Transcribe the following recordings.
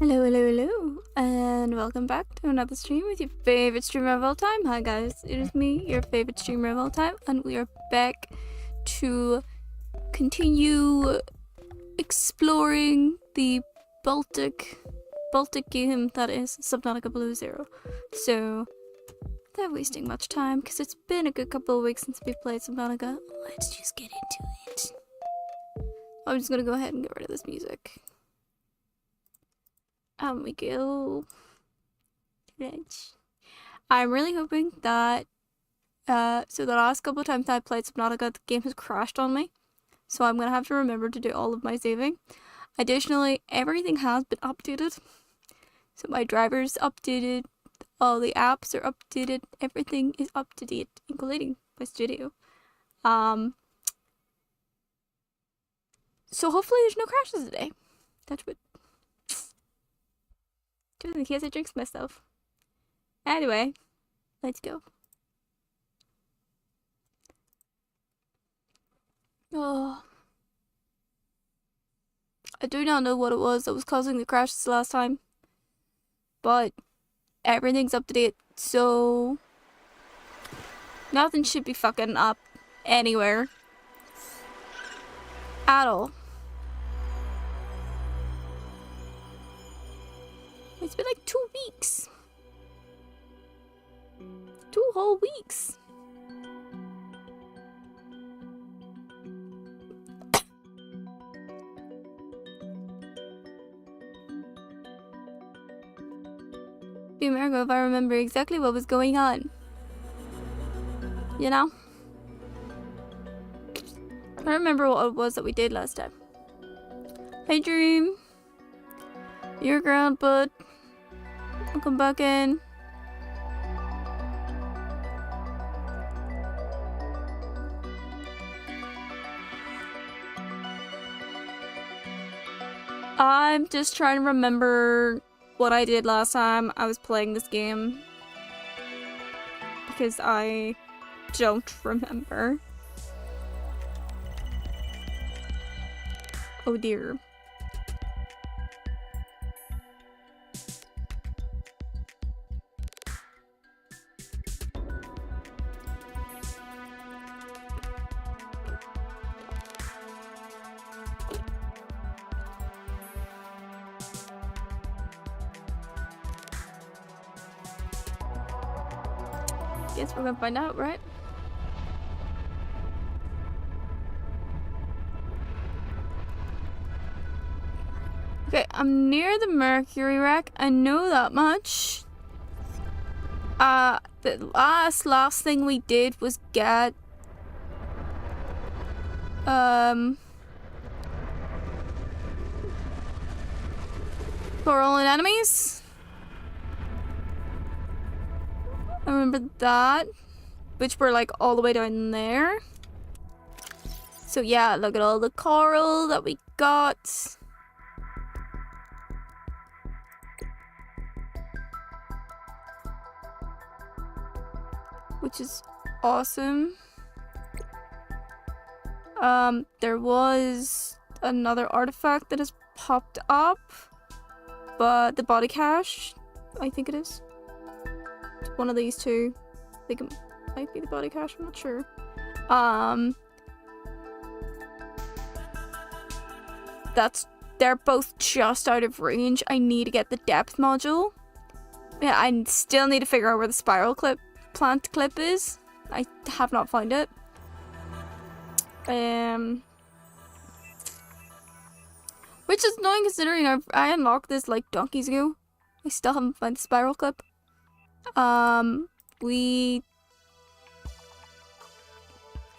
Hello, hello, hello, and welcome back to another stream with your favorite streamer of all time. Hi guys, it is me, your favorite streamer of all time, and we are back to continue exploring the Baltic game that is Subnautica Blue Zero. So, without wasting much time, because it's been a good couple of weeks since we played Subnautica, let's just get into it. I'm just gonna go ahead and get rid of this music. We go. I'm really hoping that so the last couple of times I played Subnautica, the game has crashed on me. So I'm gonna have to remember to do all of my saving. Additionally, everything has been updated. So my driver's updated, all the apps are updated, everything is up to date, including my studio. So hopefully there's no crashes today. Touch wood. Just in case I jinx myself. Anyway, let's go. Oh. I do not know what it was that was causing the crashes last time. But everything's up to date, so nothing should be fucking up anywhere. At all. It's been like 2 weeks. 2 whole weeks. Be a miracle if I remember exactly what was going on. You know? I remember what it was that we did last time. Hey Dream. You're ground, bud. Welcome back in. I'm just trying to remember what I did last time I was playing this game. Because I don't remember. Oh dear. Guess we're gonna find out, right? Okay, I'm near the Mercury wreck. I know that much. The last thing we did was get Coral and enemies. I remember that, which were like all the way down there. So yeah, look at all the coral that we got. Which is awesome. There was another artifact that has popped up, but the body cache, I think it is. One of these two. I think it might be the body cache, I'm not sure. They're both just out of range. I need to get the depth module. Yeah, I still need to figure out where the spiral plant clip is. I have not found it. Which is annoying considering I unlocked this like donkeys ago. I still haven't found the spiral clip.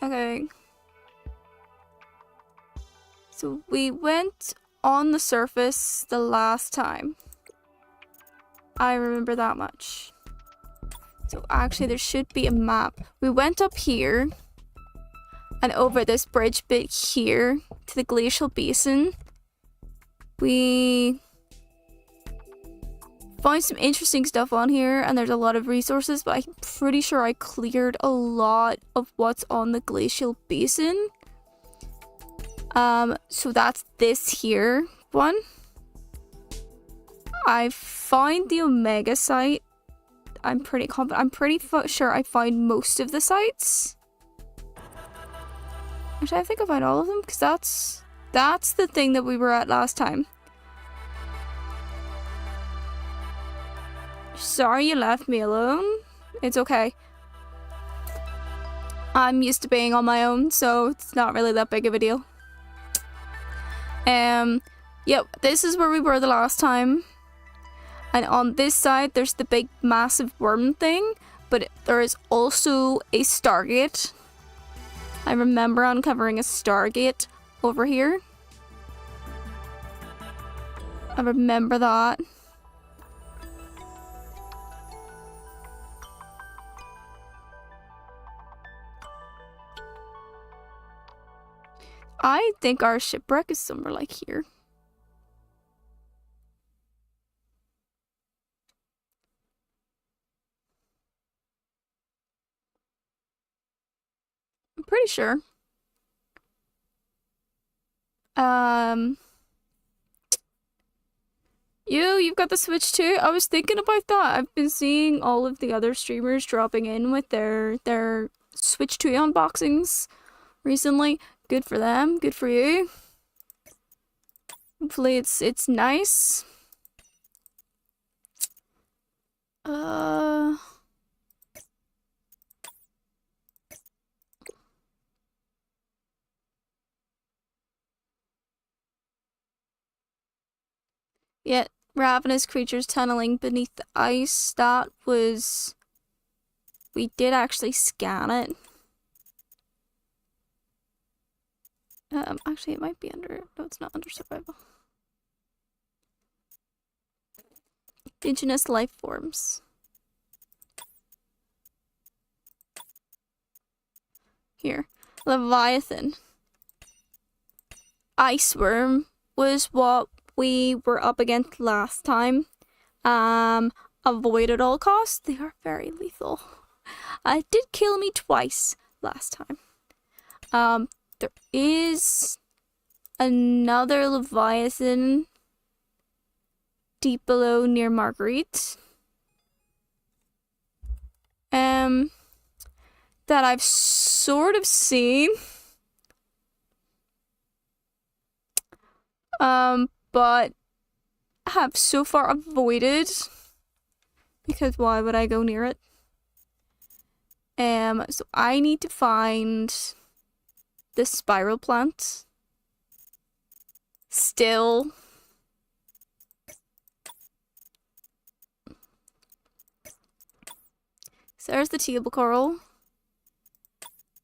Okay. So we went on the surface the last time. I remember that much. So actually there should be a map. We went up here and over this bridge bit here to the glacial basin. We found some interesting stuff on here and there's a lot of resources, but I'm pretty sure I cleared a lot of what's on the glacial basin. So that's this here one. I found the Omega site. I'm pretty confident. I'm pretty sure I found most of the sites. Actually, I think I found all of them because that's the thing that we were at last time. Sorry you left me alone. It's okay. I'm used to being on my own, so it's not really that big of a deal. Yep, this is where we were the last time. And on this side, there's the big, massive worm thing, but there is also a Stargate. I remember uncovering a Stargate over here. I remember that. I think our shipwreck is somewhere like here. I'm pretty sure. You've got the Switch too? I was thinking about that. I've been seeing all of the other streamers dropping in with their Switch 2 unboxings recently. Good for them. Good for you. Hopefully it's nice. Yeah, ravenous creatures tunneling beneath the ice. That was... We did actually scan it. Actually, it might be under... No, it's not under survival. Indigenous life forms. Here. Leviathan. Ice worm was what we were up against last time. Avoid at all costs. They are very lethal. It did kill me twice last time. There is another Leviathan deep below near Marguerite. That I've sort of seen. But have so far avoided, because why would I go near it? So I need to find the spiral plant. Still. So there's the table coral.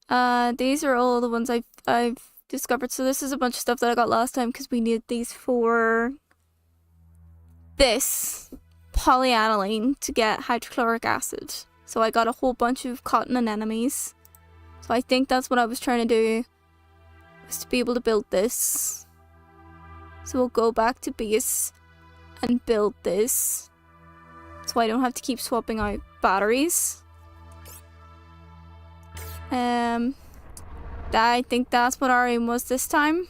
These are all the ones I've discovered. So this is a bunch of stuff that I got last time because we needed these for this polyaniline to get hydrochloric acid. So I got a whole bunch of cotton anemones. So I think that's what I was trying to do, was to be able to build this. So we'll go back to base and build this, so I don't have to keep swapping out batteries. I think that's what our aim was this time.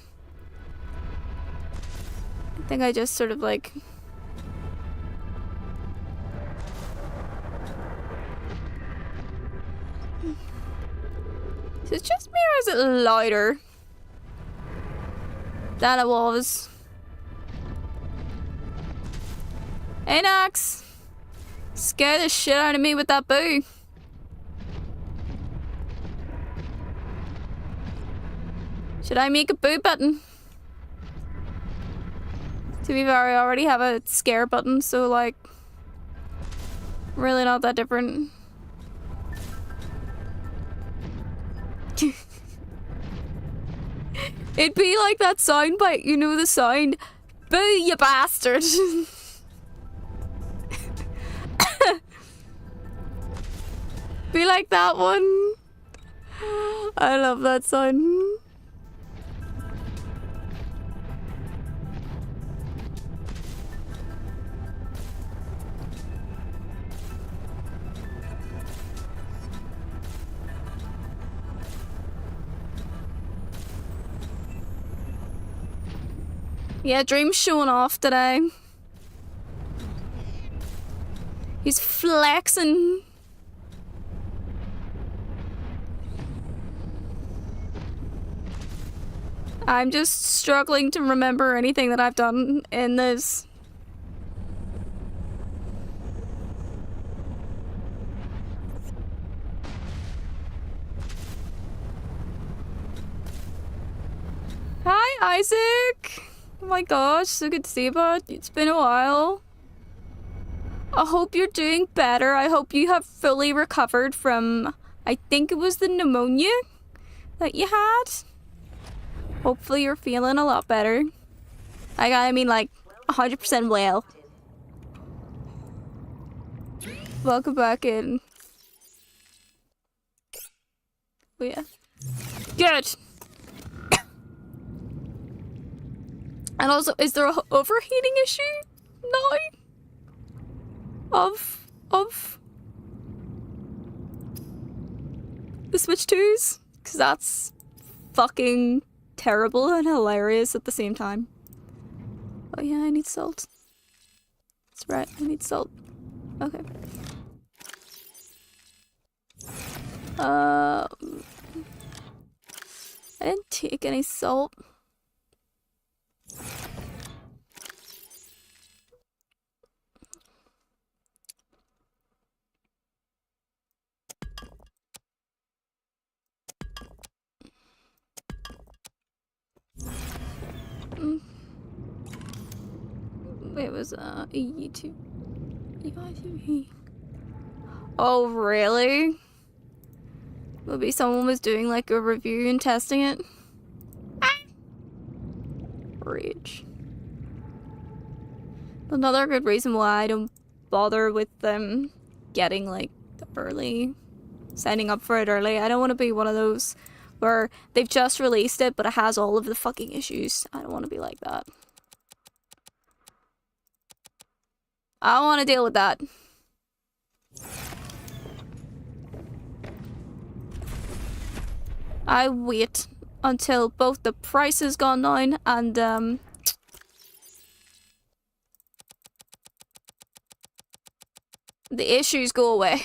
I think I just sort of like... Is it just me or is it louder than it was? Hey Nox! Scare the shit out of me with that boo. Should I make a boo button? To be fair, I already have a scare button, so like, really not that different. It'd be like that sound bite, you know the sound? Boo, you bastard! Be like that one. I love that sound. Yeah, Dream's showing off today. He's flexing. I'm just struggling to remember anything that I've done in this. Hi, Isaac! Oh my gosh, so good to see you, bud. It's been a while. I hope you're doing better. I hope you have fully recovered from, I think it was the pneumonia that you had. Hopefully you're feeling a lot better. I mean like 100% well. Welcome back in. Oh yeah. Good! And also, is there an overheating issue now? Of the Switch 2s? Because that's fucking terrible and hilarious at the same time. Oh yeah, I need salt. That's right, I need salt. Okay. I didn't take any salt. It was YouTube. Oh really? Maybe someone was doing like a review and testing it. Rage. Another good reason why I don't bother with them getting like the early, signing up for it early. I don't want to be one of those where they've just released it but it has all of the fucking issues. I don't want to be like that. I don't want to deal with that. I wait until both the price has gone down and the issues go away.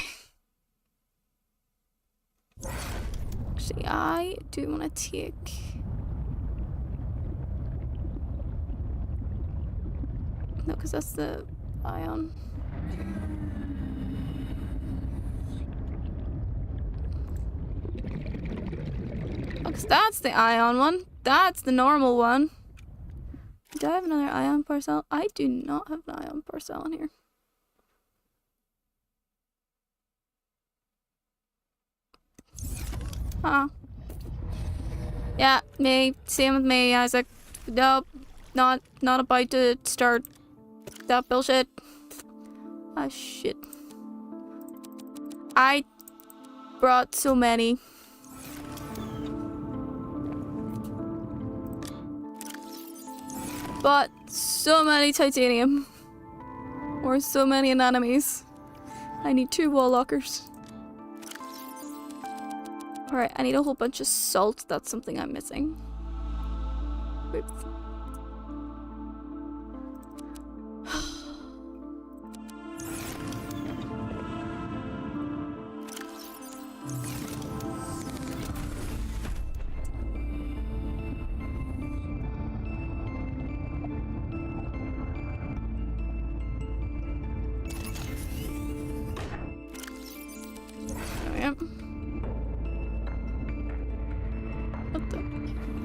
Actually, I do want to take... No, because that's the ion. Oh, because that's the ion one. That's the normal one. Do I have another ion parcel? I do not have an ion parcel in here. Yeah, me. Same with me, Isaac. Nope. Not about to start that bullshit. Ah, shit. I brought so many. But so many titanium. Or so many anemones. I need 2 wall lockers. Alright, I need a whole bunch of salt. That's something I'm missing. Oops.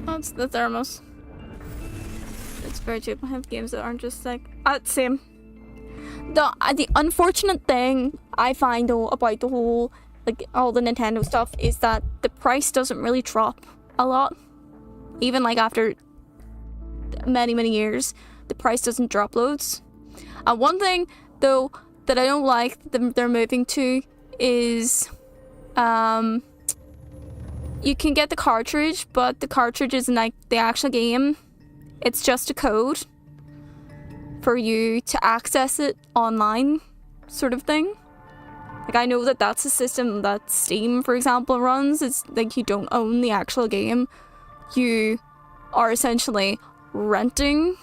That's the thermos. It's very cheap. I have games that aren't just like same. The unfortunate thing I find though about the whole like all the Nintendo stuff is that the price doesn't really drop a lot. Even like after many years, the price doesn't drop loads. And one thing though that I don't like they're moving to is you can get the cartridge, but the cartridge isn't like the actual game. It's just a code for you to access it online, sort of thing. Like, I know that that's a system that Steam, for example, runs. It's like you don't own the actual game. You are essentially renting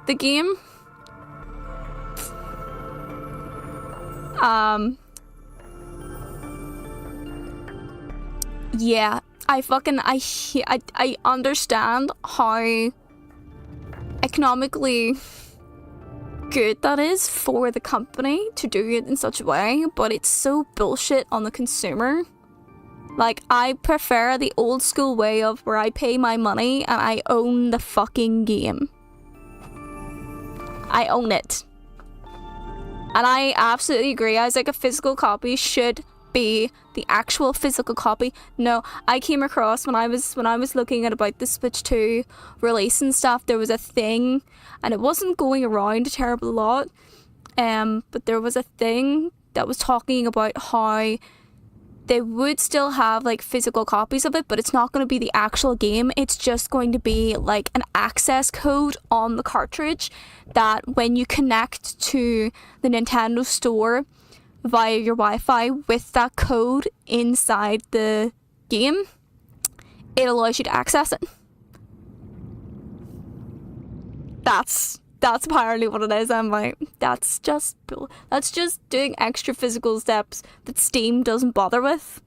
the game. Yeah, I understand how economically good that is for the company to do it in such a way, but it's so bullshit on the consumer. Like, I prefer the old school way of where I pay my money and I own the fucking game. I own it. And I absolutely agree. I was like, a physical copy should be the actual physical copy. No, I came across when I was looking at about the Switch 2 release and stuff, there was a thing, and it wasn't going around a terrible lot, but there was a thing that was talking about how they would still have like physical copies of it, but it's not going to be the actual game. It's just going to be like an access code on the cartridge that when you connect to the Nintendo store via your Wi-Fi with that code inside the game, it allows you to access it. That's apparently what it is. I'm like, that's just doing extra physical steps that Steam doesn't bother with.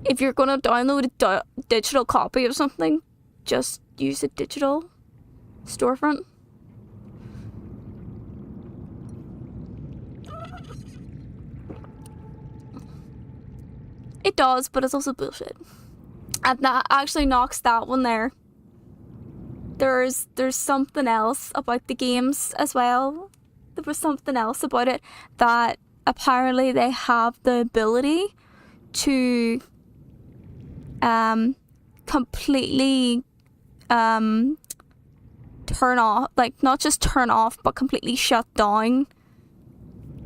If you're gonna download a digital copy of something, just use a digital storefront. It does, but it's also bullshit. And that actually knocks that one there. There's something else about the games as well. There was something else about it that apparently they have the ability to completely turn off, like not just turn off, but completely shut down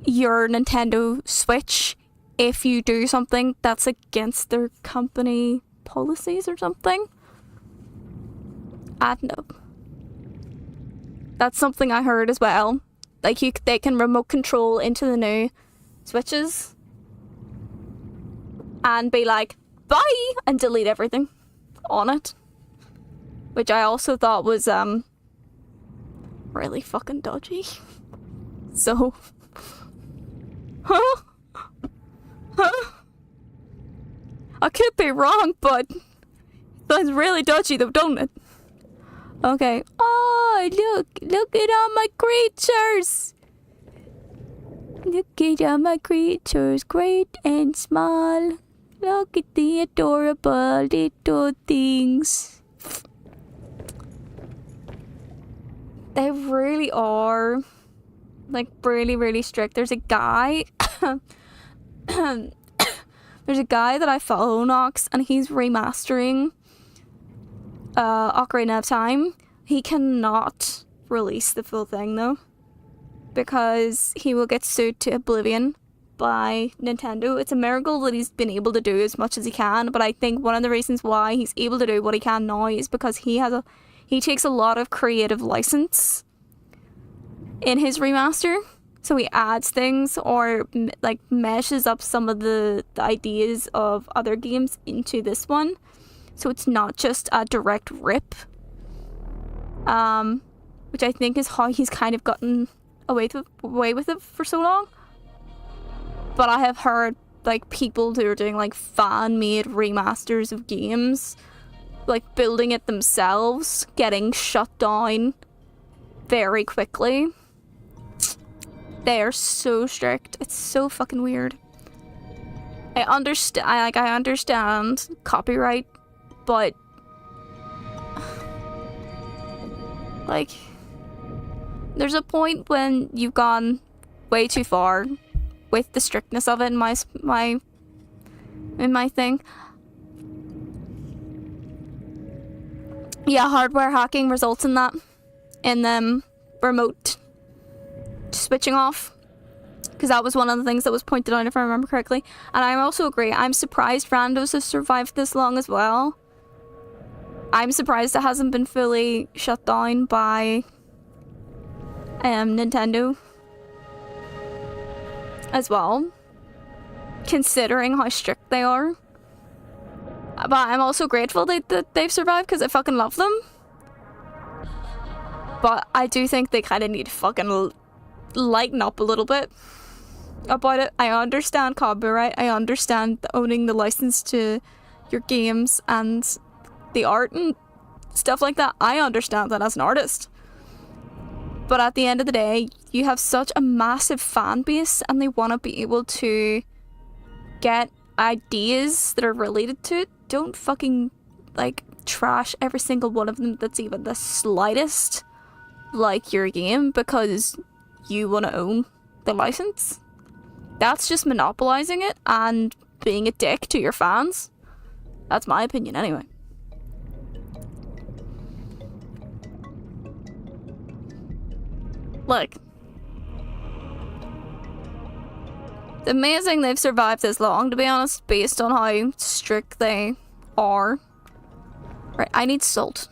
your Nintendo Switch if you do something that's against their company policies or something. I don't know. That's something I heard as well. Like they can remote control into the new Switches and be like, bye, and delete everything on it. Which I also thought was really fucking dodgy. So I could be wrong, but that's really dodgy though, don't it? Okay. Oh, look at all my creatures. Look at all my creatures, great and small. Look at the adorable little things. They really are, like, really, really strict. There's a guy, that I follow, Nox, and he's remastering Ocarina of Time. He cannot release the full thing though, because he will get sued to oblivion by Nintendo. It's a miracle that he's been able to do as much as he can, but I think one of the reasons why he's able to do what he can now is because he takes a lot of creative license in his remaster. So he adds things or like meshes up some of the ideas of other games into this one. So it's not just a direct rip, which I think is how he's kind of gotten away with it for so long. But I have heard like people who are doing like fan-made remasters of games, like building it themselves, getting shut down very quickly. They are so strict. It's so fucking weird. I understand copyright, but like there's a point when you've gone way too far with the strictness of it in my thing. Yeah, hardware hacking results in that, in them remote switching off, because that was one of the things that was pointed out, if I remember correctly. And I also agree, I'm surprised Randos has survived this long as well. I'm surprised it hasn't been fully shut down by Nintendo as well, considering how strict they are. But I'm also grateful that they've survived, because I fucking love them. But I do think they kind of need to fucking lighten up a little bit about it. I understand copyright. I understand owning the license to your games and the art and stuff like that. I understand that as an artist. But at the end of the day, you have such a massive fan base and they want to be able to get ideas that are related to it. Don't fucking, like, trash every single one of them that's even the slightest like your game because you want to own the license. That's just monopolizing it and being a dick to your fans. That's my opinion anyway. Look. It's amazing they've survived this long, to be honest, based on how strict they are. Right, I need salt.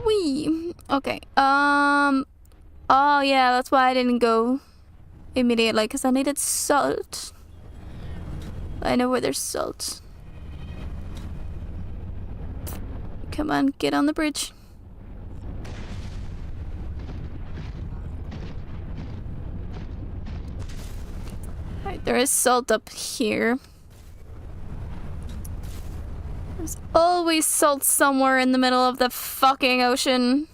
Wee. Okay. Oh yeah, that's why I didn't go immediately, because I needed salt. I know where there's salt. Come on, get on the bridge. Right, there is salt up here. There's always salt somewhere in the middle of the fucking ocean.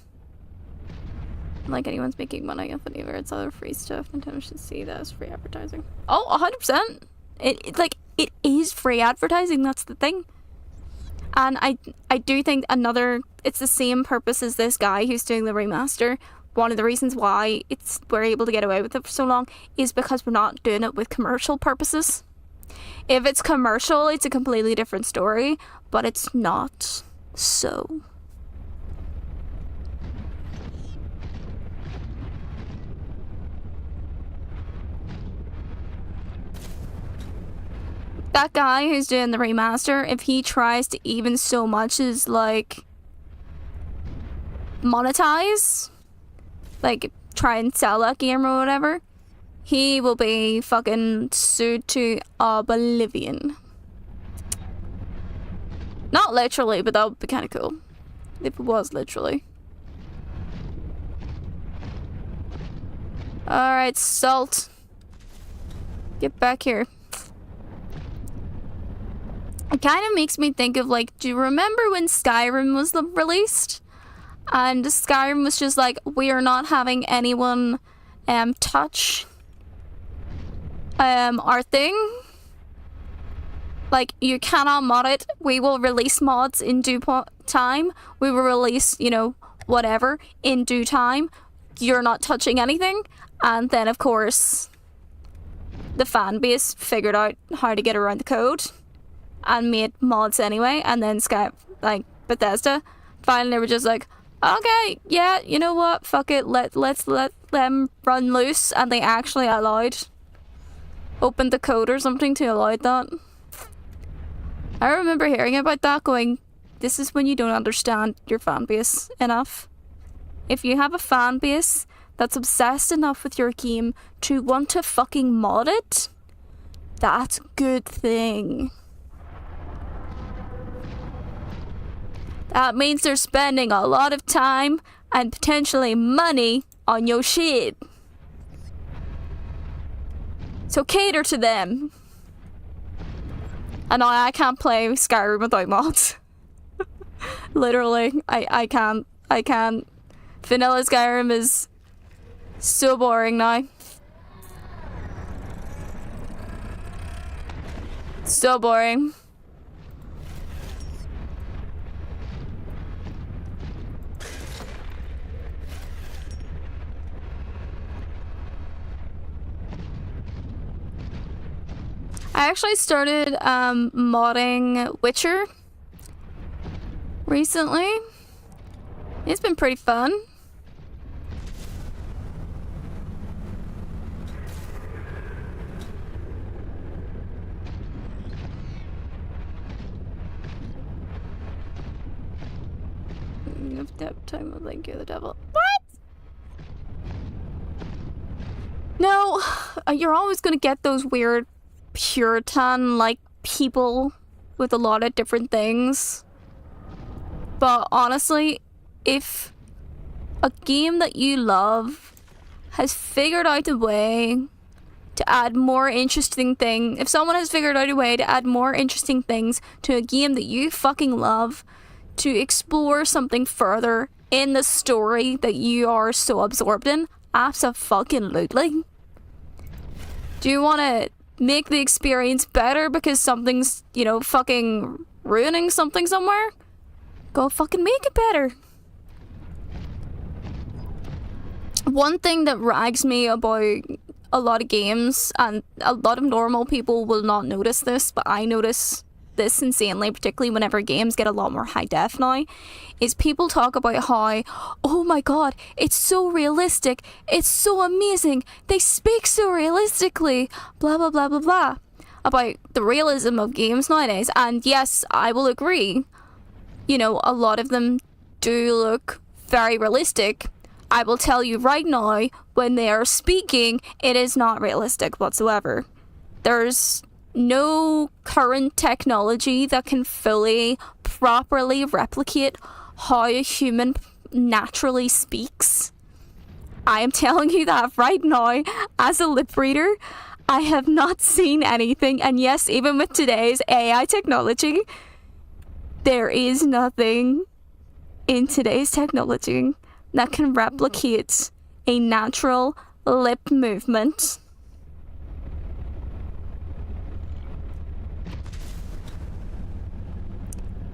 Like anyone's making money off it either. It's other free stuff. Nintendo should see that as free advertising. Oh, 100%. It is free advertising. That's the thing. And I do think it's the same purpose as this guy who's doing the remaster. One of the reasons why we're able to get away with it for so long is because we're not doing it with commercial purposes. If it's commercial, it's a completely different story, but it's not so. That guy who's doing the remaster, if he tries to even so much as, like, monetize, like, try and sell that game or whatever, he will be fucking sued to oblivion. Not literally, but that would be kind of cool. If it was literally. Alright, salt. Get back here. It kind of makes me think of, like, do you remember when Skyrim was released? And Skyrim was just like, we are not having anyone touch our thing. Like, you cannot mod it. We will release mods in due time. We will release, you know, whatever in due time. You're not touching anything. And then, of course, the fan base figured out how to get around the code and made mods anyway. And then Bethesda finally were just like, okay, yeah, you know what? Fuck it. Let's let them run loose. And they actually opened the code or something to allow that. I remember hearing about that going, this is when you don't understand your fan base enough. If you have a fan base that's obsessed enough with your game to want to fucking mod it, that's a good thing. That means they're spending a lot of time and potentially money on your shit. So cater to them. And I can't play Skyrim without mods. Literally, I can't. Vanilla Skyrim is so boring now. So boring. I actually started modding Witcher recently. It's been pretty fun. Time of like you're the devil. What? No, you're always gonna get those weird Puritan like people with a lot of different things. But honestly, if a game that you love has figured out a way to add more interesting thing, if someone has figured out a way to add more interesting things to a game that you fucking love, to explore something further in the story that you are so absorbed in, abso-fucking-lutely. Do you want to make the experience better because something's, you know, fucking ruining something somewhere? Go fucking make it better. One thing that rags me about a lot of games, and a lot of normal people will not notice this, but I notice this insanely, particularly whenever games get a lot more high def now, is people talk about how, oh my god, it's so realistic, it's so amazing, they speak so realistically, blah blah blah blah blah, about the realism of games nowadays. And yes, I will agree, you know, a lot of them do look very realistic. I will tell you right now, when they are speaking, it is not realistic whatsoever. There's no current technology that can fully, properly replicate how a human naturally speaks. I am telling you that right now, as a lip reader, I have not seen anything. And yes, even with today's AI technology, there is nothing in today's technology that can replicate a natural lip movement.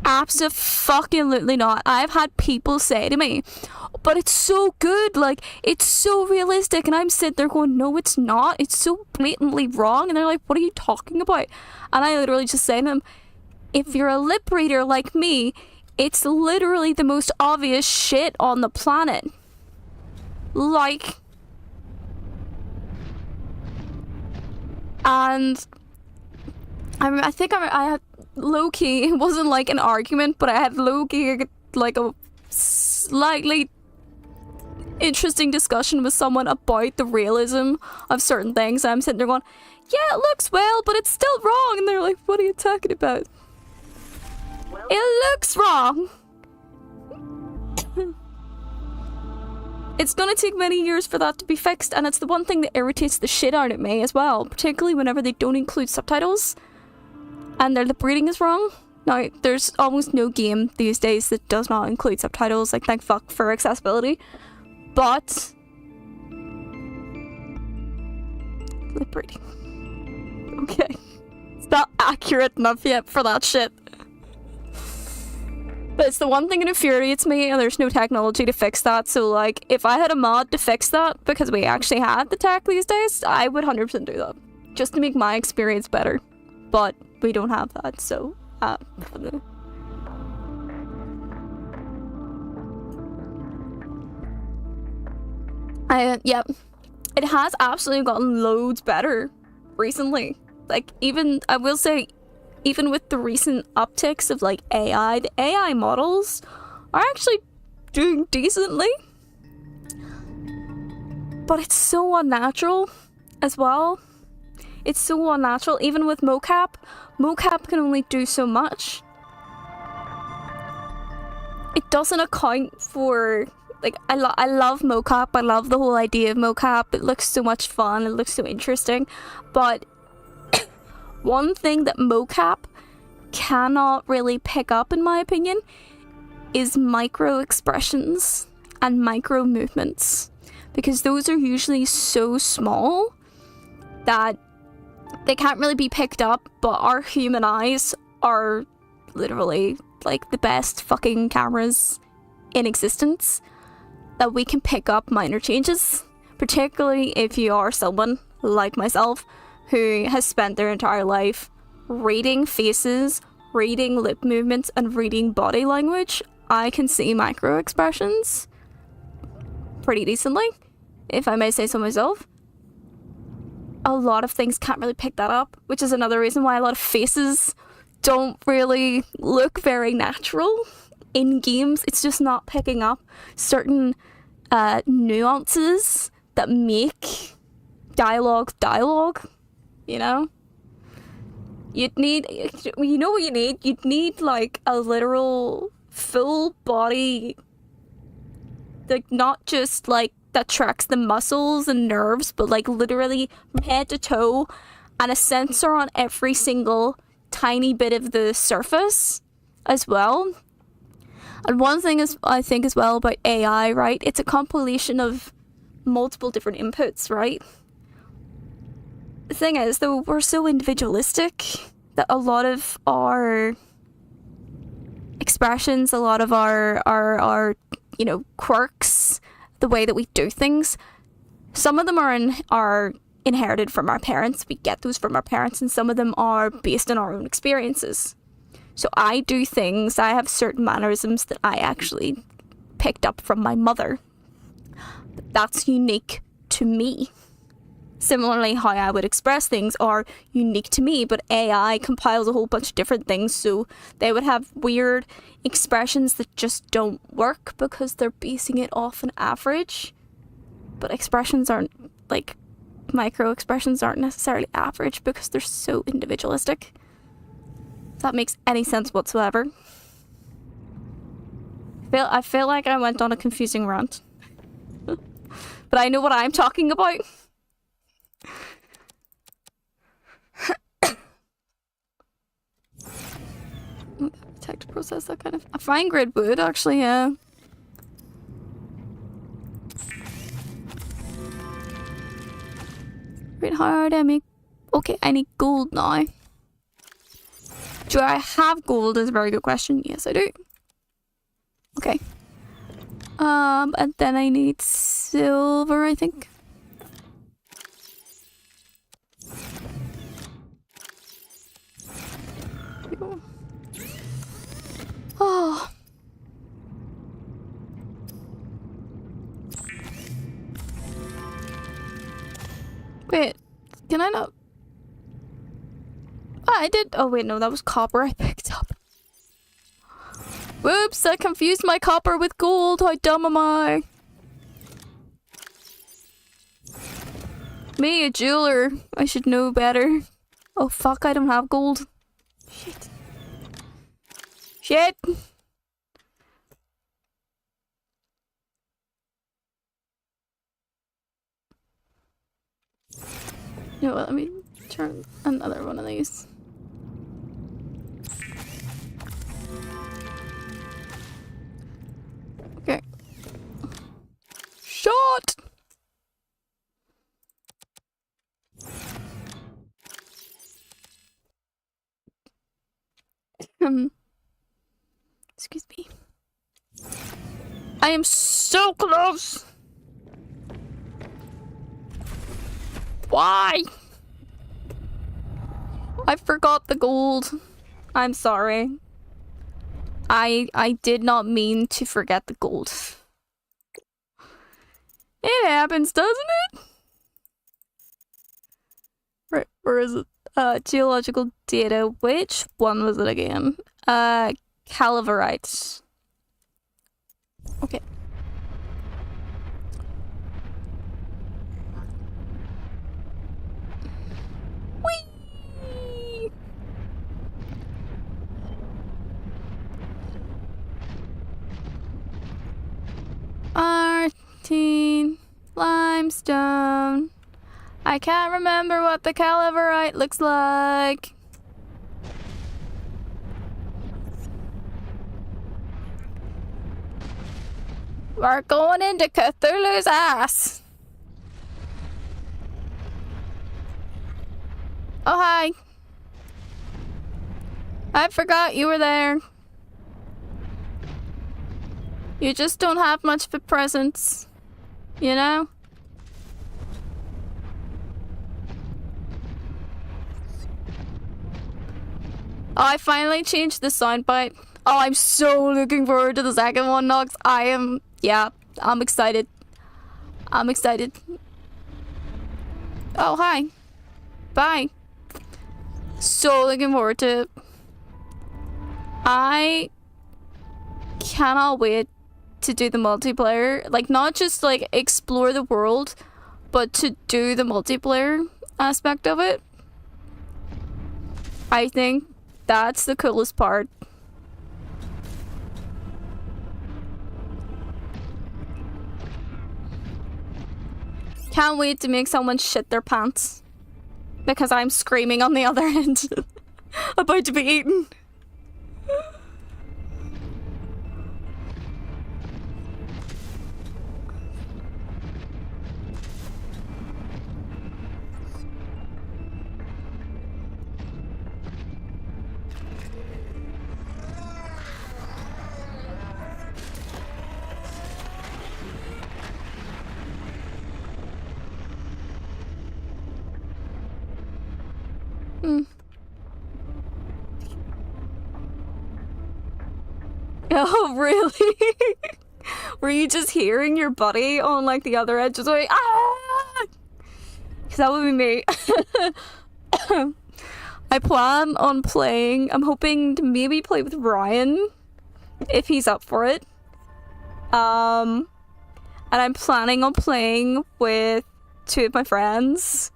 Absolutely not. I've had people say to me, but it's so good, like, it's so realistic, and I'm sitting there going, no, it's not, it's so blatantly wrong. And they're like, what are you talking about? And I literally just say to them, if you're a lip reader like me, it's literally the most obvious shit on the planet. Like, and I think I had low-key, it wasn't like an argument, but I had low-key like a slightly interesting discussion with someone about the realism of certain things, and I'm sitting there going, yeah, it looks well, but it's still wrong. And they're like, what are you talking about? It looks wrong. It's gonna take many years for that to be fixed, and it's the one thing that irritates the shit out of me as well, particularly whenever they don't include subtitles and their lip reading is wrong. Now, there's almost no game these days that does not include subtitles, like, thank fuck for accessibility. But lip reading. Okay. It's not accurate enough yet for that shit. But it's the one thing that infuriates me, and there's no technology to fix that. So, like, if I had a mod to fix that, because we actually had the tech these days, I would 100% do that. Just to make my experience better. But we don't have that, so... Yep. It has absolutely gotten loads better recently. Like, even, I will say, even with the recent upticks of, like, AI, the AI models are actually doing decently. But it's so unnatural as well. It's so unnatural. Even with mocap, mocap can only do so much. It doesn't account for... Like, I love mocap. I love the whole idea of mocap. It looks so much fun. It looks so interesting. But one thing that mocap cannot really pick up, in my opinion, is micro expressions and micro movements. Because those are usually so small that they can't really be picked up, but our human eyes are literally like the best fucking cameras in existence, that we can pick up minor changes, particularly if you are someone like myself who has spent their entire life reading faces, reading lip movements, and reading body language. I can see micro expressions pretty decently, if I may say so myself. A lot of things can't really pick that up, which is another reason why a lot of faces don't really look very natural in games. It's just not picking up certain nuances that make dialogue, you know? You'd need, you know what you need? You'd need like a literal full body, like not just like that tracks the muscles and nerves, but like literally from head to toe, and a sensor on every single tiny bit of the surface as well. And one thing is, I think as well about AI, right? It's a compilation of multiple different inputs, right? The thing is, though, we're so individualistic that a lot of our expressions, a lot of our you know, quirks, the way that we do things, some of them are inherited from our parents. We get those from our parents, and some of them are based on our own experiences. So I do things, I have certain mannerisms that I actually picked up from my mother. But that's unique to me. Similarly, how I would express things are unique to me, but AI compiles a whole bunch of different things, so they would have weird expressions that just don't work because they're basing it off an average. But expressions aren't, like, micro expressions aren't necessarily average because they're so individualistic. If that makes any sense whatsoever. I feel like I went on a confusing rant. But I know what I'm talking about. Detect, process, that kind of... A fine grid wood, actually, yeah. Right, how do I make... Okay, I need gold now. Do I have gold is a very good question. Yes, I do. Okay. And then I need silver, I think. Oh. Wait, can I not? Oh, I did. Oh, wait, no, that was copper I picked up. Whoops, I confused my copper with gold. How dumb am I? Me, a jeweler. I should know better. Oh, fuck, I don't have gold. Shit. Shit! You know what, let me turn another one of these. Okay. Shot! Excuse me. I am so close! Why? I forgot the gold. I'm sorry. I did not mean to forget the gold. It happens, doesn't it? Right, where is it? Geological data. Which one was it again? Calaverite. Okay. Whee! Artine limestone. I can't remember what the calaverite looks like. We're going into Cthulhu's ass. Oh, hi. I forgot you were there. You just don't have much of a presence, you know? Oh, I finally changed the soundbite. Oh, I'm so looking forward to the second one, Nox. Yeah, I'm excited. I'm excited. Oh, hi. Bye. So looking forward to it. I cannot wait to do the multiplayer. Like, not just, like, explore the world, but to do the multiplayer aspect of it. I think that's the coolest part. Can't wait to make someone shit their pants. Because I'm screaming on the other end. About to be eaten. Oh, really? Were you just hearing your buddy on, like, the other edge? Just like, ah! Because that would be me. I plan on playing... I'm hoping to maybe play with Ryan, if he's up for it. And I'm planning on playing with 2 of my friends.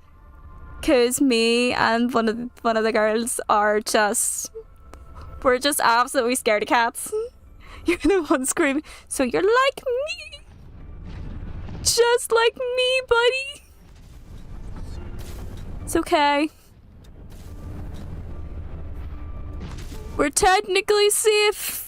Because me and one of the girls are just... We're just absolutely scared of cats. You're the one screaming. So you're like me. Just like me, buddy. It's okay. We're technically safe.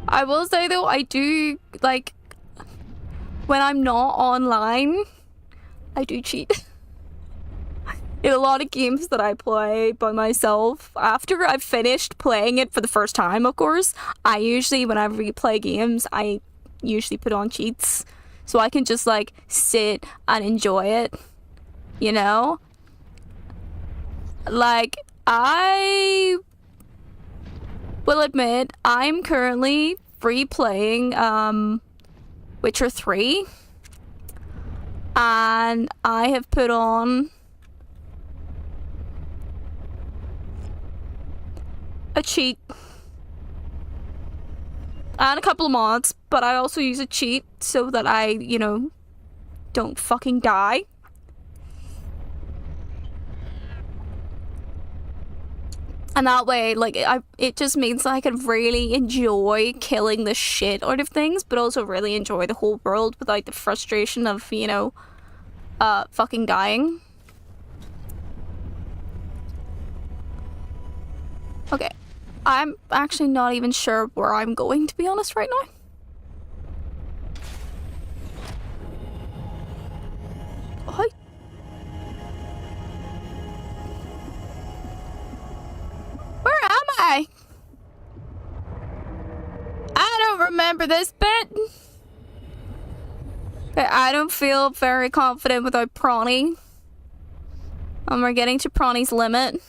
I will say though, I do, like, when I'm not online, I do cheat. In a lot of games that I play by myself, after I've finished playing it for the first time, of course, I usually, when I replay games, I usually put on cheats. So I can just, like, sit and enjoy it, you know? Like, I will admit, I'm currently free playing Witcher 3, and I have put on a cheat and a couple of mods, but I also use a cheat so that I, you know, don't fucking die. And that way, like, it just means I can really enjoy killing the shit out of things, but also really enjoy the whole world without the frustration of, you know, fucking dying. Okay. I'm actually not even sure where I'm going, to be honest, right now. Hi. Where am I? I don't remember this bit. Okay, I don't feel very confident without Prawny. We're getting to Prawny's limit.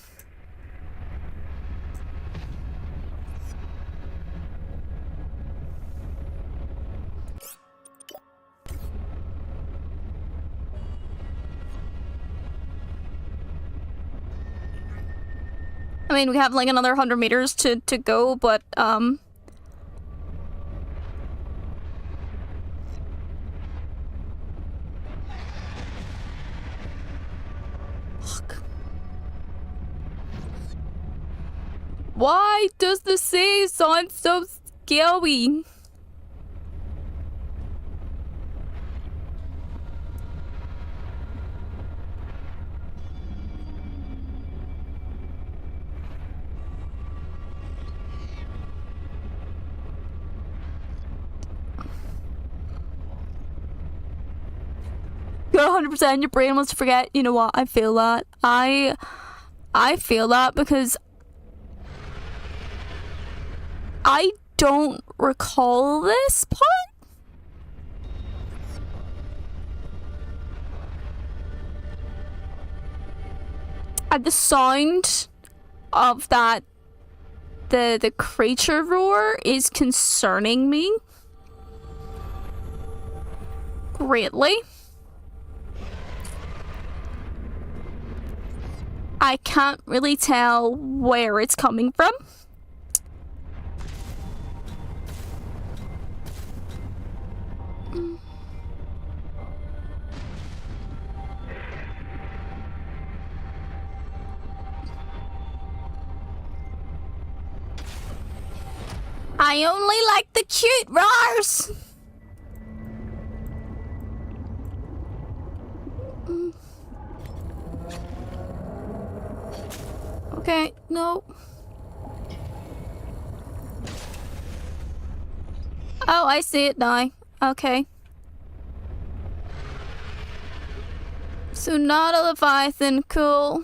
I mean, we have like another 100 meters to go, but fuck. Why does the sea sound so scary? You're 100%, your brain wants to forget. You know what? I feel that. I feel that because I don't recall this part. And the sound of that, the creature roar is concerning me greatly. I can't really tell where it's coming from. I only like the cute rars. Okay, no. Oh, I see it now. Okay. So not a Leviathan, cool.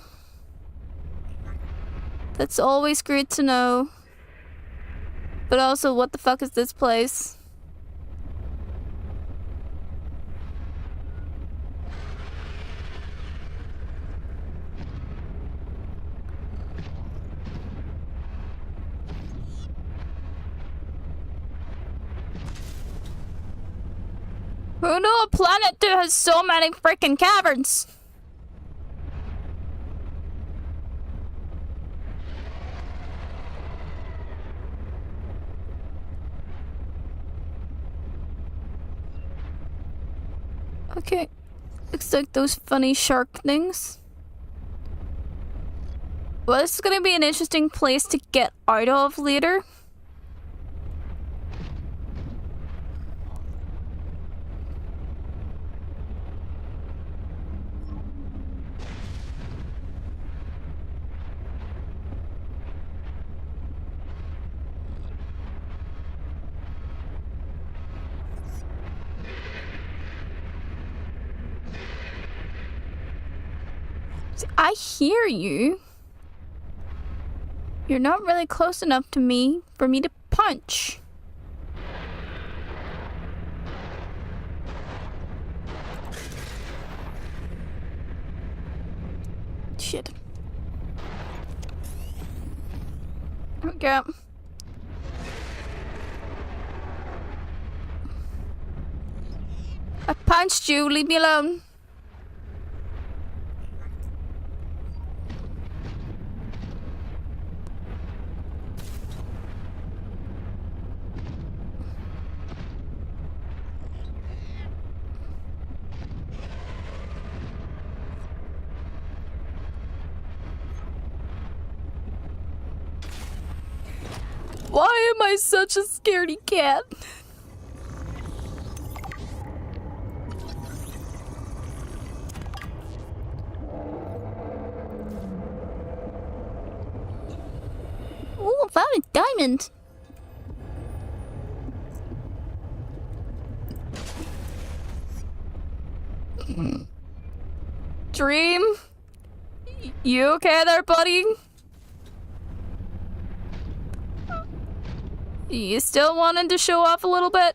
That's always great to know. But also, what the fuck is this place? Who knew a planet that has so many freaking caverns? Okay. Looks like those funny shark things. Well, this is gonna be an interesting place to get out of later. I hear you. You're not really close enough to me for me to punch. Shit. There we go. I punched you, leave me alone. Why am I such a scaredy cat? Ooh, I found a diamond. Dream? You okay there, buddy? You still wanting to show off a little bit?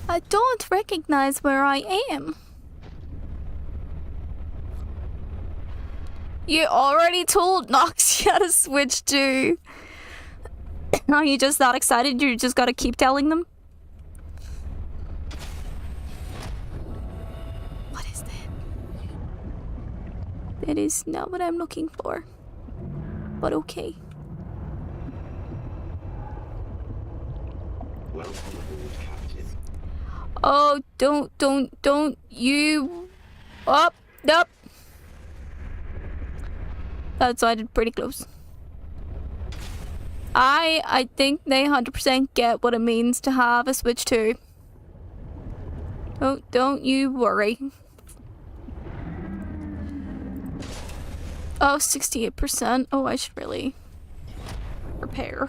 I don't recognize where I am. You already told Nox you had to switch to... Are you just that excited? You just gotta keep telling them? What is that? That is not what I'm looking for. But okay. Welcome aboard, Captain. Oh, don't you... Up, up. That's I did pretty close. I think they 100% get what it means to have a Switch 2. Oh, don't you worry. Oh, 68%. Oh, I should really repair.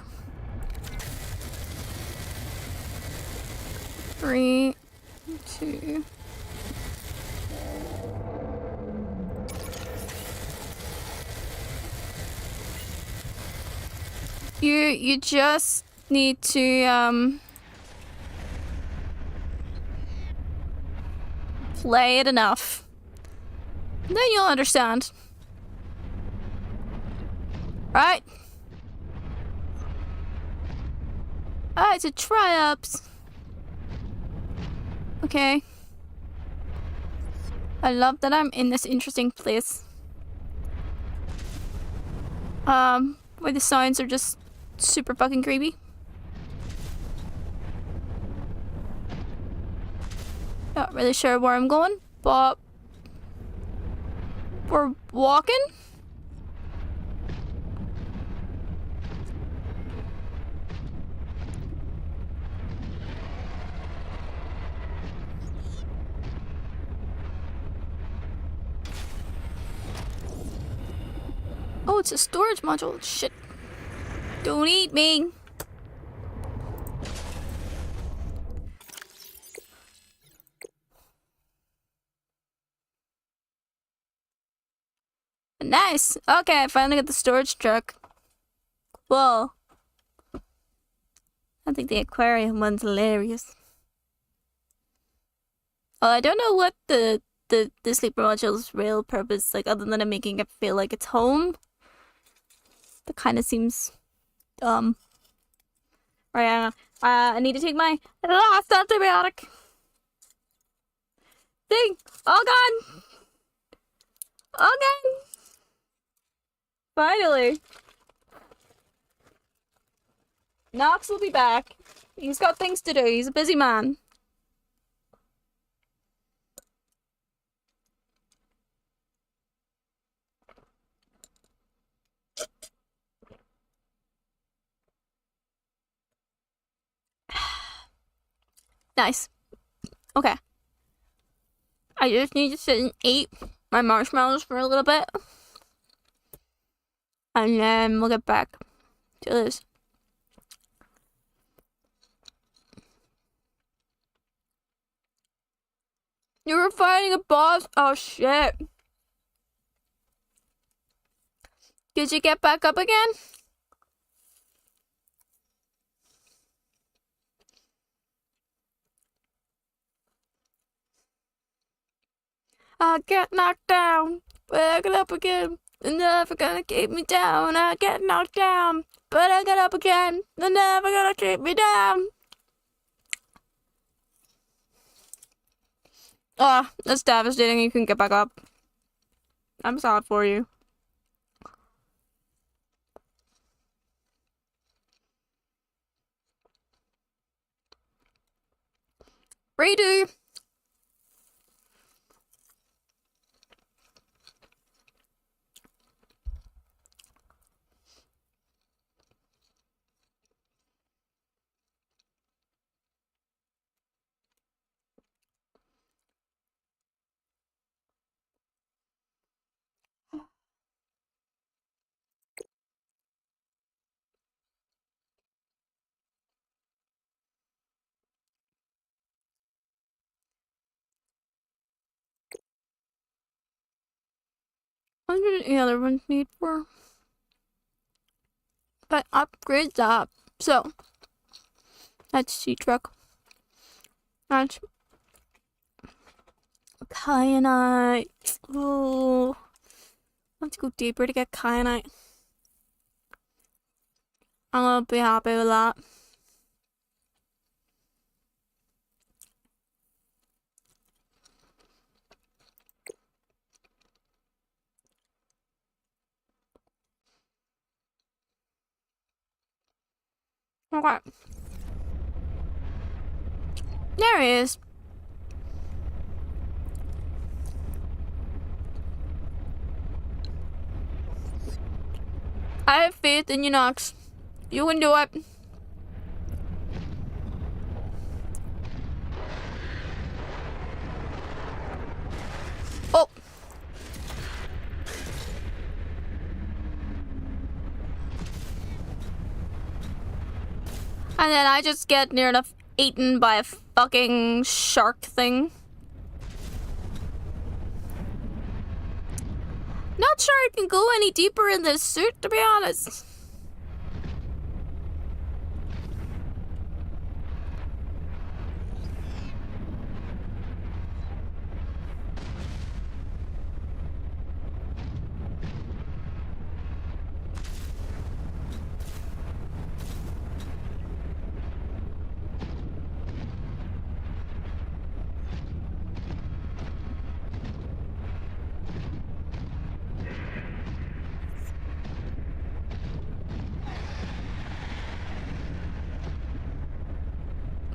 3, 2. You just need to play it enough. Then you'll understand. Right? Alright, so try-ups. Okay. I love that I'm in this interesting place. Where the signs are just super fucking creepy. Not really sure where I'm going, but we're walking. Oh, it's a storage module. Shit. Don't eat me. Nice. Okay, I finally got the storage truck. Whoa. I think the aquarium one's hilarious. Oh, I don't know what the sleeper module's real purpose, like, other than making it feel like it's home. That kind of seems dumb. Right, I need to take my last antibiotic. Thing. All gone. All gone. Finally. Knox will be back. He's got things to do. He's a busy man. Nice. Okay. I just need to sit and eat my marshmallows for a little bit. And then we'll get back to this. You were fighting a boss? Oh shit. Did you get back up again? I get knocked down, but I get up again. They're never gonna keep me down. I get knocked down, but I get up again. They're never gonna keep me down. Oh, that's devastating. You can get back up. I'm sad for you. Redo. What did the other ones need for? But upgrade that. So that's sea truck. That's kyanite. Oh, I have to go deeper to get kyanite. I'm gonna be happy with that. Okay. There he is. I have faith in you, Nox. You can do it. Oh. And then I just get near enough eaten by a fucking shark thing. Not sure I can go any deeper in this suit, to be honest.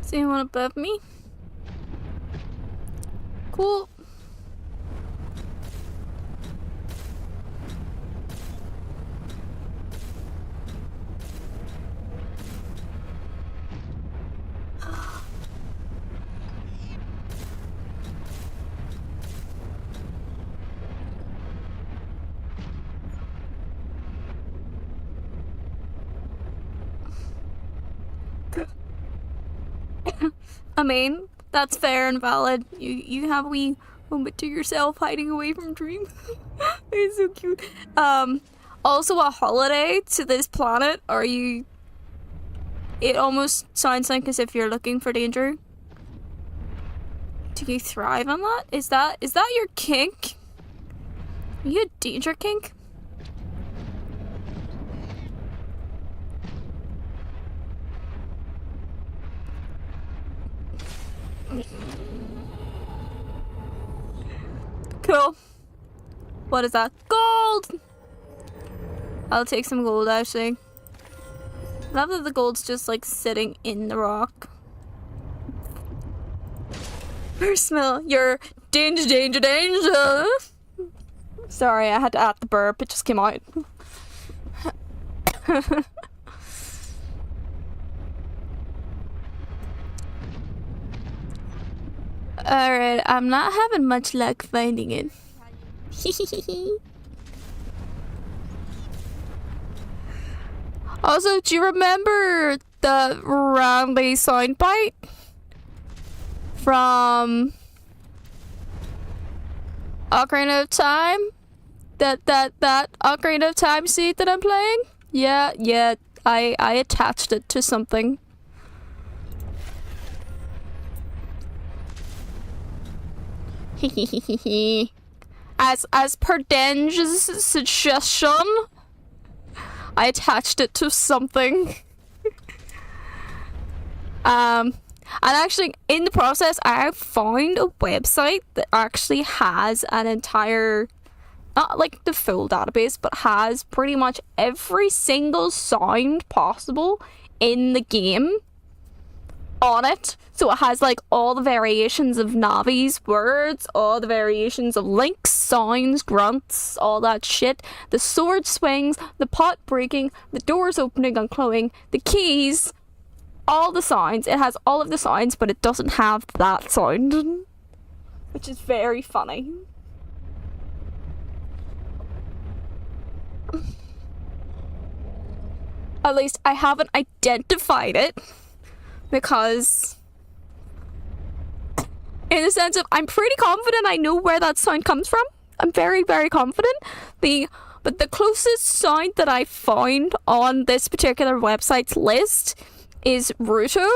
Is anyone above me? Cool. I mean, that's fair and valid. You have a wee moment to yourself hiding away from Dream. It's so cute. Also a holiday to this planet. Are you... It almost sounds like as if you're looking for danger. Do you thrive on that? Is that your kink? Are you a danger kink? Cool. What is that? Gold! I'll take some gold, actually. Love that the gold's just like sitting in the rock. First smell, you're danger, danger, danger! Sorry, I had to add the burp, it just came out. Alright, I'm not having much luck finding it. Also, do you remember the Randy soundbite from Ocarina of Time? That Ocarina of Time seed that I'm playing? Yeah, I attached it to something. as per Denge's suggestion, I attached it to something. And actually, in the process, I found a website that actually has an entire, not like the full database, but has pretty much every single sound possible in the game on it. So it has like all the variations of Navi's words, all the variations of Link's sounds, grunts, all that shit. The sword swings, the pot breaking, the doors opening and closing, the keys, all the sounds. It has all of the sounds, but it doesn't have that sound, which is very funny. At least I haven't identified it, because in the sense of I'm pretty confident I know where that sound comes from. I'm very, very confident. But the closest sound that I found on this particular website's list is Ruto.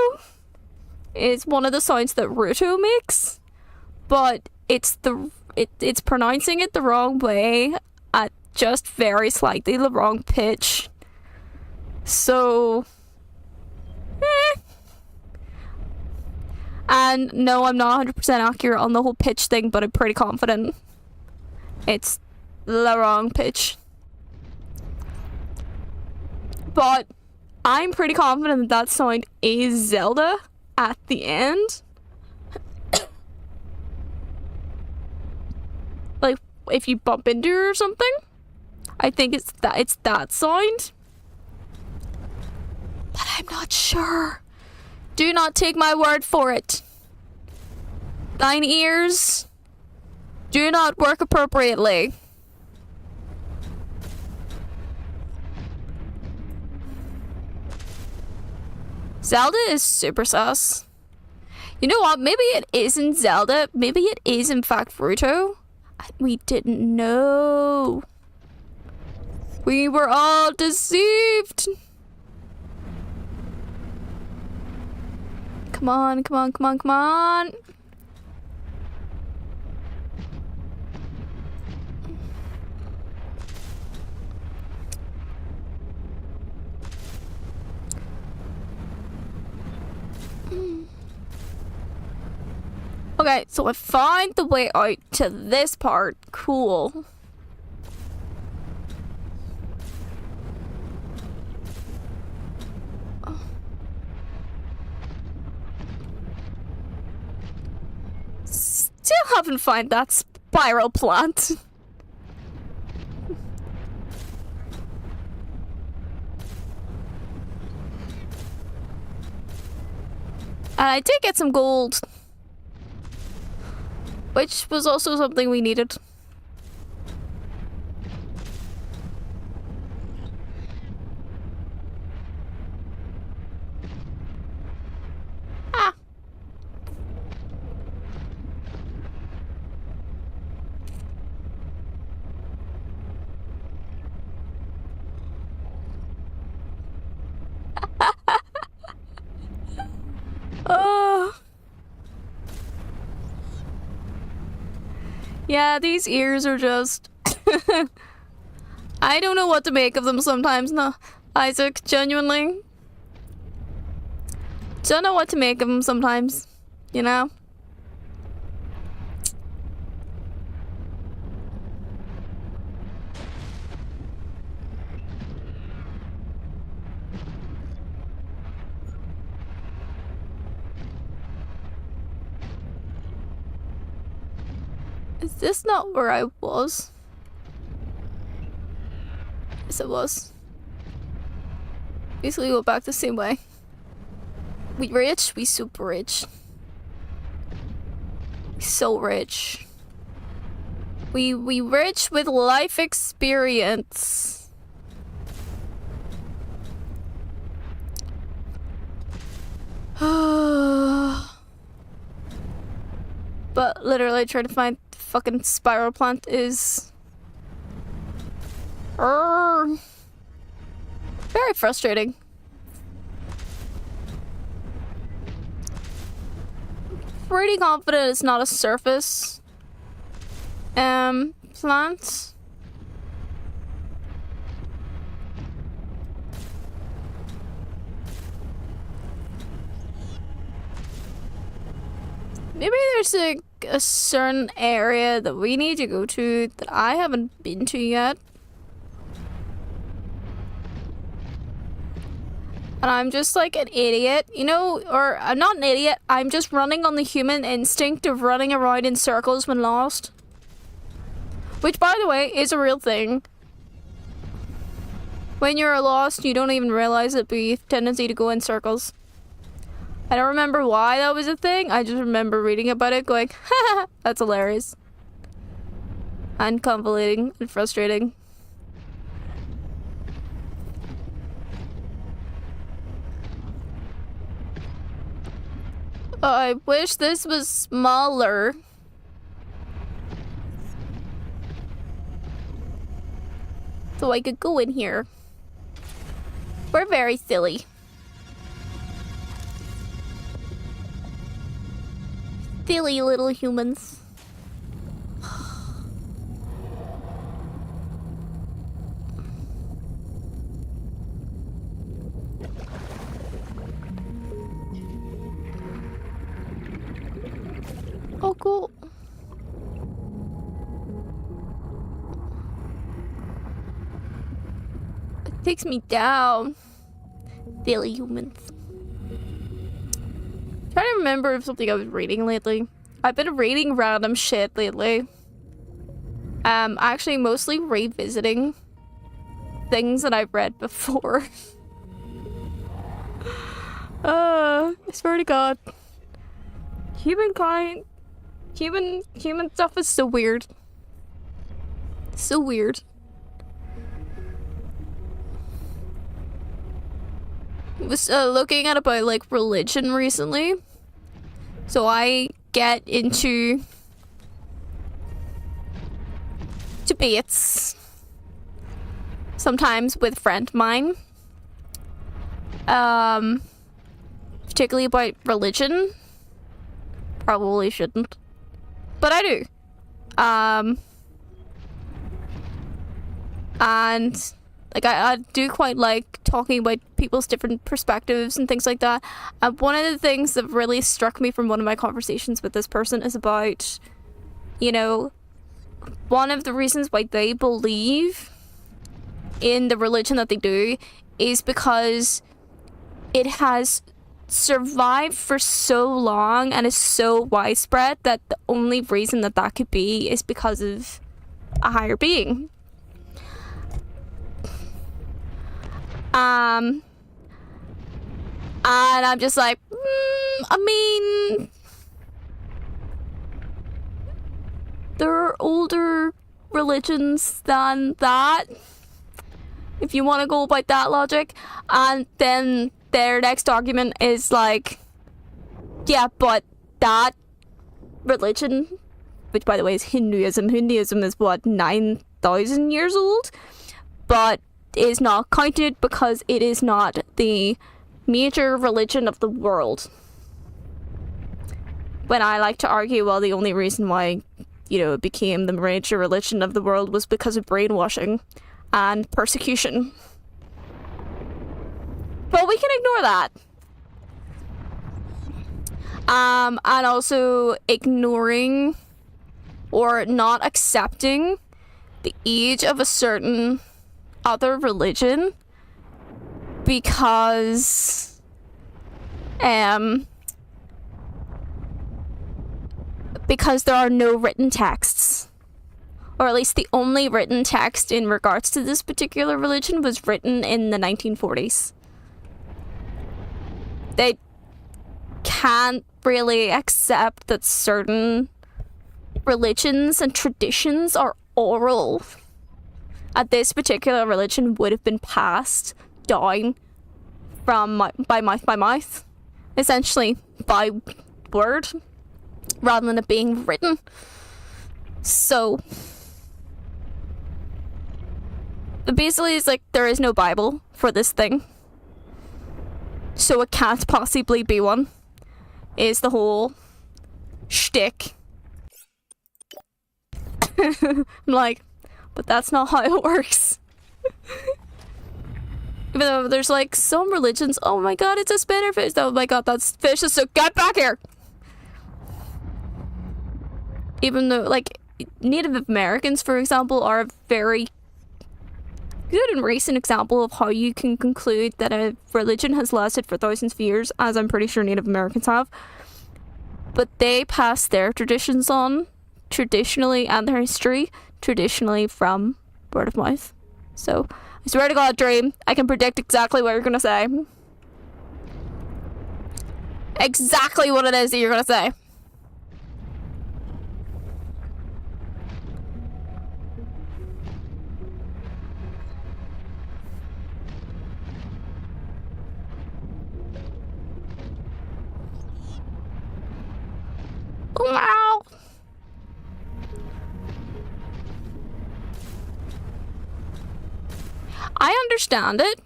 It's one of the sounds that Ruto makes, but it's pronouncing it the wrong way at just very slightly the wrong pitch. So, And no, I'm not 100% accurate on the whole pitch thing, but I'm pretty confident it's the wrong pitch. But I'm pretty confident that sound is Zelda at the end. Like, if you bump into her or something, I think it's that sound. But I'm not sure. Do not take my word for it. Thine ears do not work appropriately. Zelda is super sus. You know what? Maybe it isn't Zelda. Maybe it is in fact Ruto. We didn't know. We were all deceived. Come on, come on, come on, come on. Okay, so I found the way out to this part. Cool. Still still haven't found that spiral plant. And I did get some gold, which was also something we needed. Ah. Oh. Yeah, these ears are just... I don't know what to make of them sometimes, no. Isaac, genuinely. Don't know what to make of them sometimes, you know? Is this not where I was? Yes, it was. Basically, go back the same way. We rich, we super rich. So rich. We rich with life experience. But literally trying to find the fucking spiral plant is very frustrating. Pretty confident it's not a surface plant. Maybe there's a certain area that we need to go to that I haven't been to yet. And I'm just like an idiot, you know, or I'm not an idiot, I'm just running on the human instinct of running around in circles when lost. Which, by the way, is a real thing. When you're lost, you don't even realize it, but you have a tendency to go in circles. I don't remember why that was a thing, I just remember reading about it going, haha, that's hilarious. And convoluting and frustrating. I wish this was smaller. So I could go in here. We're very silly. Silly little humans. Oh, cool. It takes me down. Silly humans. Trying to remember if something I was reading lately. I've been reading random shit lately. Actually mostly revisiting things that I've read before. I swear to God. Human stuff is so weird. So weird. Was looking at about like religion recently. So I get into debates sometimes with a friend of mine. Particularly about religion. Probably shouldn't. But I do. And like I do quite like talking about people's different perspectives and things like that. One of the things that really struck me from one of my conversations with this person is about, you know, one of the reasons why they believe in the religion that they do is because it has survived for so long and is so widespread that the only reason that that could be is because of a higher being. And I'm just like, I mean, there are older religions than that, if you want to go by that logic. And then their next argument is like, yeah, but that religion, which by the way is Hinduism is what, 9,000 years old, but is not counted because it is not the major religion of the world. When I like to argue, well, the only reason why, it became the major religion of the world was because of brainwashing and persecution. But we can ignore that. And also ignoring or not accepting the age of a certain other religion because there are no written texts, or at least the only written text in regards to this particular religion was written in the 1940s. They can't really accept that certain religions and traditions are oral. This particular religion would have been passed down by mouth, essentially by word, rather than it being written. So basically it's like there is no Bible for this thing, so it can't possibly be one, is the whole shtick. I'm like, but that's not how it works. Even though there's like some religions, oh my god, it's a spinnerfish. Oh my god, that's vicious, so get back here. Even though, like, Native Americans, for example, are a very good and recent example of how you can conclude that a religion has lasted for thousands of years, as I'm pretty sure Native Americans have. But they pass their traditions on, traditionally, and their history, traditionally from word of mouth. So, I swear to God, Dream, I can predict exactly what you're gonna say. Exactly what it is that you're gonna say. Wow. I understand it.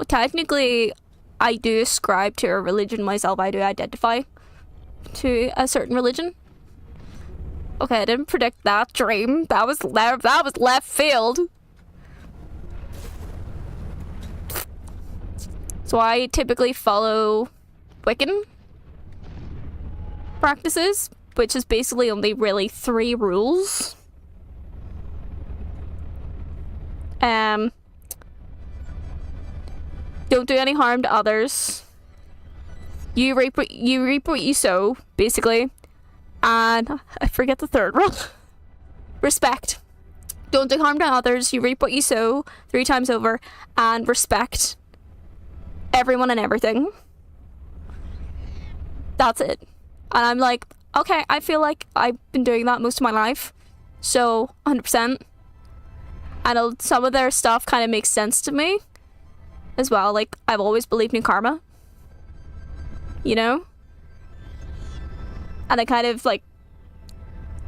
Technically, I do ascribe to a religion myself. I do identify to a certain religion. Okay, I didn't predict that, Dream. That was left field. So I typically follow Wiccan practices, which is basically only really 3 rules. Don't do any harm to others. You reap what you sow, basically. And I forget the third rule. Respect. Don't do harm to others. You reap what you sow 3 times over, and respect everyone and everything. That's it. And I'm like, okay, I feel like I've been doing that most of my life. So, 100%. And some of their stuff kind of makes sense to me as well. Like, I've always believed in karma. And it kind of, like,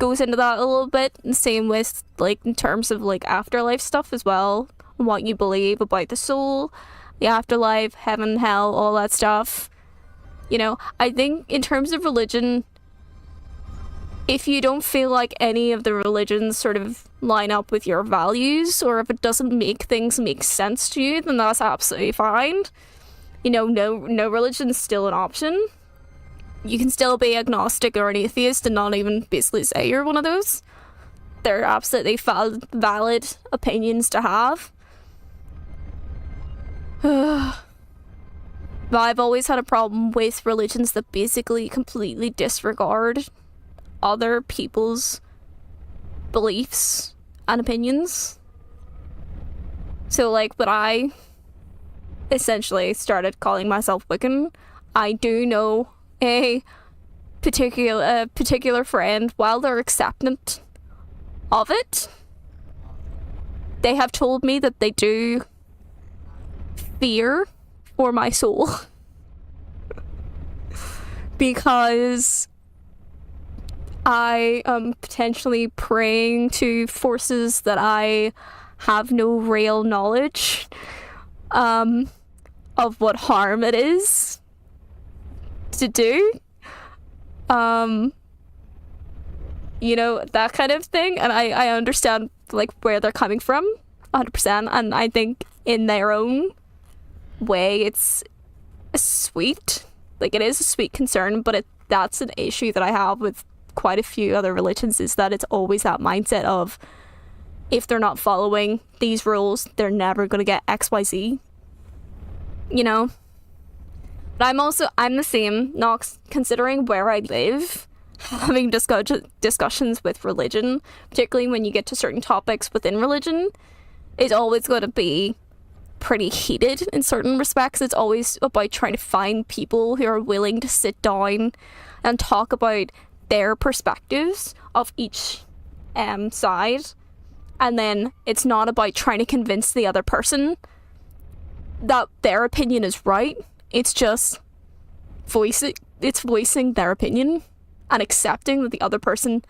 goes into that a little bit. And same with, like, in terms of, like, afterlife stuff as well. And what you believe about the soul, the afterlife, heaven, hell, all that stuff. I think in terms of religion, if you don't feel like any of the religions sort of line up with your values, or if it doesn't make things make sense to you, then that's absolutely fine. No religion's still an option. You can still be agnostic or an atheist and not even basically say you're one of those. They're absolutely valid opinions to have. But I've always had a problem with religions that basically completely disregard other people's beliefs and opinions. So, like, when I essentially started calling myself Wiccan, I do know a particular friend, while they're acceptant of it, they have told me that they do fear for my soul. Because I am potentially praying to forces that I have no real knowledge of what harm it is to do. You know, that kind of thing. And I understand, like, where they're coming from 100%. And I think in their own way, it's sweet. Like, it is a sweet concern, but that's an issue that I have with quite a few other religions, is that it's always that mindset of, if they're not following these rules, they're never going to get XYZ. You know? But I'm the same, not considering where I live, having discussions with religion, particularly when you get to certain topics within religion, is always going to be pretty heated in certain respects. It's always about trying to find people who are willing to sit down and talk about their perspectives of each side. And then it's not about trying to convince the other person that their opinion is right. It's just voicing their opinion and accepting that the other person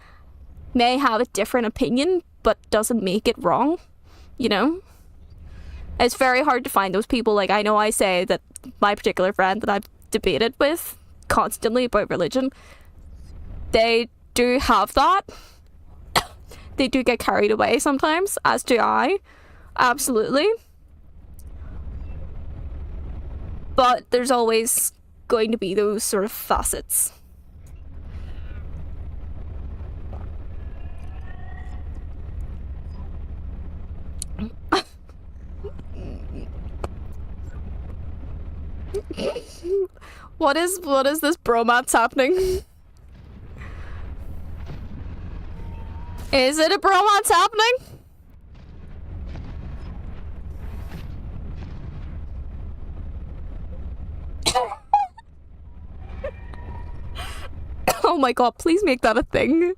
may have a different opinion, but doesn't make it wrong, you know? It's very hard to find those people. Like, I know I say that my particular friend that I've debated with constantly about religion, they do have that. They do get carried away sometimes, as do I. Absolutely. But there's always going to be those sort of facets. What is this bromance happening? Is it a bromance happening? Oh my god, please make that a thing.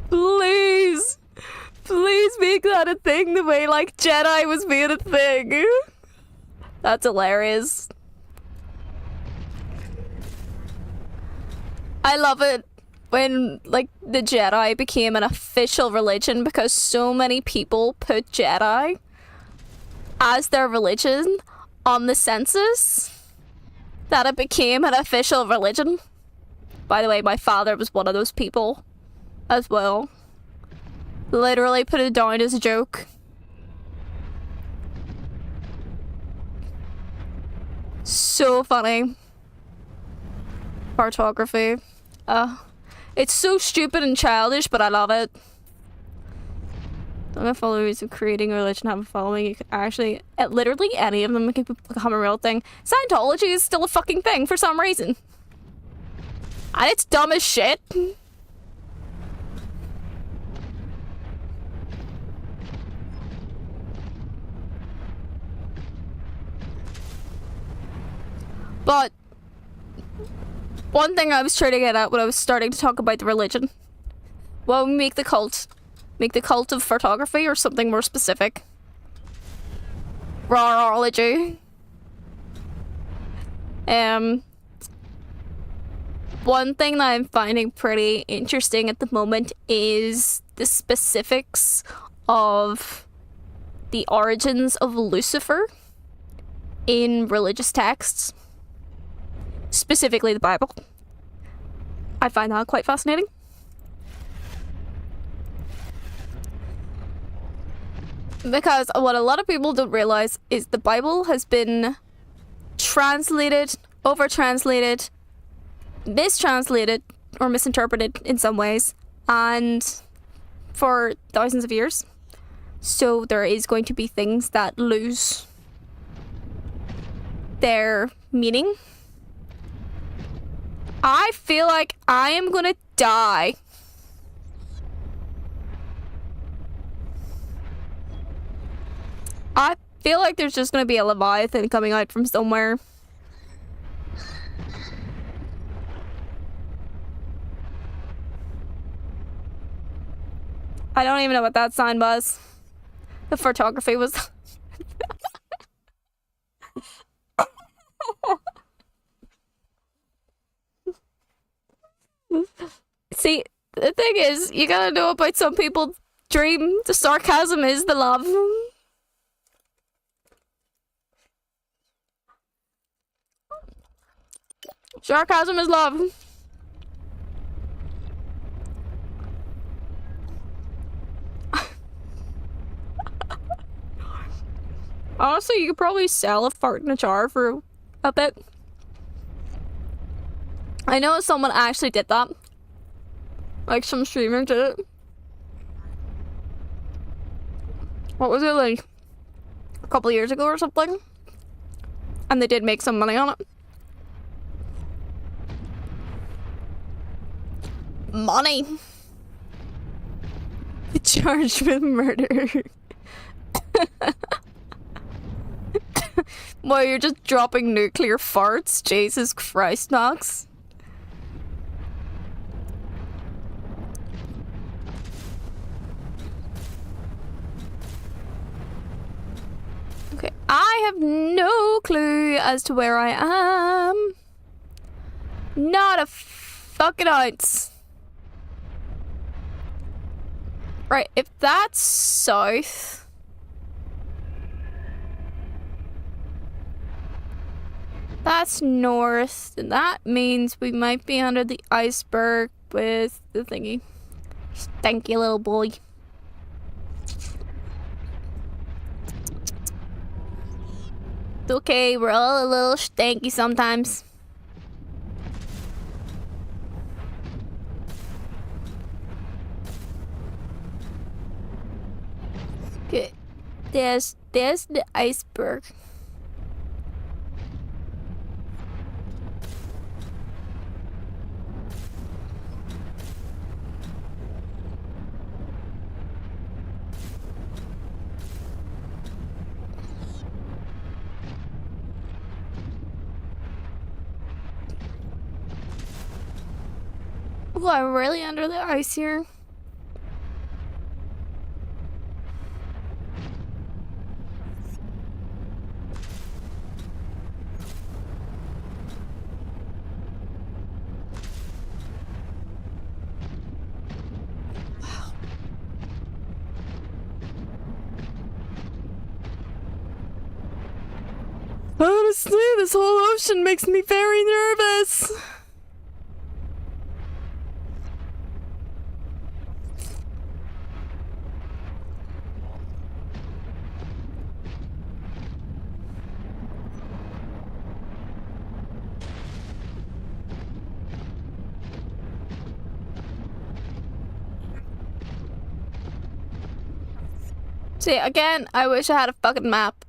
Please. Please make that a thing the way, like, Jedi was made a thing. That's hilarious. I love it when, like, the Jedi became an official religion, because so many people put Jedi as their religion on the census that it became an official religion. By the way, my father was one of those people as well. Literally put it down as a joke. So funny. Cartography. It's so stupid and childish, but I love it. Don't have followers of creating a religion have a following. You can actually, literally any of them can become a real thing. Scientology is still a fucking thing for some reason. And it's dumb as shit. But one thing I was trying to get at when I was starting to talk about the religion, well, we make the cult of photography or something more specific. Rawrology. One thing that I'm finding pretty interesting at the moment is the specifics of the origins of Lucifer in religious texts. Specifically the Bible. I find that quite fascinating. Because what a lot of people don't realize is the Bible has been translated, over-translated, mistranslated, or misinterpreted in some ways, and for thousands of years. So there is going to be things that lose their meaning. I feel like I am gonna die. I feel like there's just gonna be a Leviathan coming out from somewhere. I don't even know what that sign was. The photography was... See, the thing is, you gotta know about some people's dream. The sarcasm is the love. Sarcasm is love. Honestly, you could probably sell a fart in a jar for a bit. I know someone actually did that. Like, some streamer did it. What was it, like, a couple of years ago or something? And they did make some money on it. Money! Charged with murder. Well, you're just dropping nuclear farts? Jesus Christ, Knox. Okay, I have no clue as to where I am. Not a fucking ounce. Right, if that's south... That's north, and that means we might be under the iceberg with the thingy. Stanky little boy. It's okay, we're all a little stanky sometimes. Okay, there's the iceberg. Oh, I'm really under the ice here. Honestly, this whole ocean makes me very nervous. See, again, I wish I had a fucking map.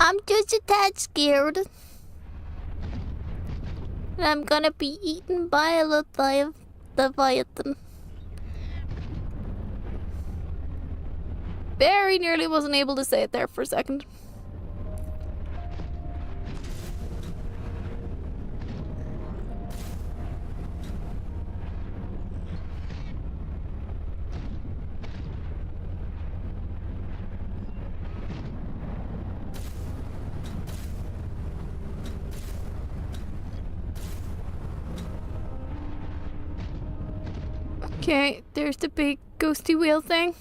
I'm just a tad scared. And I'm gonna be eaten by a Leviathan. Very nearly wasn't able to say it there for a second. Okay, there's the big ghosty wheel thing.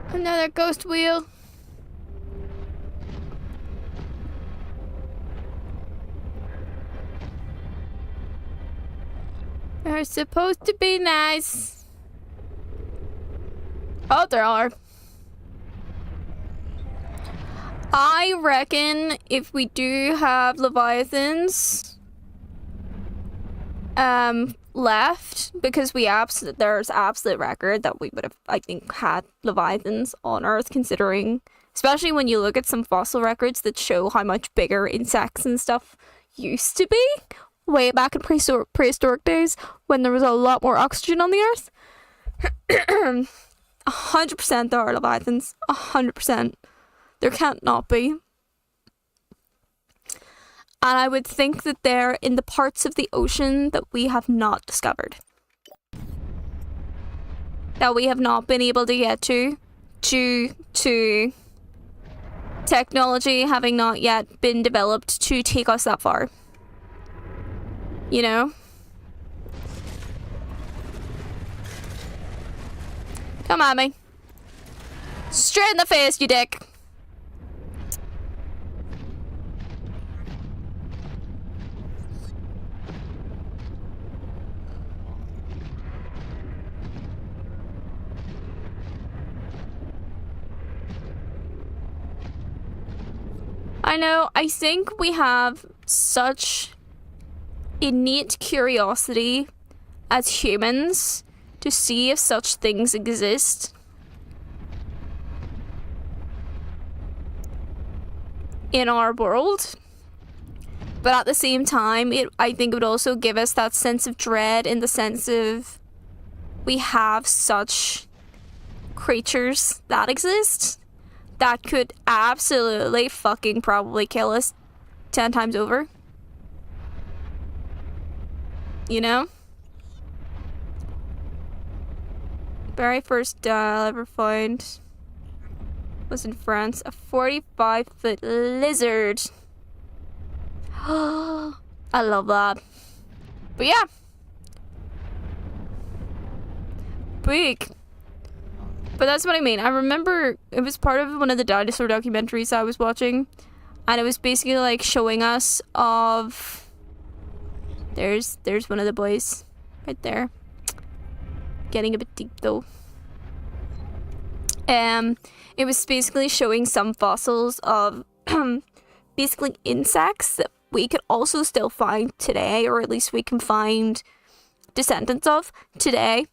Another ghost wheel. They're supposed to be nice. Oh, there are. I reckon if we do have Leviathans left, because there's absolute record that we would have, I think, had Leviathans on Earth, considering, especially when you look at some fossil records that show how much bigger insects and stuff used to be way back in prehistoric days when there was a lot more oxygen on the Earth. 100% there are Leviathans. 100%. There can't not be. And I would think that they're in the parts of the ocean that we have not discovered. That we have not been able to get to due to technology having not yet been developed to take us that far. You know? Come at me. Straight in the face, you dick. I know, I think we have such innate curiosity as humans to see if such things exist. In our world. But at the same time, I think it would also give us that sense of dread, in the sense of we have such creatures that exist that could absolutely fucking probably kill us 10 times over. You know? Very first I ever found was in France. A 45-foot lizard. I love that. But yeah. Big. But that's what I mean. I remember it was part of one of the dinosaur documentaries I was watching. And it was basically like showing us of... There's one of the boys right there. Getting a bit deep though. It was basically showing some fossils of basically insects that we could also still find today, or at least we can find descendants of today,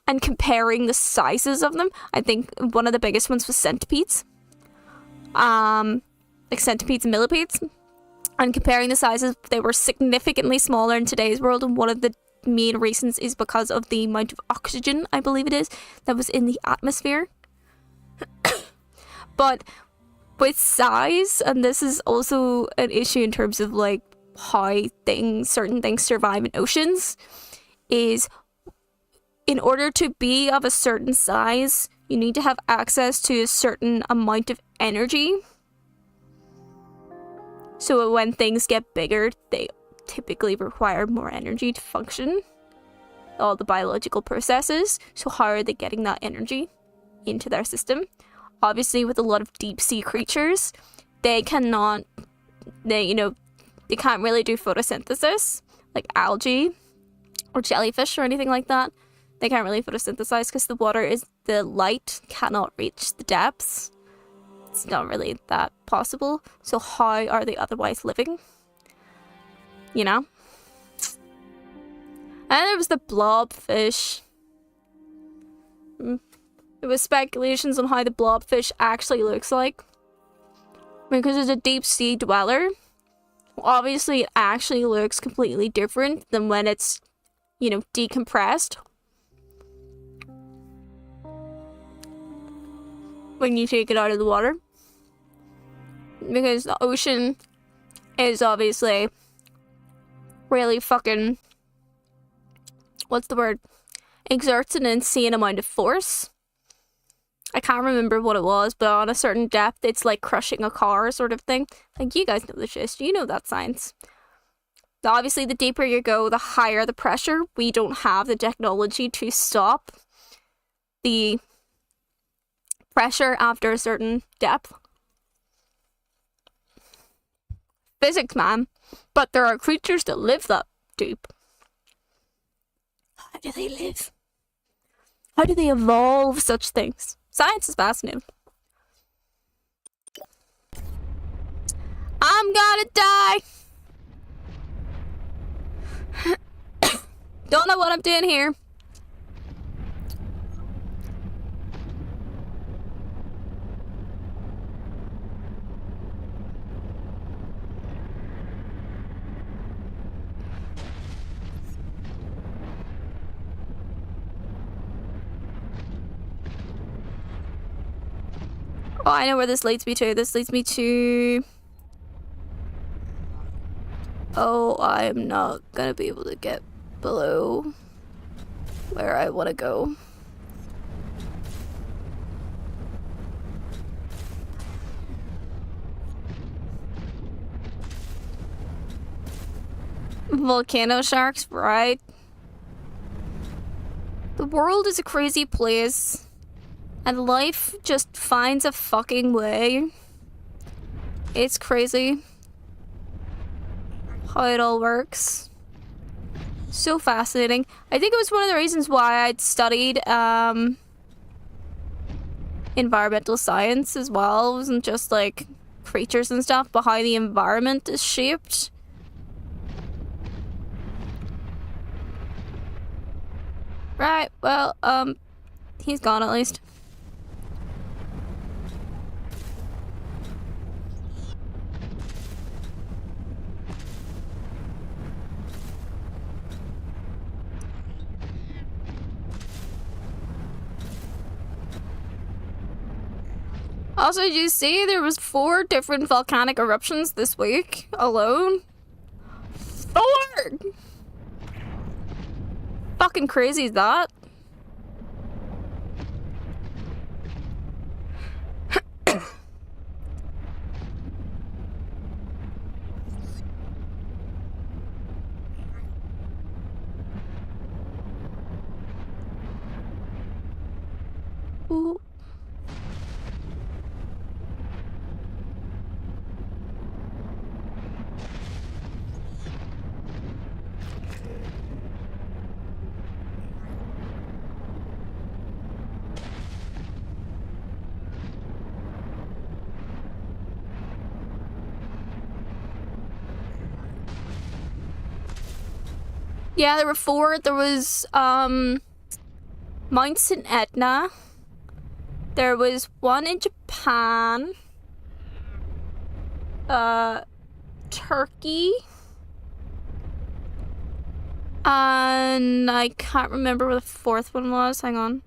and comparing the sizes of them. I think one of the biggest ones was centipedes. Like centipedes and millipedes. And comparing the sizes, they were significantly smaller in today's world, and one of the main reasons is because of the amount of oxygen, I believe it is, that was in the atmosphere. But with size, and this is also an issue in terms of like how certain things survive in oceans, is in order to be of a certain size, you need to have access to a certain amount of energy. So when things get bigger, they typically require more energy to function. All the biological processes. So how are they getting that energy into their system? Obviously, with a lot of deep sea creatures, they can't really do photosynthesis, like algae or jellyfish or anything like that. They can't really photosynthesize because the light cannot reach the depths. It's not really that possible. So how are they otherwise living? You know? And there was the blobfish. There was speculations on how the blobfish actually looks like. Because it's a deep sea dweller. Obviously, it actually looks completely different than when it's, decompressed. When you take it out of the water. Because the ocean is obviously really fucking... what's the word? Exerts an insane amount of force. I can't remember what it was, but on a certain depth, it's like crushing a car sort of thing. Like, you guys know the shit. You know that science. Obviously, the deeper you go, the higher the pressure. We don't have the technology to stop the pressure after a certain depth. Physics, man. But there are creatures that live that deep. How do they live? How do they evolve such things? Science is fascinating. I'm gonna die! Don't know what I'm doing here. Oh, I know where this leads me to. This leads me to... Oh, I'm not gonna be able to get below where I want to go. Volcano sharks, right? The world is a crazy place. And life just finds a fucking way. It's crazy how it all works. So fascinating. I think it was one of the reasons why I'd studied environmental science as well. It wasn't just like creatures and stuff, but how the environment is shaped. Right, well, he's gone at least. Also, did you see there was 4 different volcanic eruptions this week alone? 4! Fucking crazy is that? Ooh. Yeah, there were 4. There was Mount St. Etna. There was one in Japan. Turkey. And I can't remember where the 4th one was. Hang on.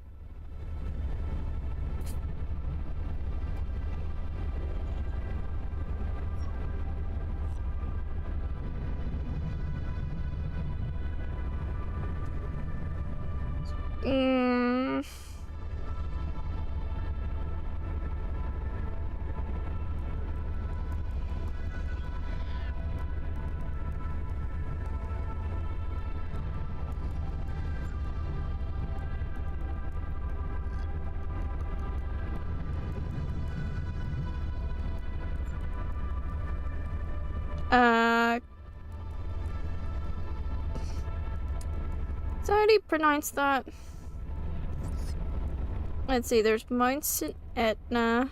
So how do you pronounce that? Let's see, there's Mount St. Etna.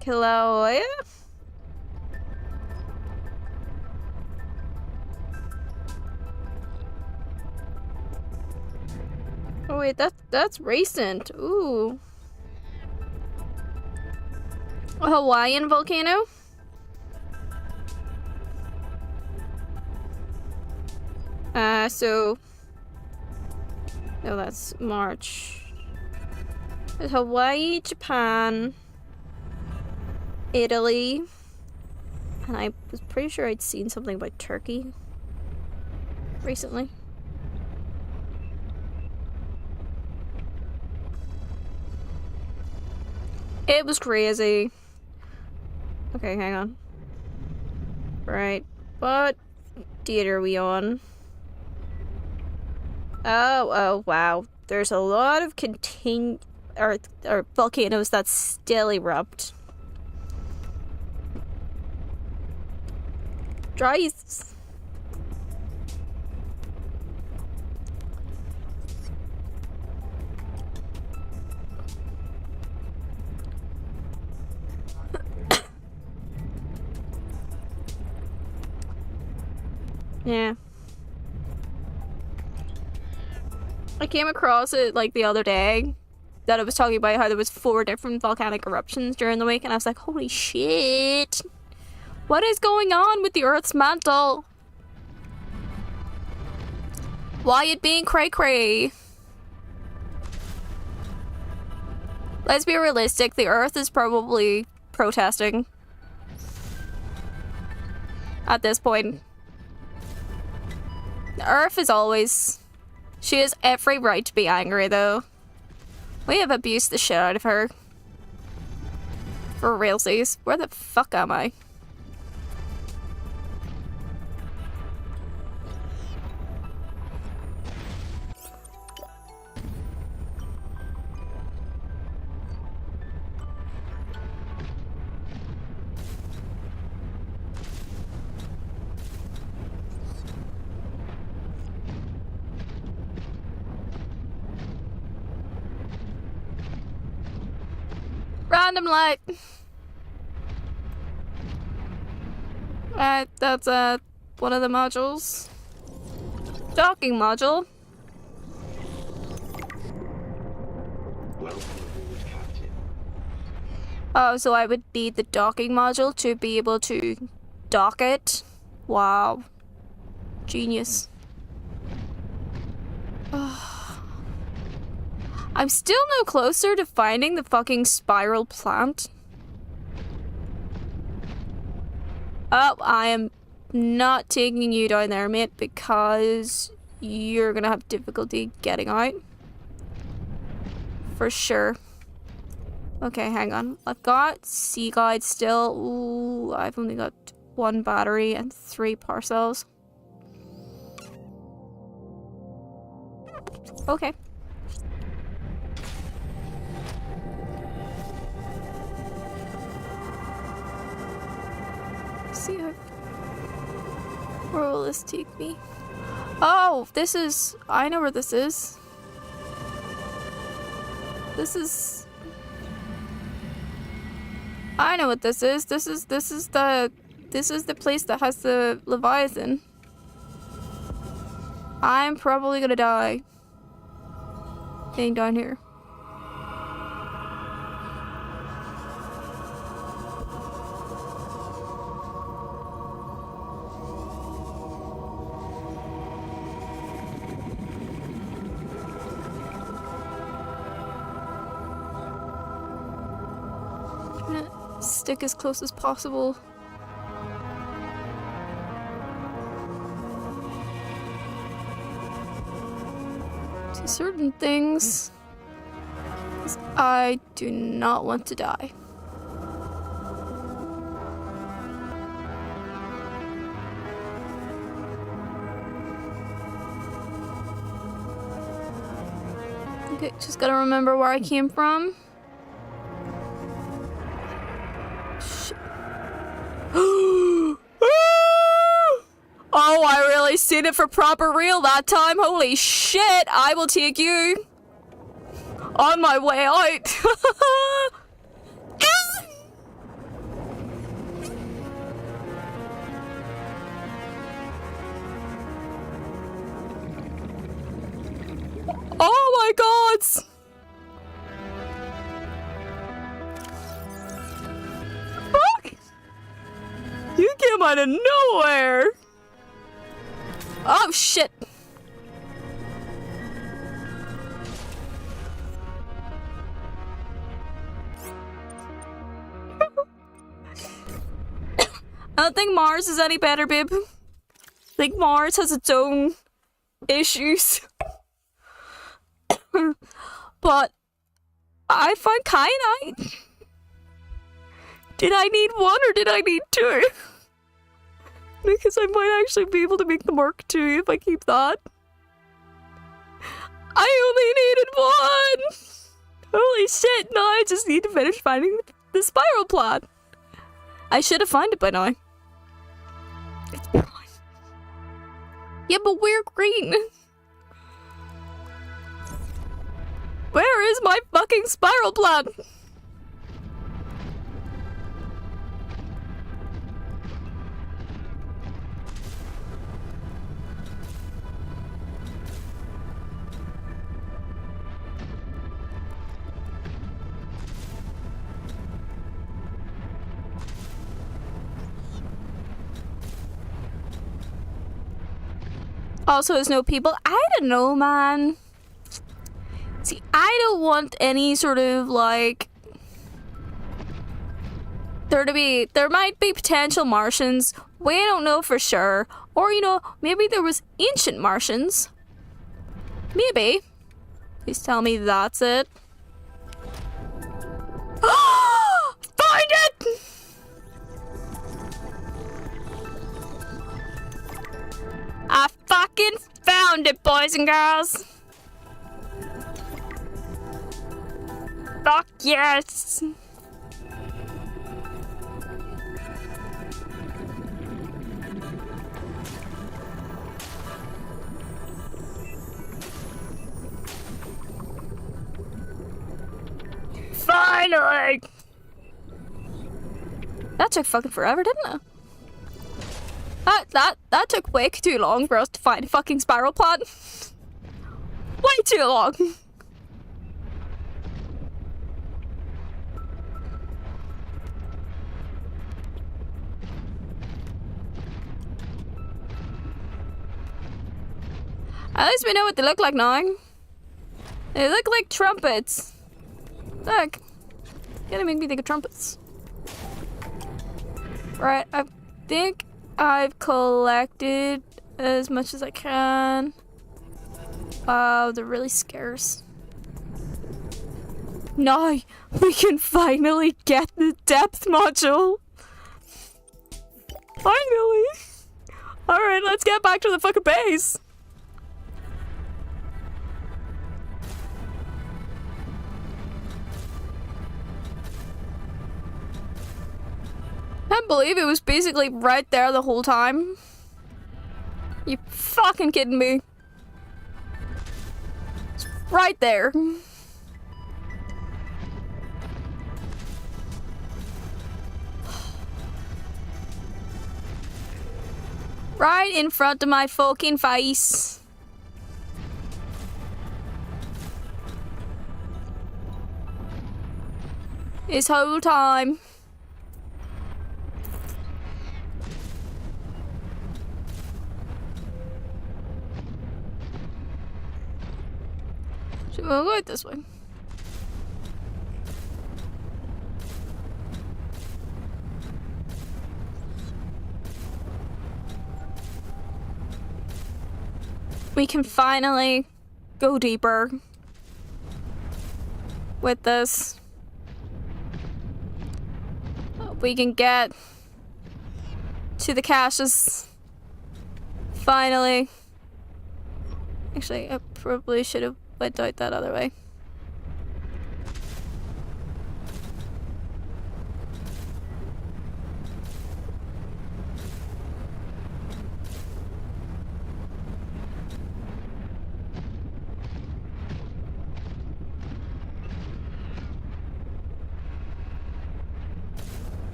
Kilauea? Oh wait, that's recent. Ooh. A Hawaiian volcano? So... No, that's March. There's Hawaii, Japan, Italy, and I was pretty sure I'd seen something about Turkey recently. It was crazy. Okay, hang on. Right, what date are we on? Oh, wow. there's a lot of or volcanoes that still erupt. Dries. Yeah. I came across it like the other day that it was talking about how there was 4 different volcanic eruptions during the week, and I was like, holy shit. What is going on with the Earth's mantle? Why it being cray-cray? Let's be realistic, the Earth is probably protesting at this point. The Earth is always... She has every right to be angry, though. We have abused the shit out of her. For realsies. Where the fuck am I? Random light. Alright, that's one of the modules. Docking module. Welcome aboard, Captain. Oh, so I would need the docking module to be able to dock it. Wow. Genius. I'm still no closer to finding the fucking spiral plant. Oh, I am not taking you down there, mate, because you're gonna have difficulty getting out. For sure. Okay, hang on. I've got Sea Guide still. Ooh, I've only got 1 battery and 3 parcels. Okay. See where will this take me? Oh, this is... I know where this is. This is... I know what this is. This is the place that has the Leviathan. I'm probably gonna die being down here. Stick as close as possible. To certain things. 'Cause I do not want to die. Okay, just gotta remember where I came from. Oh, I really seen it for proper real that time. Holy shit, I will take you on my way out. Oh my god. Fuck. You came out of nowhere. Oh shit! I don't think Mars is any better, babe. I think Mars has its own issues. But I found kyanite. Did I need 1 or did I need 2? Because I might actually be able to make the Mark II if I keep that. I only needed one! Holy shit, now I just need to finish finding the spiral plot. I should have found it by now. It's brown. Yeah, but we're green. Where is my fucking spiral plot? Also, there's no people. I don't know, man. See, I don't want any sort of like there might be potential Martians. We don't know for sure. Or, you know, maybe there was ancient Martians. Maybe. Please tell me that's it. Find it! I fucking found it, boys and girls. Fuck yes. Finally! That took fucking forever, didn't it? That took way too long for us to find a fucking spiral plot. Way too long. At least we know what they look like now. They look like trumpets. Look. Gonna make me think of trumpets. Right, I think I've collected as much as I can. Wow, they're really scarce. Now we can finally get the depth module. Finally. Alright, let's get back to the fucking base. I can't believe it was basically right there the whole time. You fucking kidding me? It's right there. Right in front of my fucking face. This whole time. We'll go this way. We can finally go deeper with this. We can get to the caches. Finally. Actually, I probably should have went out that other way.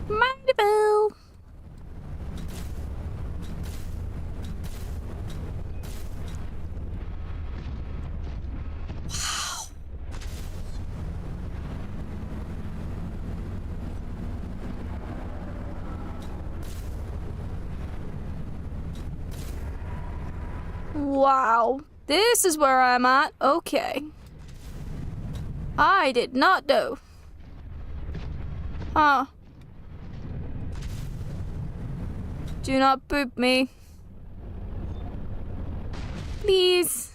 Mindable. Wow, this is where I'm at. Okay. I did not know. Huh. Do not boop me. Please.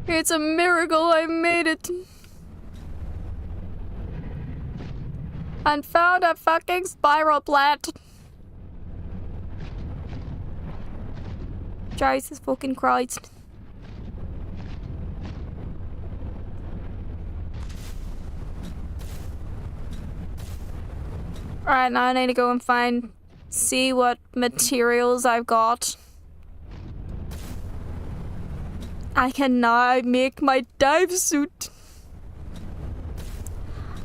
It's a miracle I made it. And found a fucking spiral plant. Jesus fucking Christ. Alright, now I need to go and see what materials I've got. I can now make my dive suit.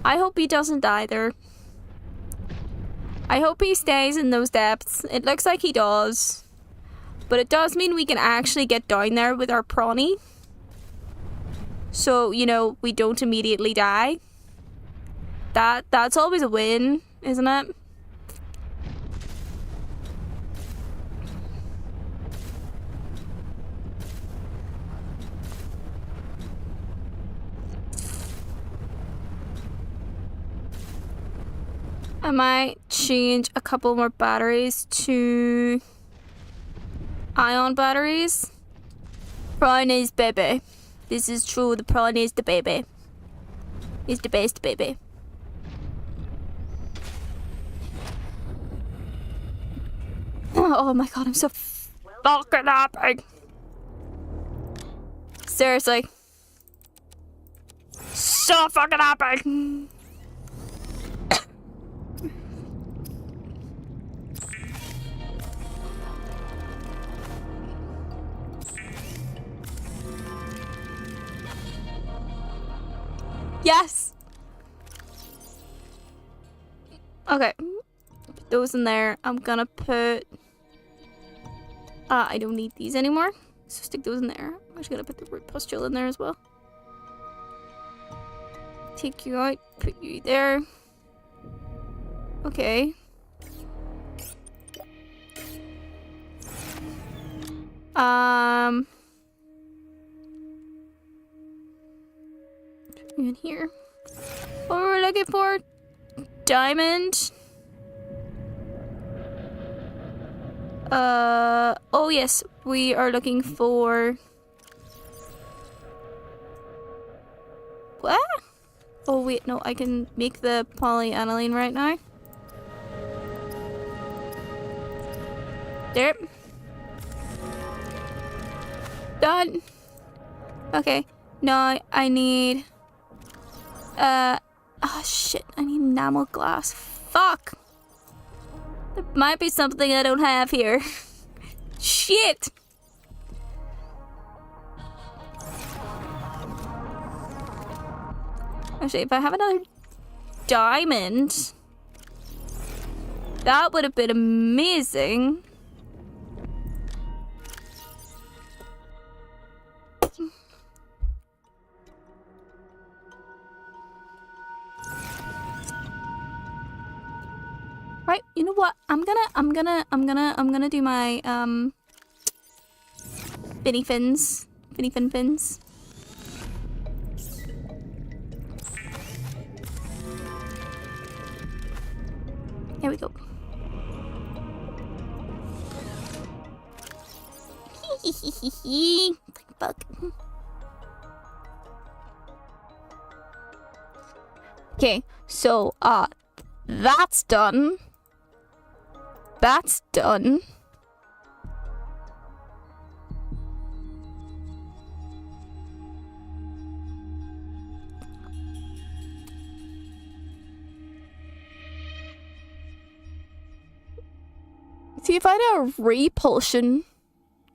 I hope he doesn't either. I hope he stays in those depths. It looks like he does. But it does mean we can actually get down there with our prawny. So, you know, we don't immediately die. That's always a win, isn't it? I might change a couple more batteries to ion batteries. Prawn is baby. This is true. The prawn is the baby. Is the best baby. Oh my god, I'm so fucking happy. Seriously. So fucking happy. Yes! Okay. Put those in there. I'm gonna put... I don't need these anymore. So stick those in there. I'm just gonna put the root pustule in there as well. Take you out. Put you there. Okay. In here. What were we looking for? Diamond. Oh yes, we are looking for... What? Oh wait, no, I can make the polyaniline right now. There. Done. Okay, now I need... oh shit, I need enamel glass. Fuck! There might be something I don't have here. Shit! Actually, if I have another diamond, that would have been amazing. Right, you know what? I'm gonna do my finny fins. Finny fin fins. Here we go. Fuck. Okay, so that's done. That's done. See, if I had a repulsion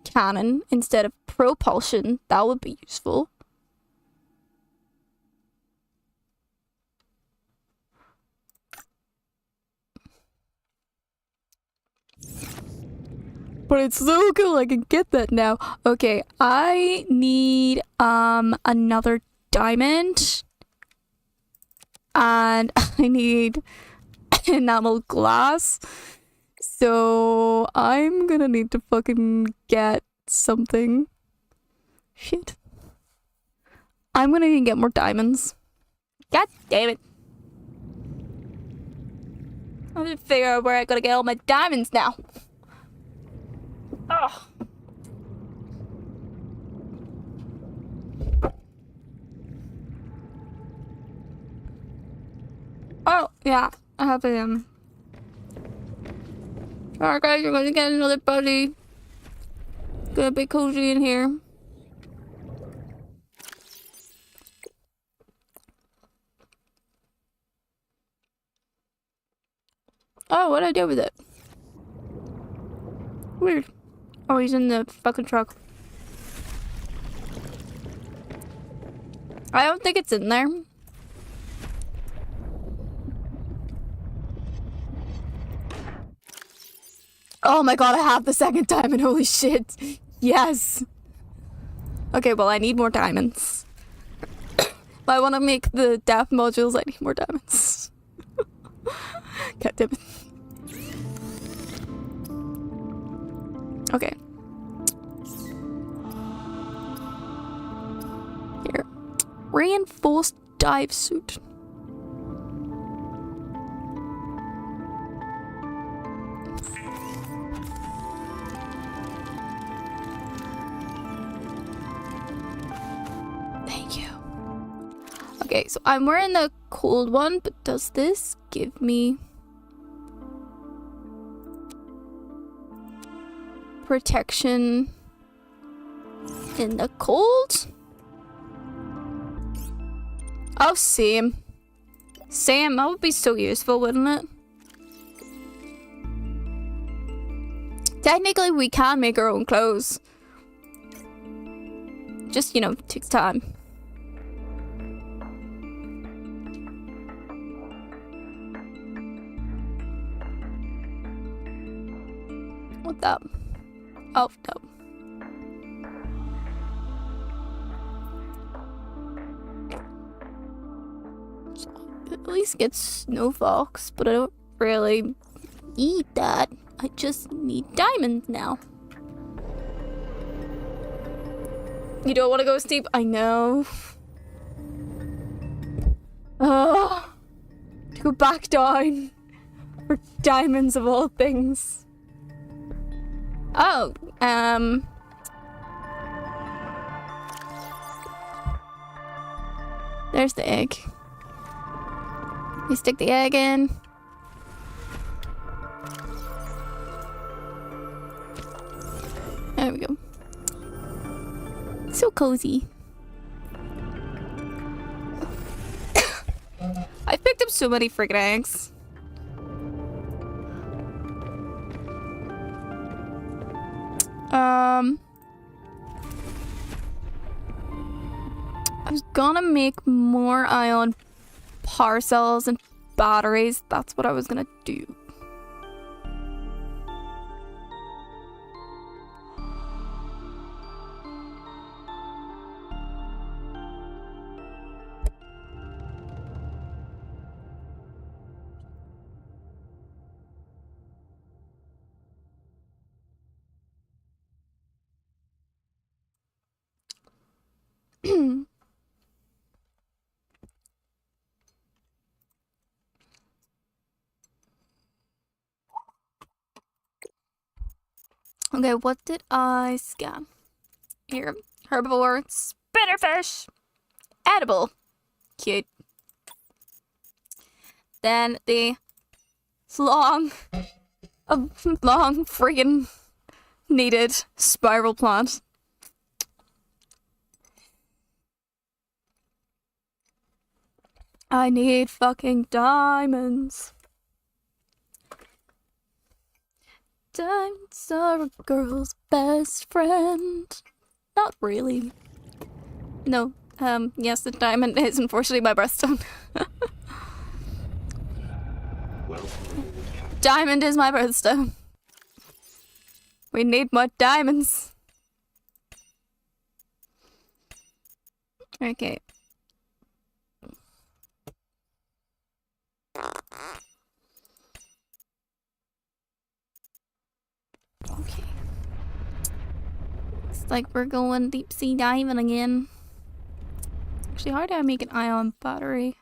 cannon instead of propulsion, that would be useful. But it's so cool, I can get that now. Okay, I need another diamond. And I need enamel glass. So I'm gonna need to fucking get something. Shit. I'm gonna need to get more diamonds. God damn it. I'm gonna figure out where I gotta get all my diamonds now. Oh. Yeah, I have a Alright guys, you're gonna get another buddy. Gonna be cozy in here. Oh, what'd I do with it? Weird. Oh, he's in the fucking truck. I don't think it's in there. Oh my god, I have the second diamond. Holy shit. Yes. Okay, well, I need more diamonds. If I want to make the death modules, I need more diamonds. God damn it. Okay. Here. Reinforced dive suit. Thank you. Okay, so I'm wearing the cold one, but does this give me protection in the cold? Oh, same. Same, that would be so useful, wouldn't it? Technically, we can make our own clothes. Just, you know, takes time. What the? Oh, no. So, at least get snow fox, but I don't really need that. I just need diamonds now. You don't want to go steep? I know. To go back down for diamonds of all things. Oh, there's the egg. We stick the egg in. There we go. So cozy. I picked up so many freaking eggs. I was gonna make more ion power cells and batteries. That's what I was gonna do. Okay, what did I scan? Here, herbivore, spinnerfish, edible, cute. Then the long friggin' needed spiral plant. I need fucking diamonds. Diamonds are a girl's best friend. Not really. No, yes, the diamond is unfortunately my birthstone. Diamond is my birthstone. We need more diamonds. Okay. Okay. It's like we're going deep sea diving again. Actually, how do I make an ion battery?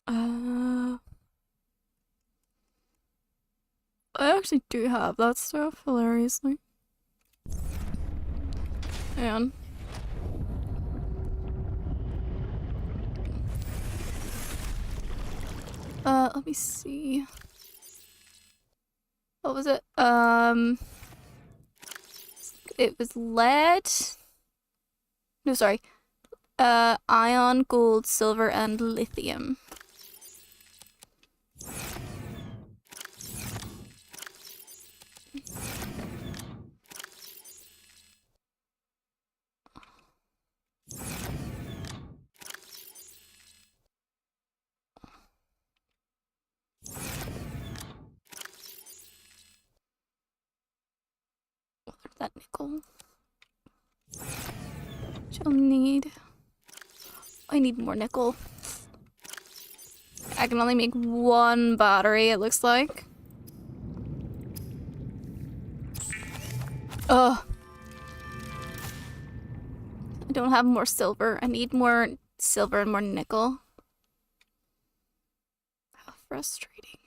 I actually do have that stuff, hilariously. And Let me see. What was it? It was lead. No, sorry. Iron, gold, silver, and lithium. That nickel. Which I'll need. I need more nickel. I can only make one battery, it looks like. Ugh. I don't have more silver. I need more silver and more nickel. How frustrating.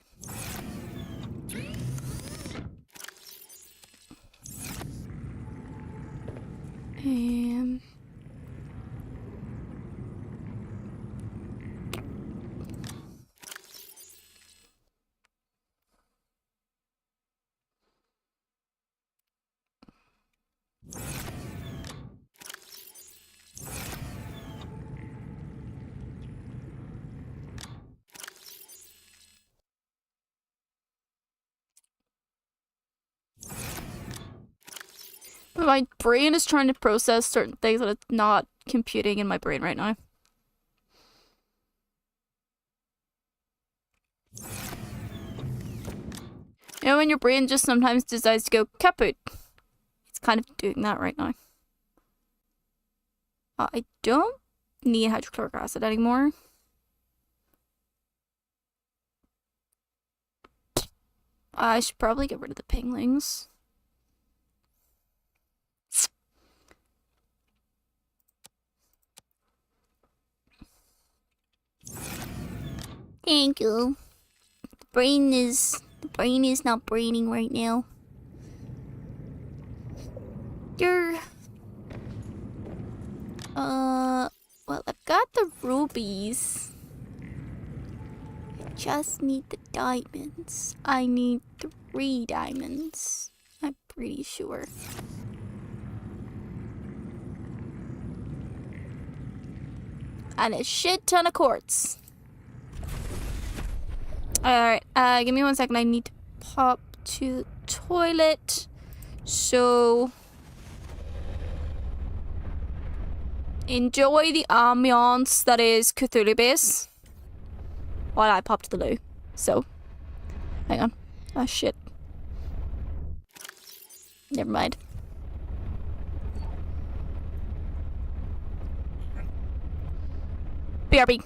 My brain is trying to process certain things that it's not computing in my brain right now. You know when your brain just sometimes decides to go kaput? It's kind of doing that right now. I don't need hydrochloric acid anymore. I should probably get rid of the pinglings. Thank you. The brain is not braining right now. Well, I've got the rubies. I just need the diamonds. I need 3 diamonds. I'm pretty sure. And a shit ton of quartz. Alright, give me 1 second. I need to pop to the toilet. So enjoy the ambiance that is Cthulhu Base while I pop to the loo. So, hang on. Ah, shit. Never mind. BRB.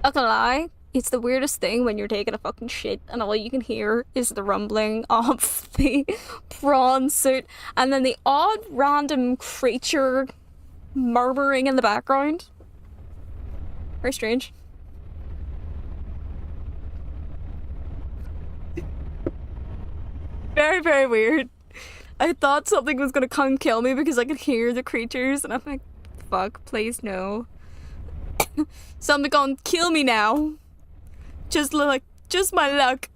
Not gonna lie, it's the weirdest thing when you're taking a fucking shit and all you can hear is the rumbling of the prawn suit and then the odd random creature murmuring in the background. Very strange. Very, very weird. I thought something was gonna come kill me because I could hear the creatures and I'm like, fuck, please no. Something gonna kill me now. Just my luck.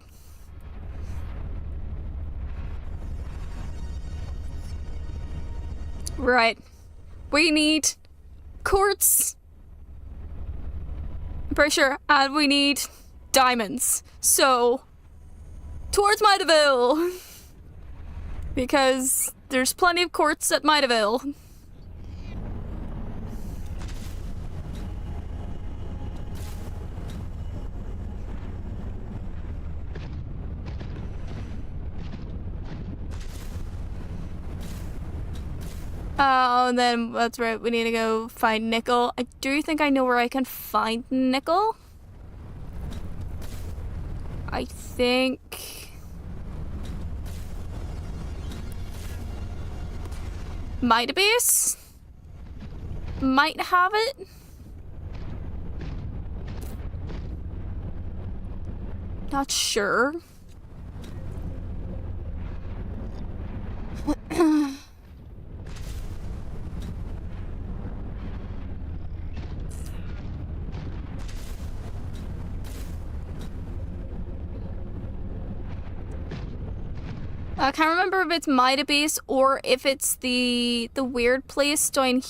Right. We need quartz. I'm pretty sure. And we need diamonds. So, towards Midaville. Because there's plenty of quartz at Midaville. And then that's right, we need to go find nickel. I do think I know where I can find nickel. I think Mitabase might have it. Not sure. I can't remember if it's Mitabase or if it's the weird place down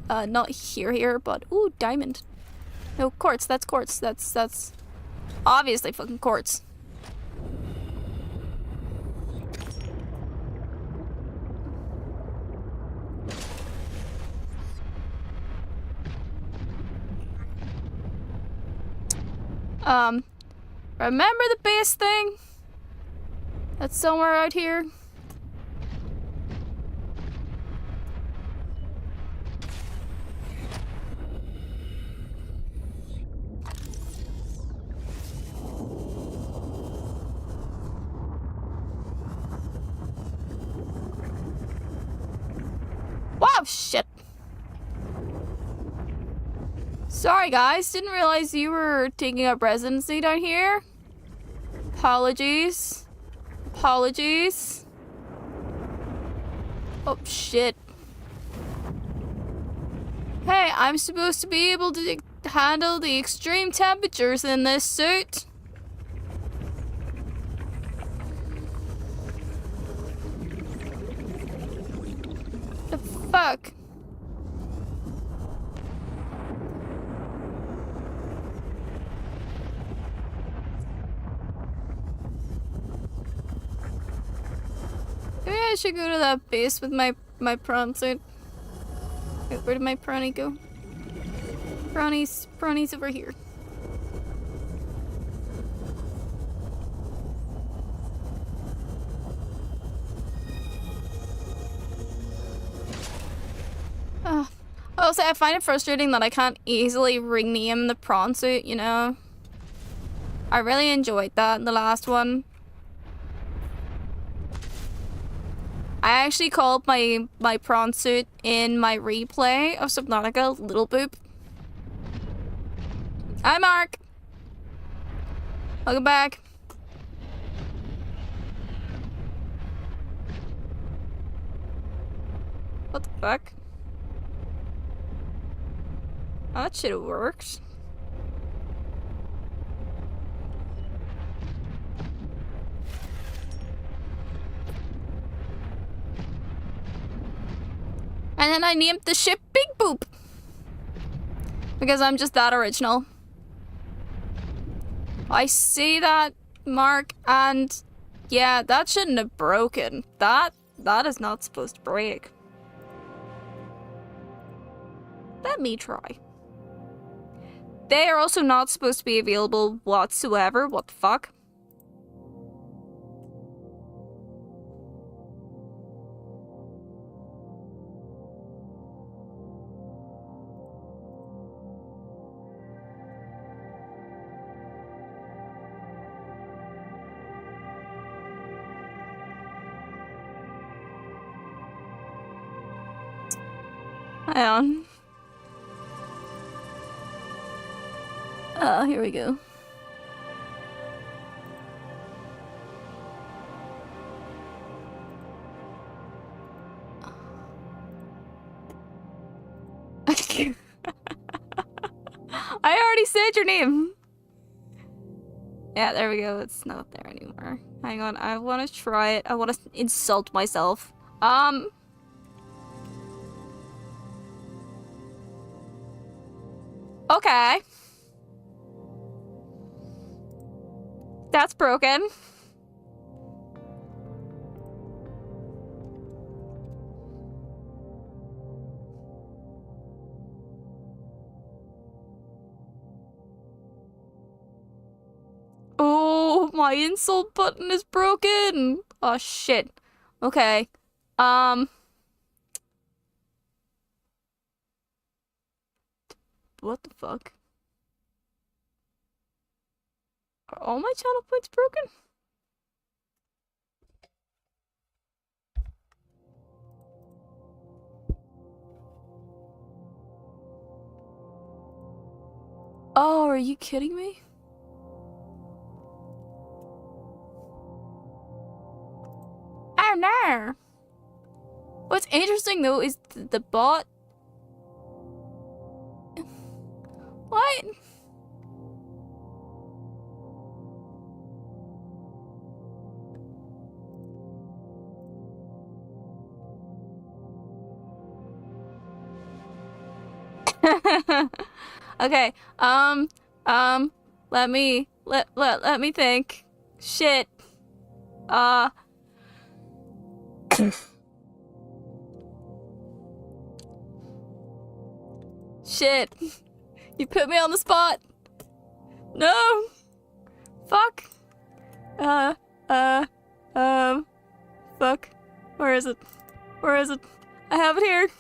not here, but ooh, diamond. No, quartz, that's quartz. That's obviously fucking quartz. Remember the base thing? That's somewhere out here. Wow, shit. Sorry guys, didn't realize you were taking up residency down here. Apologies. Apologies. Oh shit. Hey, I'm supposed to be able to handle the extreme temperatures in this suit. The fuck? Maybe I should go to that base with my prawn suit. Wait, where did my prawny go? Prawny's over here. Also, I find it frustrating that I can't easily rename the prawn suit, you know? I really enjoyed that in the last one. I actually called my prawn suit in my replay of Subnautica Little Boop. Hi, Mark. Welcome back. What the fuck? Oh, that should have worked. And then I named the ship Big Boop. Because I'm just that original. I see that, Mark, and yeah, that shouldn't have broken. That is not supposed to break. Let me try. They are also not supposed to be available whatsoever. What the fuck? Hang on. Here we go. I already said your name. Yeah, there we go. It's not there anymore. Hang on, I want to try it. I want to insult myself. Okay. That's broken. Oh, my insult button is broken. Oh, shit. Okay. What the fuck? Are all my channel points broken? Oh, are you kidding me? Oh no! What's interesting though is the bot. What? Okay. Let me think. Shit. Shit. You put me on the spot. No. Fuck. Fuck. Where is it? Where is it? I have it here.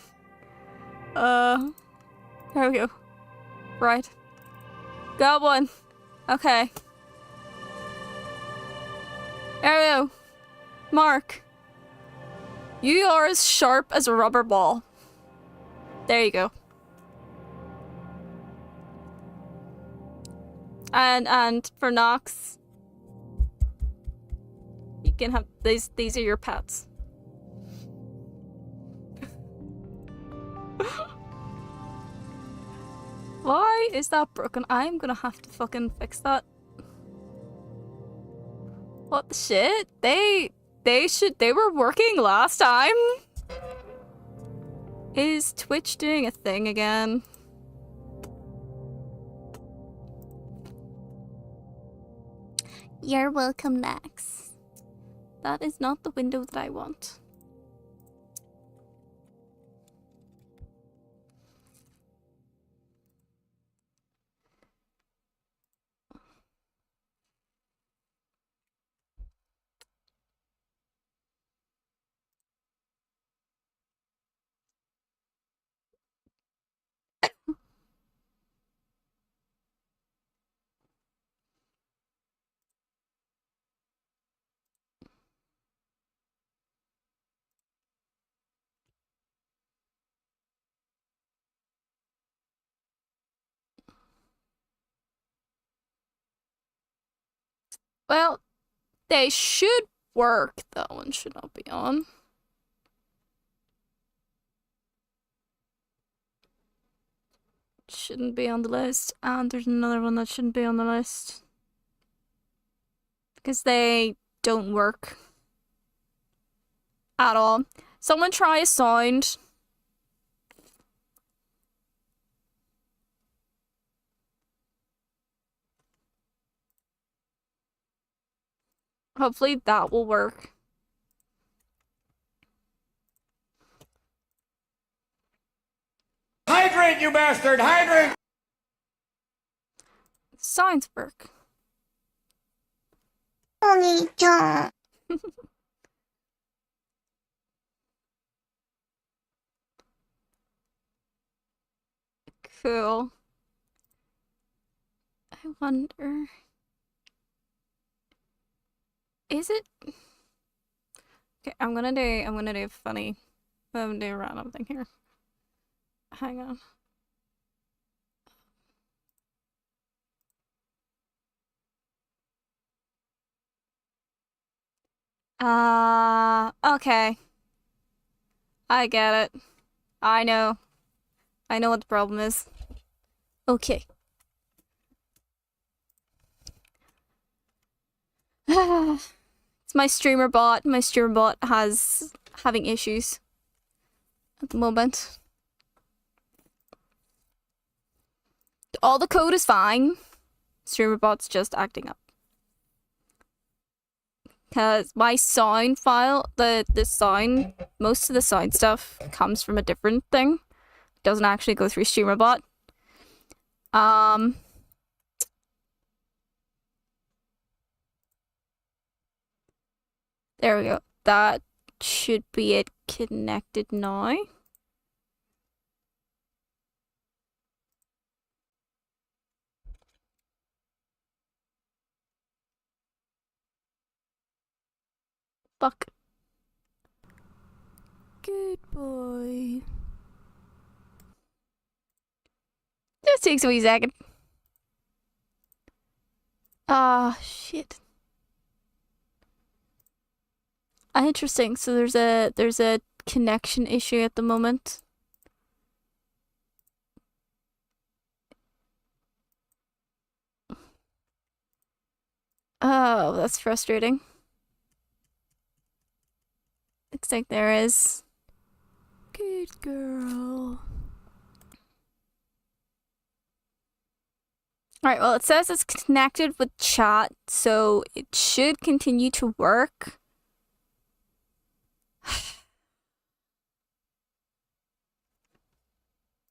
There we go. Right. Got one. Okay. There we go. Mark. You are as sharp as a rubber ball. There you go. And for Nox, you can have these are your pets. Why is that broken? I'm gonna have to fucking fix that. What the shit? They were working last time? Is Twitch doing a thing again? You're welcome, Max. That is not the window that I want. Well, they should work. That one should not be on. Shouldn't be on the list. And there's another one that shouldn't be on the list. Because they don't work. At all. Someone try a sound. Hopefully that will work. Hydrate, you bastard! Hydrate! Sounds work. Cool. I wonder... Is it... Okay, I'm gonna do a funny... I'm gonna do a random thing here. Hang on. Okay. I get it. I know. I know what the problem is. Okay. It's my streamer bot. My streamer bot has having issues at the moment. All the code is fine. Streamer bot's just acting up. Because my sound file, the sound, most of the sound stuff comes from a different thing. It doesn't actually go through streamer bot. There we go. That should be it connected now. Fuck. Good boy. Just takes a wee second. Ah, shit. Interesting. So there's a connection issue at the moment. Oh, that's frustrating. Looks like there is. Good girl. Alright, well, it says it's connected with chat, so it should continue to work.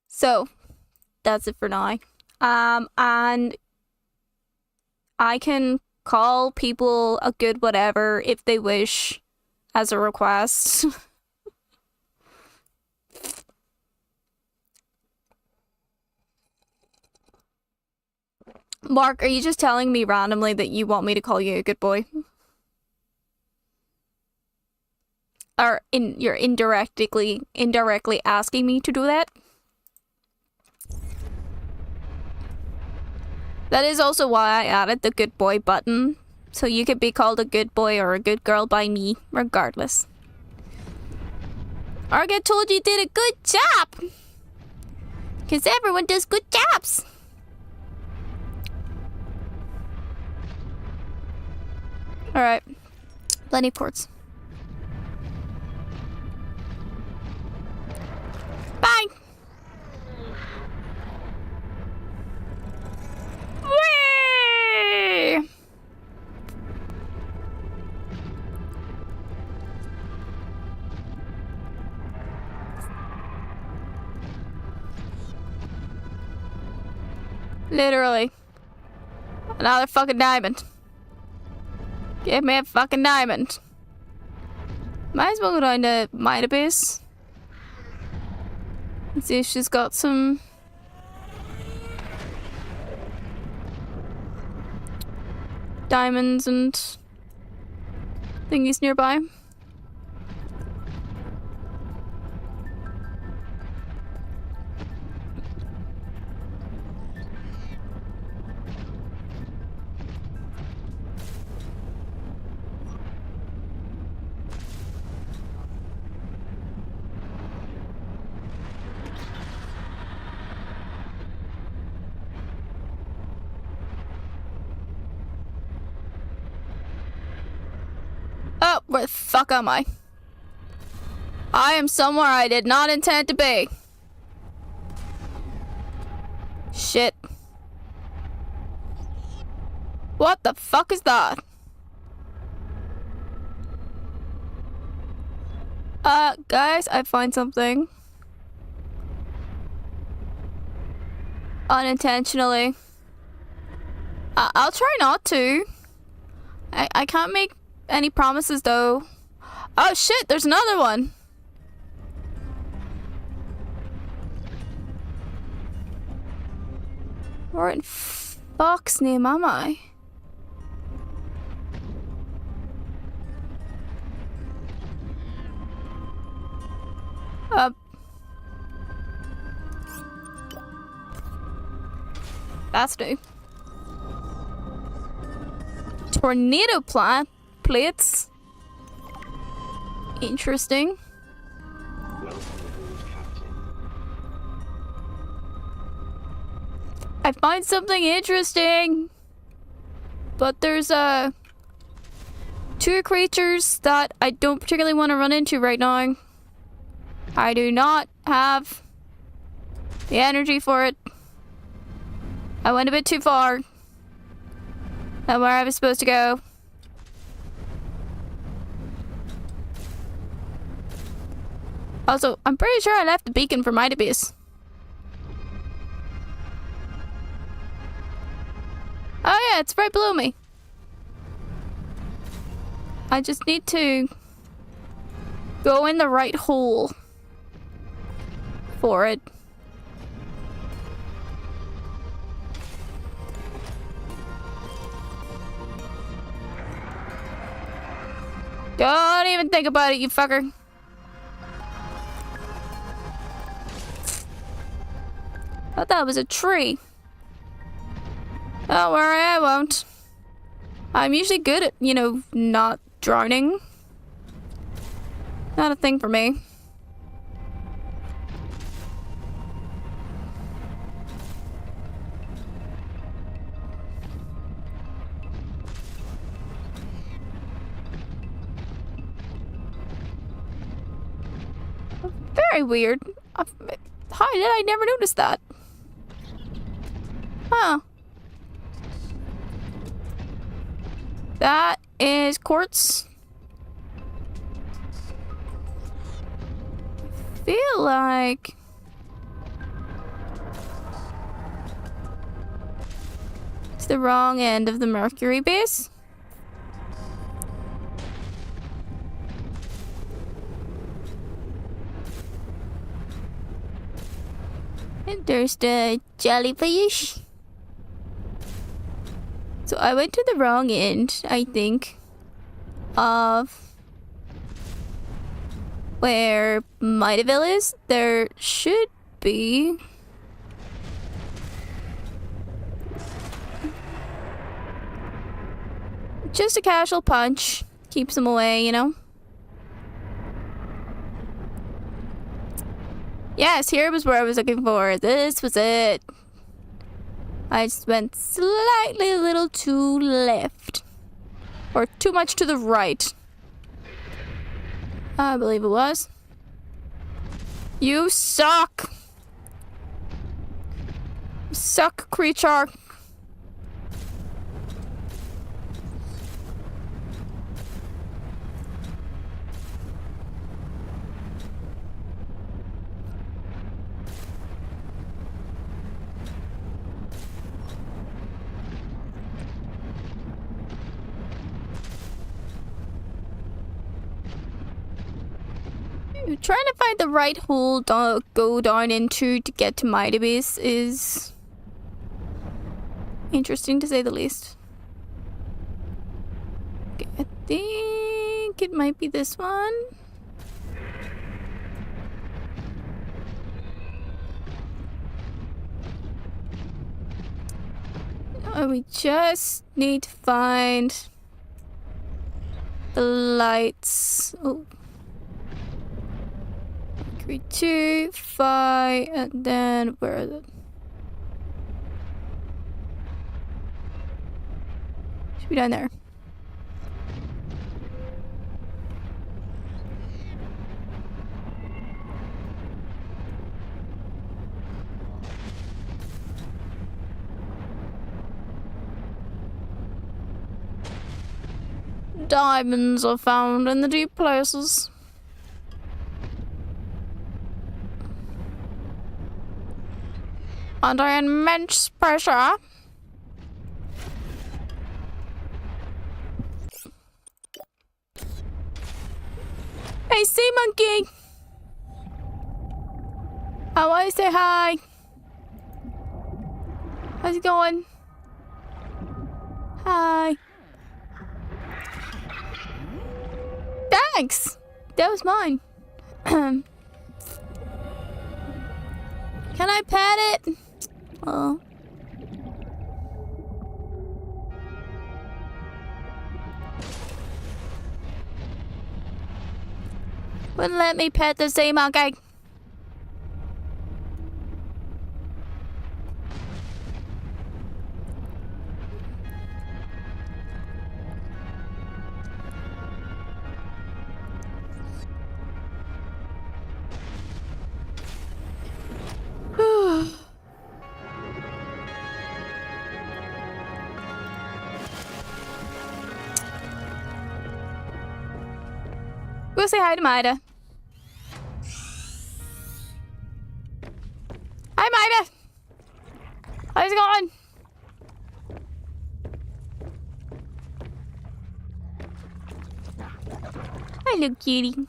So, that's it for now. And I can call people a good whatever if they wish as a request. Mark, are you just telling me randomly that you want me to call you a good boy? Or you're indirectly asking me to do that? That is also why I added the good boy button, so you could be called a good boy or a good girl by me, regardless. Arga told you did a good job! Because everyone does good jobs! Alright. Plenty of quartz. Bye! Whee! Literally. Another fucking diamond. Give me a fucking diamond. Might as well go down to Mida base. And see if she's got some diamonds and thingies nearby. Oh, where the fuck am I? I am somewhere I did not intend to be. Shit. What the fuck is that? Guys, I find something. Unintentionally. I'll try not to. I can't make any promises though. Oh shit, there's another one. Where in fuck's name am I? That's new. Tornado plates. Interesting. Welcome aboard, Captain. I find something interesting. But there's two creatures that I don't particularly want to run into right now. I do not have the energy for it. I went a bit too far than where I was supposed to go. Also, I'm pretty sure I left the beacon for my base. Oh yeah, it's right below me. I just need to go in the right hole for it. Don't even think about it, you fucker. Thought that was a tree. Don't worry, I won't. I'm usually good at, you know, not drowning. Not a thing for me. Very weird. How did I never notice that? Huh. That is quartz. I feel like it's the wrong end of the Mercury base. And there's the jellyfish. So I went to the wrong end, I think, of where Mitaville is. There should be just a casual punch. Keeps them away, you know? Yes, here was where I was looking for. This was it. I just went slightly a little too left. Or too much to the right. I believe it was. You suck! Suck, creature. Trying to find the right hole to go down into to get to my base is interesting to say the least. Okay, I think it might be this one. We just need to find the lights. Oh. 3, 2, 5, and then where is it? Should be down there. Diamonds are found in the deep places. Under immense pressure. Hey, sea monkey! How are you? Say hi. How's it going? Hi. Thanks! That was mine. Can I pet it? Oh. Wouldn't let me pet the sea monkey. Go say hi to Maida. Hi, Maida. How's it going? Hello, cutie.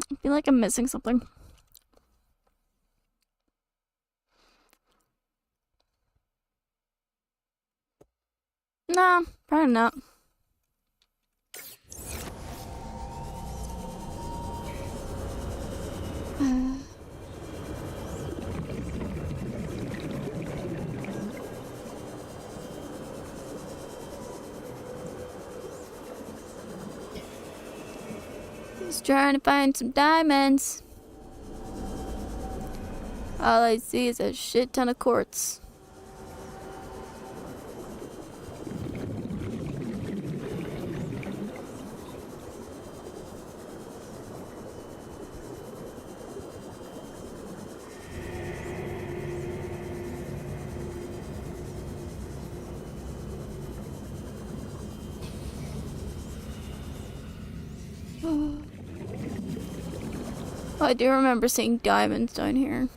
I feel like I'm missing something. Nah, probably not. Just trying to find some diamonds. All I see is a shit ton of quartz. I do remember seeing diamonds down here.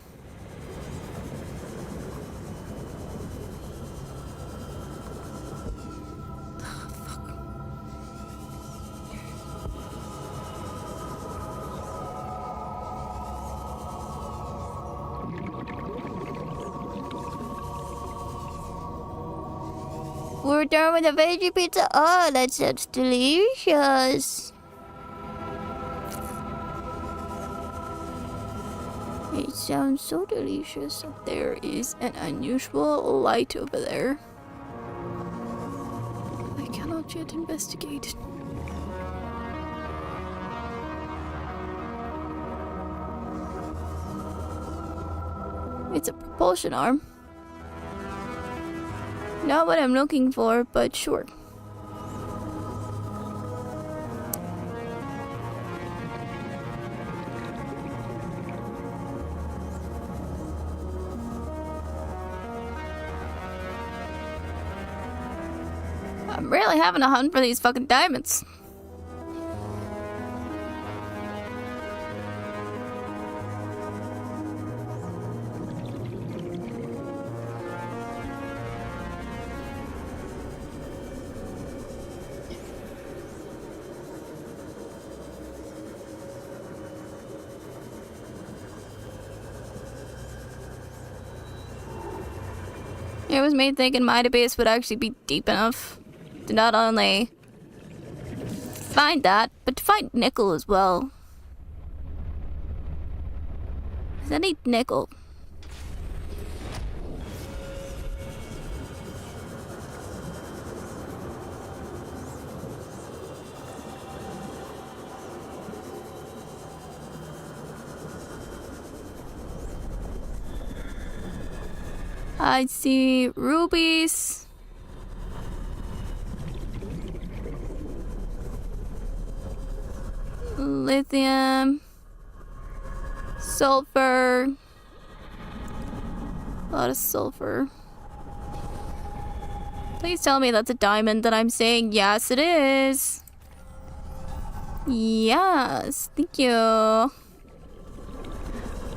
We're done with the veggie pizza. Oh, that sounds delicious. It sounds so delicious. There is an unusual light over there. I cannot yet investigate. It's a propulsion arm. Not what I'm looking for, but sure. I'm really having a hunt for these fucking diamonds. It was me thinking my base would actually be deep enough to not only find that, but to find nickel as well. I need nickel. I see rubies. Lithium. Sulfur. A lot of sulfur. Please tell me that's a diamond that I'm saying. Yes, it is. Yes, thank you.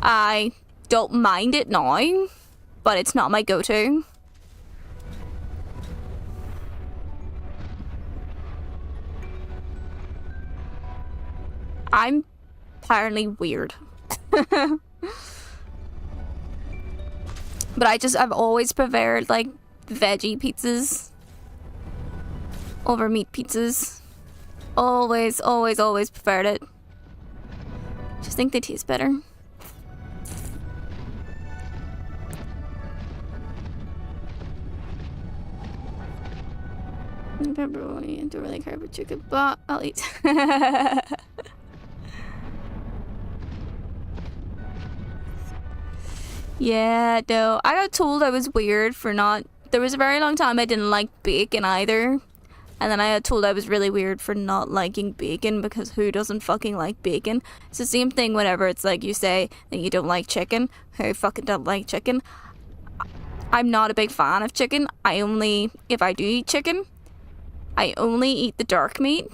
I don't mind it now, but it's not my go-to. I'm apparently weird. But I've always preferred like veggie pizzas over meat pizzas. Always, always, always preferred it. Just think they taste better. Pepperoni, I don't really care about chicken, but I'll eat. Yeah, no. I got told I was weird for not... There was a very long time I didn't like bacon either. And then I got told I was really weird for not liking bacon, because who doesn't fucking like bacon? It's the same thing whenever it's like you say that you don't like chicken. Who fucking don't like chicken? I'm not a big fan of chicken. If I do eat chicken, I only eat the dark meat.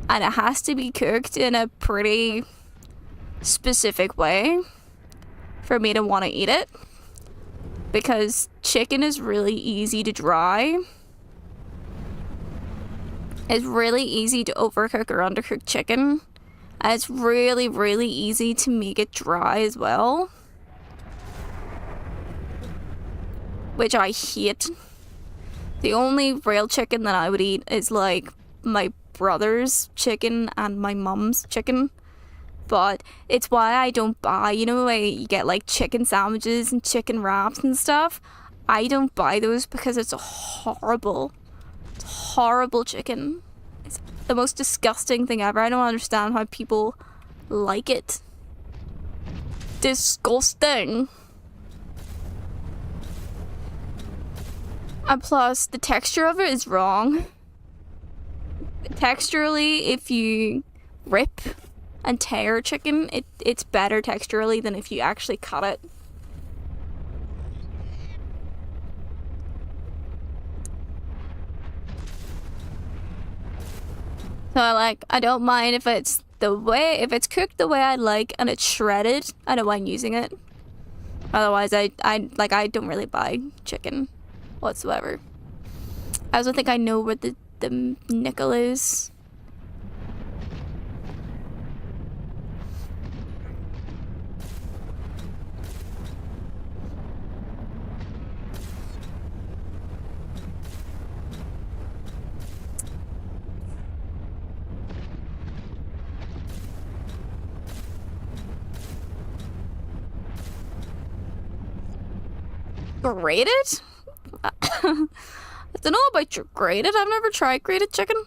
And it has to be cooked in a pretty specific way for me to want to eat it, because chicken is really easy to dry. It's really easy to overcook or undercook chicken, and it's really, really easy to make it dry as well, which I hate. The only real chicken that I would eat is like my brother's chicken and my mum's chicken. But it's why I don't buy, you know, like you get like chicken sandwiches and chicken wraps and stuff. I don't buy those because it's horrible chicken. It's the most disgusting thing ever. I don't understand how people like it. Disgusting. And plus, the texture of it is wrong. Texturally, if you rip and tear chicken, it's better texturally than if you actually cut it. So I don't mind if it's cooked the way I like and it's shredded, I don't mind using it. Otherwise I don't really buy chicken whatsoever. I also think I know where the nickel is. Grated? I don't know about your grated. I've never tried grated chicken.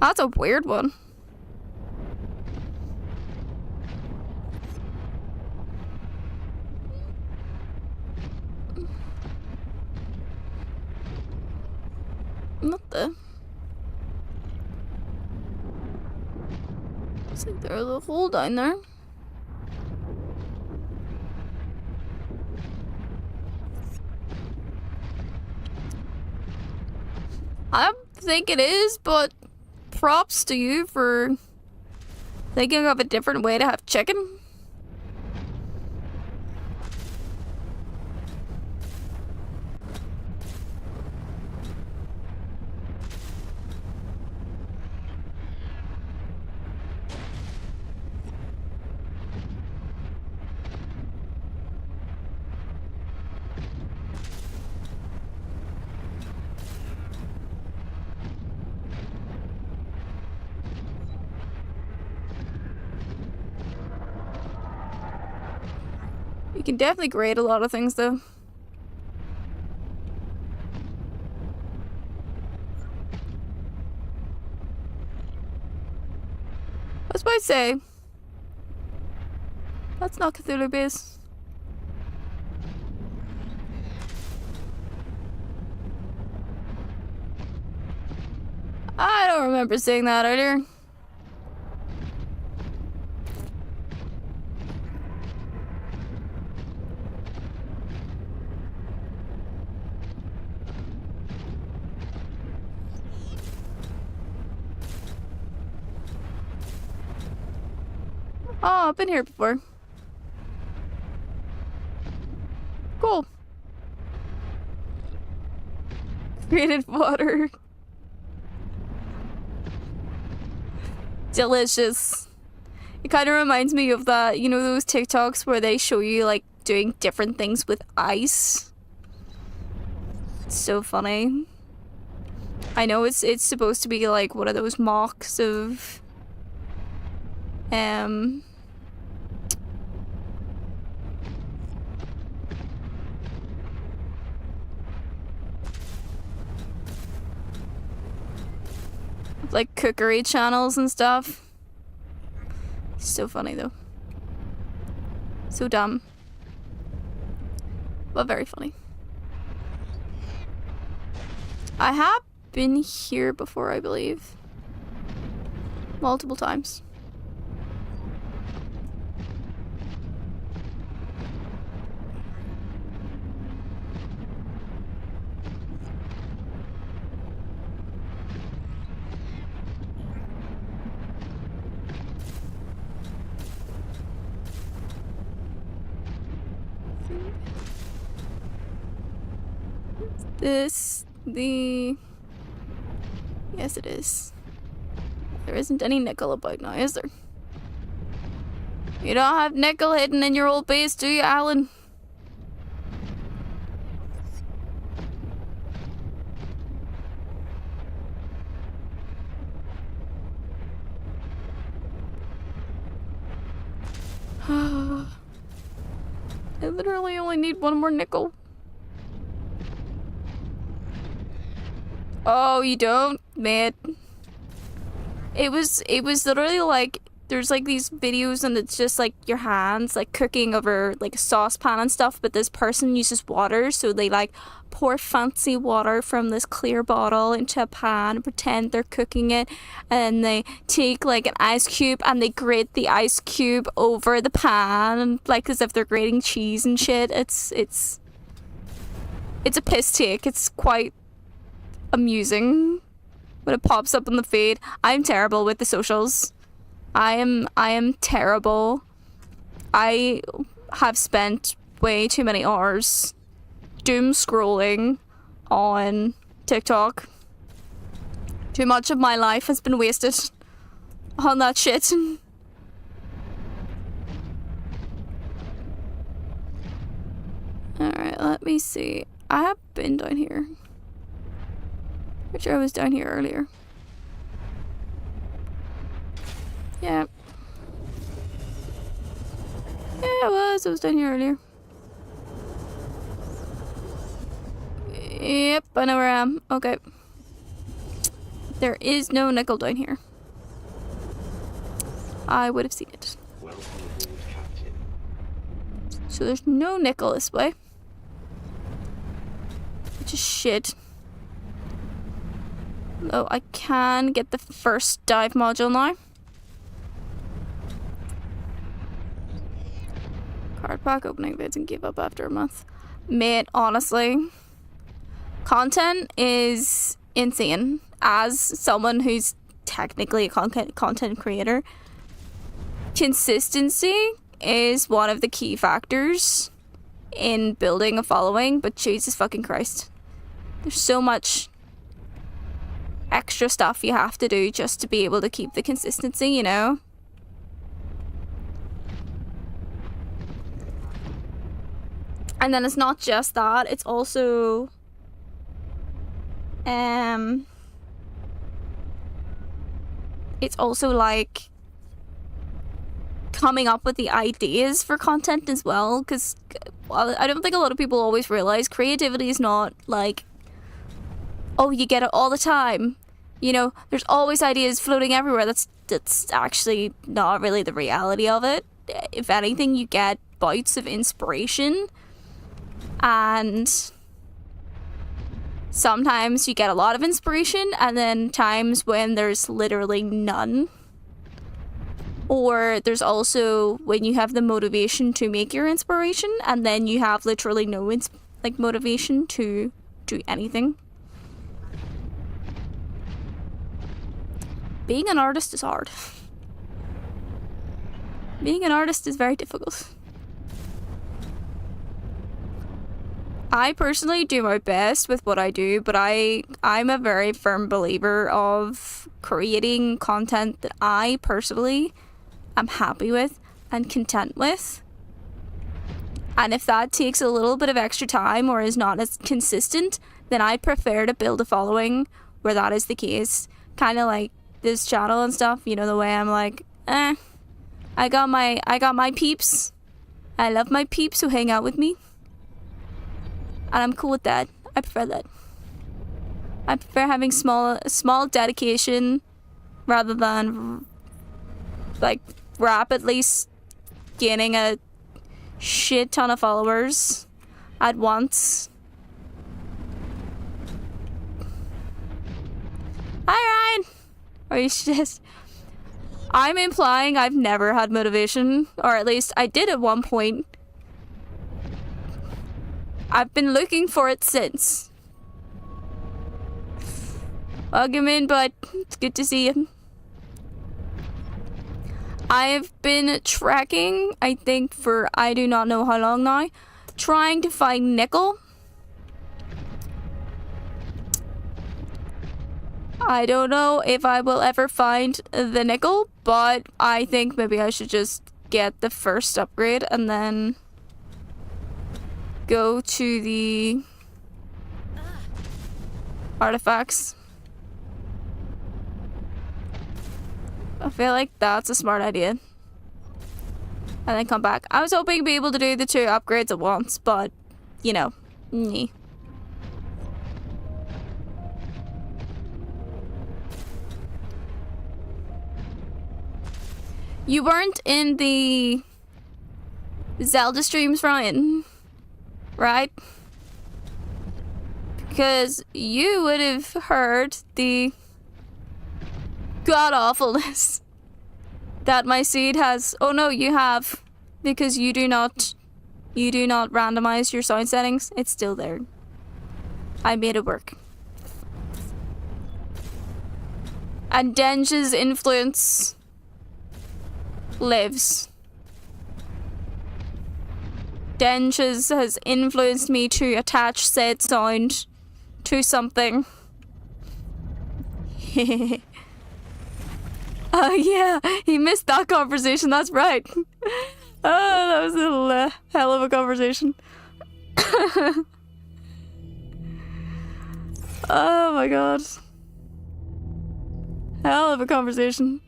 That's a weird one. What the? Looks like there's a hole down there. I think it is, but props to you for thinking of a different way to have chicken. You can definitely grate a lot of things, though. I was about to say, that's not Cthulhu base. I don't remember saying that earlier. Oh, I've been here before. Cool. Created water. Delicious. It kind of reminds me of that, you know, those TikToks where they show you like doing different things with ice. It's so funny. I know it's supposed to be like one of those mocks of like cookery channels and stuff. So funny though. So dumb. But very funny. I have been here before, I believe. Multiple times. Yes, it is. There isn't any nickel about now, is there? You don't have nickel hidden in your old base, do you, Alan? I literally only need one more nickel. Oh, you don't, man. It was literally like, there's like these videos and it's just like your hands like cooking over like a saucepan and stuff, but this person uses water, so they like pour fancy water from this clear bottle into a pan and pretend they're cooking it, and they take like an ice cube and they grate the ice cube over the pan, like as if they're grating cheese and shit. It's a piss take. It's quite amusing when it pops up on the feed. I'm terrible with the socials. I am terrible. I have spent way too many hours doom scrolling on TikTok. Too much of my life has been wasted on that shit. Alright, let me see. I have been down here. Pretty sure I was down here earlier. Yeah. Yeah, I was down here earlier. Yep, I know where I am. Okay. There is no nickel down here. I would have seen it. Welcome aboard, Captain. So there's no nickel this way. Which is shit. Oh, I can get the first dive module now. Card pack opening vids and give up after a month. Mate, honestly, content is insane. As someone who's technically a content creator, consistency is one of the key factors in building a following, but Jesus fucking Christ. There's so much extra stuff you have to do just to be able to keep the consistency, you know? And then it's not just that, it's also like coming up with the ideas for content as well, because I don't think a lot of people always realize creativity is not like, oh, you get it all the time. You know, there's always ideas floating everywhere. That's actually not really the reality of it. If anything, you get bouts of inspiration, and sometimes you get a lot of inspiration, and then times when there's literally none. Or there's also when you have the motivation to make your inspiration, and then you have literally no motivation to do anything. Being an artist is hard. Being an artist is very difficult. I personally do my best with what I do, but I'm a very firm believer of creating content that I personally am happy with and content with. And if that takes a little bit of extra time or is not as consistent, then I prefer to build a following where that is the case. Kind of like this channel and stuff, you know, the way I'm like, I got my peeps. I love my peeps who hang out with me. And I'm cool with that. I prefer that. I prefer having small dedication rather than like rapidly gaining a shit ton of followers at once. Hi Ryan! Are you just... I'm implying I've never had motivation, or at least I did at one point. I've been looking for it since. Welcome in, bud. It's good to see you. I have been tracking, I think for I do not know how long now, trying to find nickel. I don't know if I will ever find the nickel, but I think maybe I should just get the first upgrade and then go to the artifacts. I feel like that's a smart idea. And then come back. I was hoping to be able to do the 2 upgrades at once, but, you know, meh. You weren't in the Zelda streams, Ryan, right? Because you would have heard the god-awfulness that my seed has. Oh no, you have, because you do not randomize your sound settings. It's still there. I made it work. And Denge's influence lives. Denge's has influenced me to attach said sound to something. Oh yeah, he missed that conversation, that's right. Oh, that was a hell of a conversation. Oh my god. Hell of a conversation.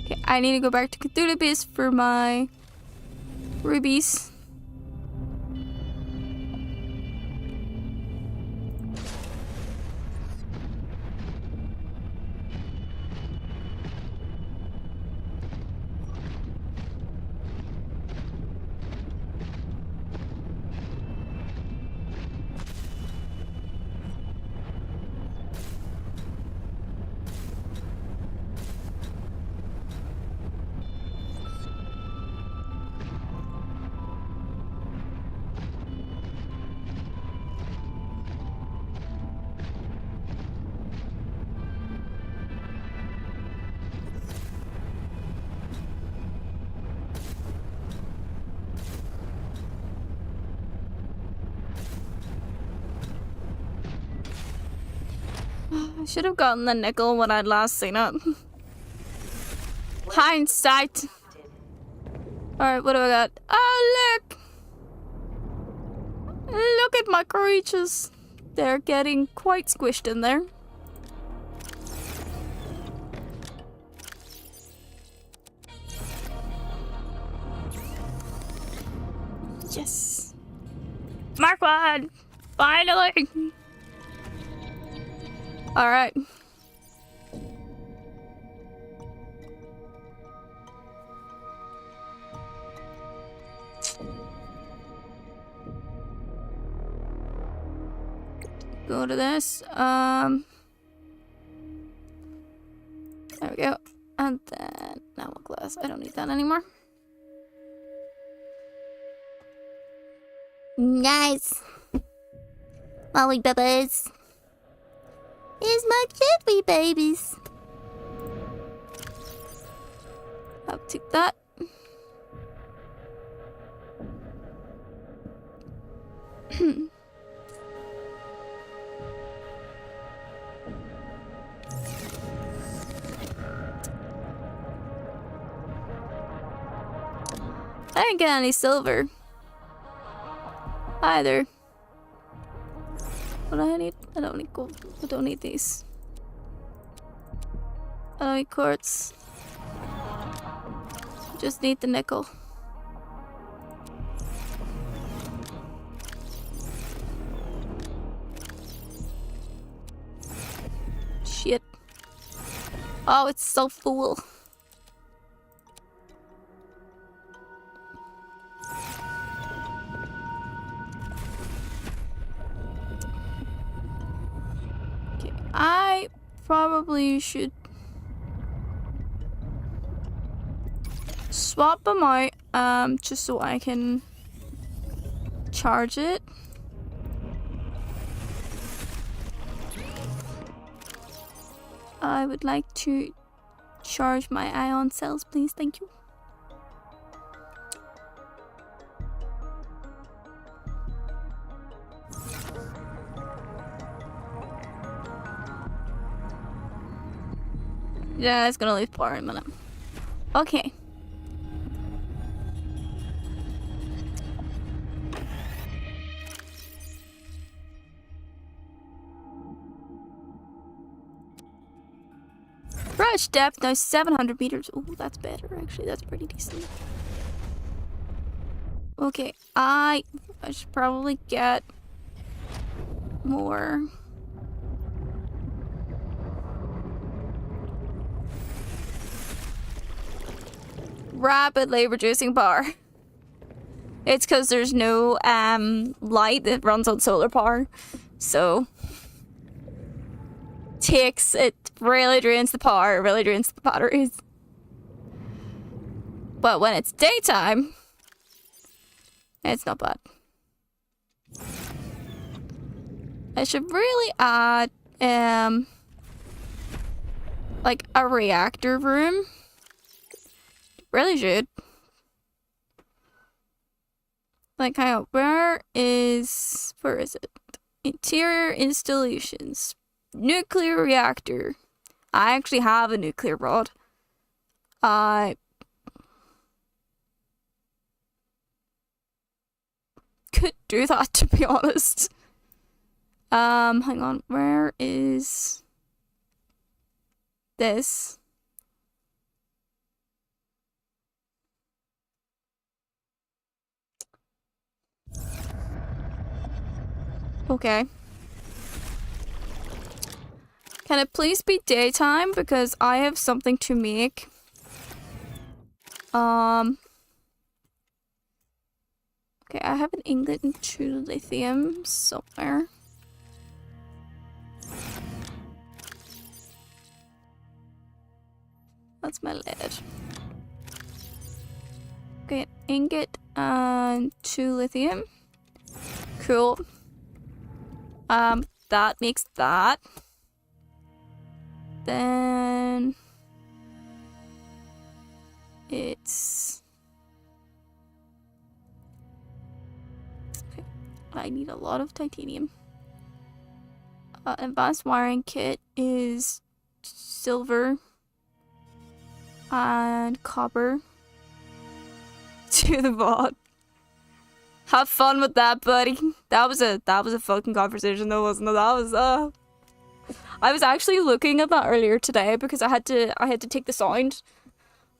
Okay, I need to go back to Cthulhu Base for my rubies. I should have gotten the nickel when I'd last seen it. Hindsight. Alright, what do I got? Oh, look! Look at my creatures. They're getting quite squished in there. Yes. Mark 1! Finally! Alright. Go to this. There we go. And then now glass. I don't need that anymore. Nice. Molly Bubba's. Here's my chubby babies. I'll take that. I didn't get any silver either. What do I need? I don't need gold. I don't need these. I don't need quartz. Just need the nickel. Shit. Oh, it's so full. Okay, I probably should swap them out, just so I can charge it. I would like to charge my ion cells, please. Thank you. Yeah, it's gonna leave power in a minute. Okay. Brush depth now 700 meters. Oh, that's better actually. That's pretty decent. Okay, I should probably get more. Rapidly reducing power. It's because there's no light that runs on solar power, so it really drains the power, really drains the batteries. But when it's daytime, it's not bad. I should really add like a reactor room. Really should. Like, where is it? Interior installations. Nuclear reactor. I actually have a nuclear rod. I could do that, to be honest. Hang on. Where is this? Okay. Can it please be daytime? Because I have something to make. Okay, I have an ingot into lithium somewhere. That's my lead. Okay, ingot and 2 lithium. Cool. That makes that. Then it's okay. I need a lot of titanium. Advanced wiring kit is silver and copper to the bot. Have fun with that, buddy. That was a fucking conversation though, wasn't it? That was I was actually looking at that earlier today because I had to take the sound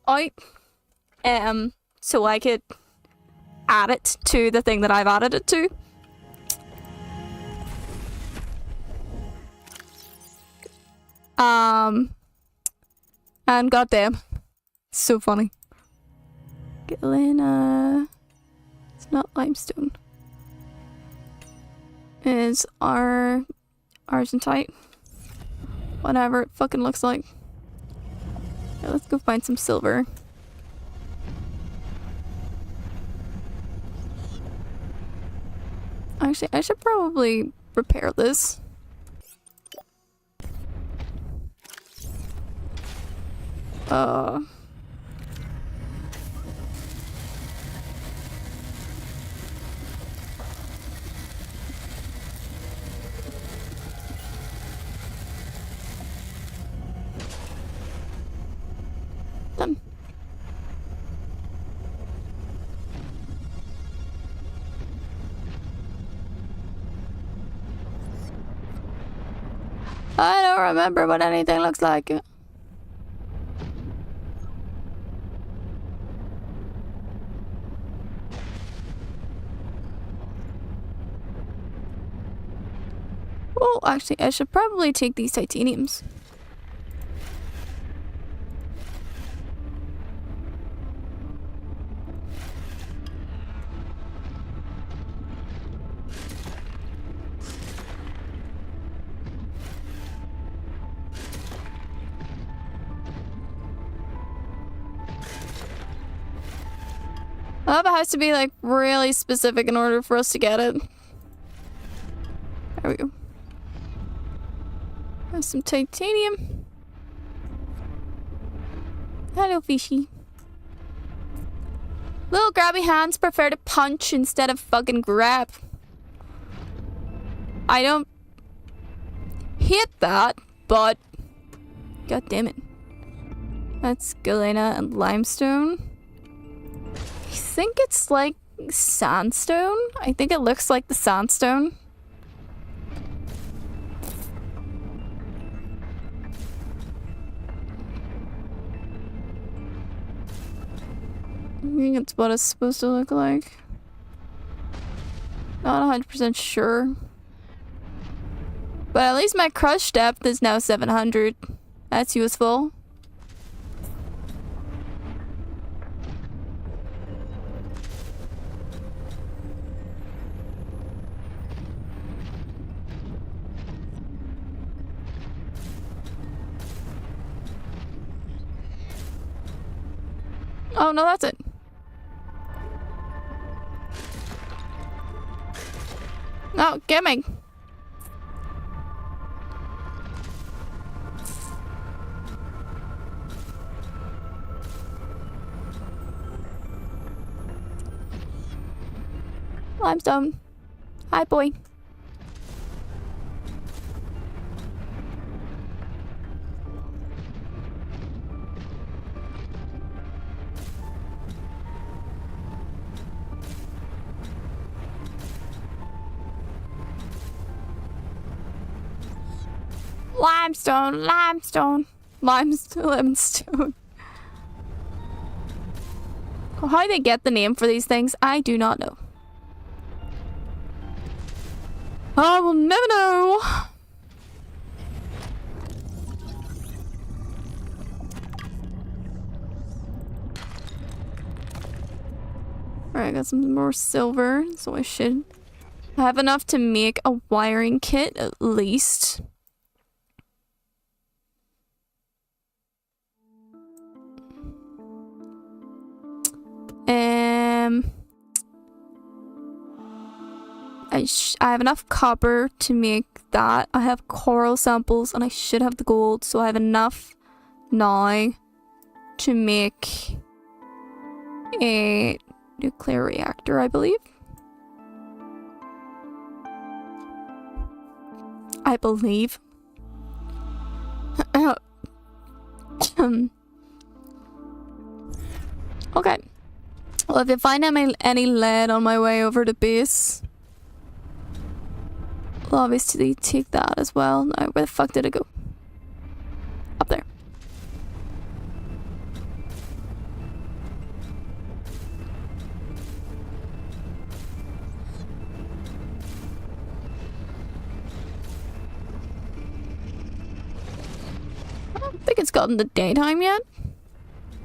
out so I could add it to the thing that I've added it to. And goddamn, so funny. Galena. It's not limestone. Is our argentite. Whatever it fucking looks like. Yeah, let's go find some silver. Actually, I should probably repair this. remember what anything looks like. Oh, actually, I should probably take these titaniums. Oh, it has to be like really specific in order for us to get it. There we go. Have some titanium. Hello, fishy. Little grabby hands prefer to punch instead of fucking grab. I don't hate that, but god damn it. That's galena and limestone. I think it's like sandstone. I think it looks like the sandstone. I think it's what it's supposed to look like. Not 100% sure. But at least my crush depth is now 700. That's useful. Oh no, that's it. No, get me. Limestone. Hi, boy. Limestone, limestone, limestone. How they get the name for these things, I do not know. I will never know. Alright, got some more silver, so I should have enough to make a wiring kit at least. I have enough copper to make that. I have coral samples and I should have the gold, so I have enough now to make a nuclear reactor, I believe. Okay. Well, if you find any lead on my way over to base, I'll obviously take that as well. Now, where the fuck did it go? Up there. I don't think it's gotten the daytime yet.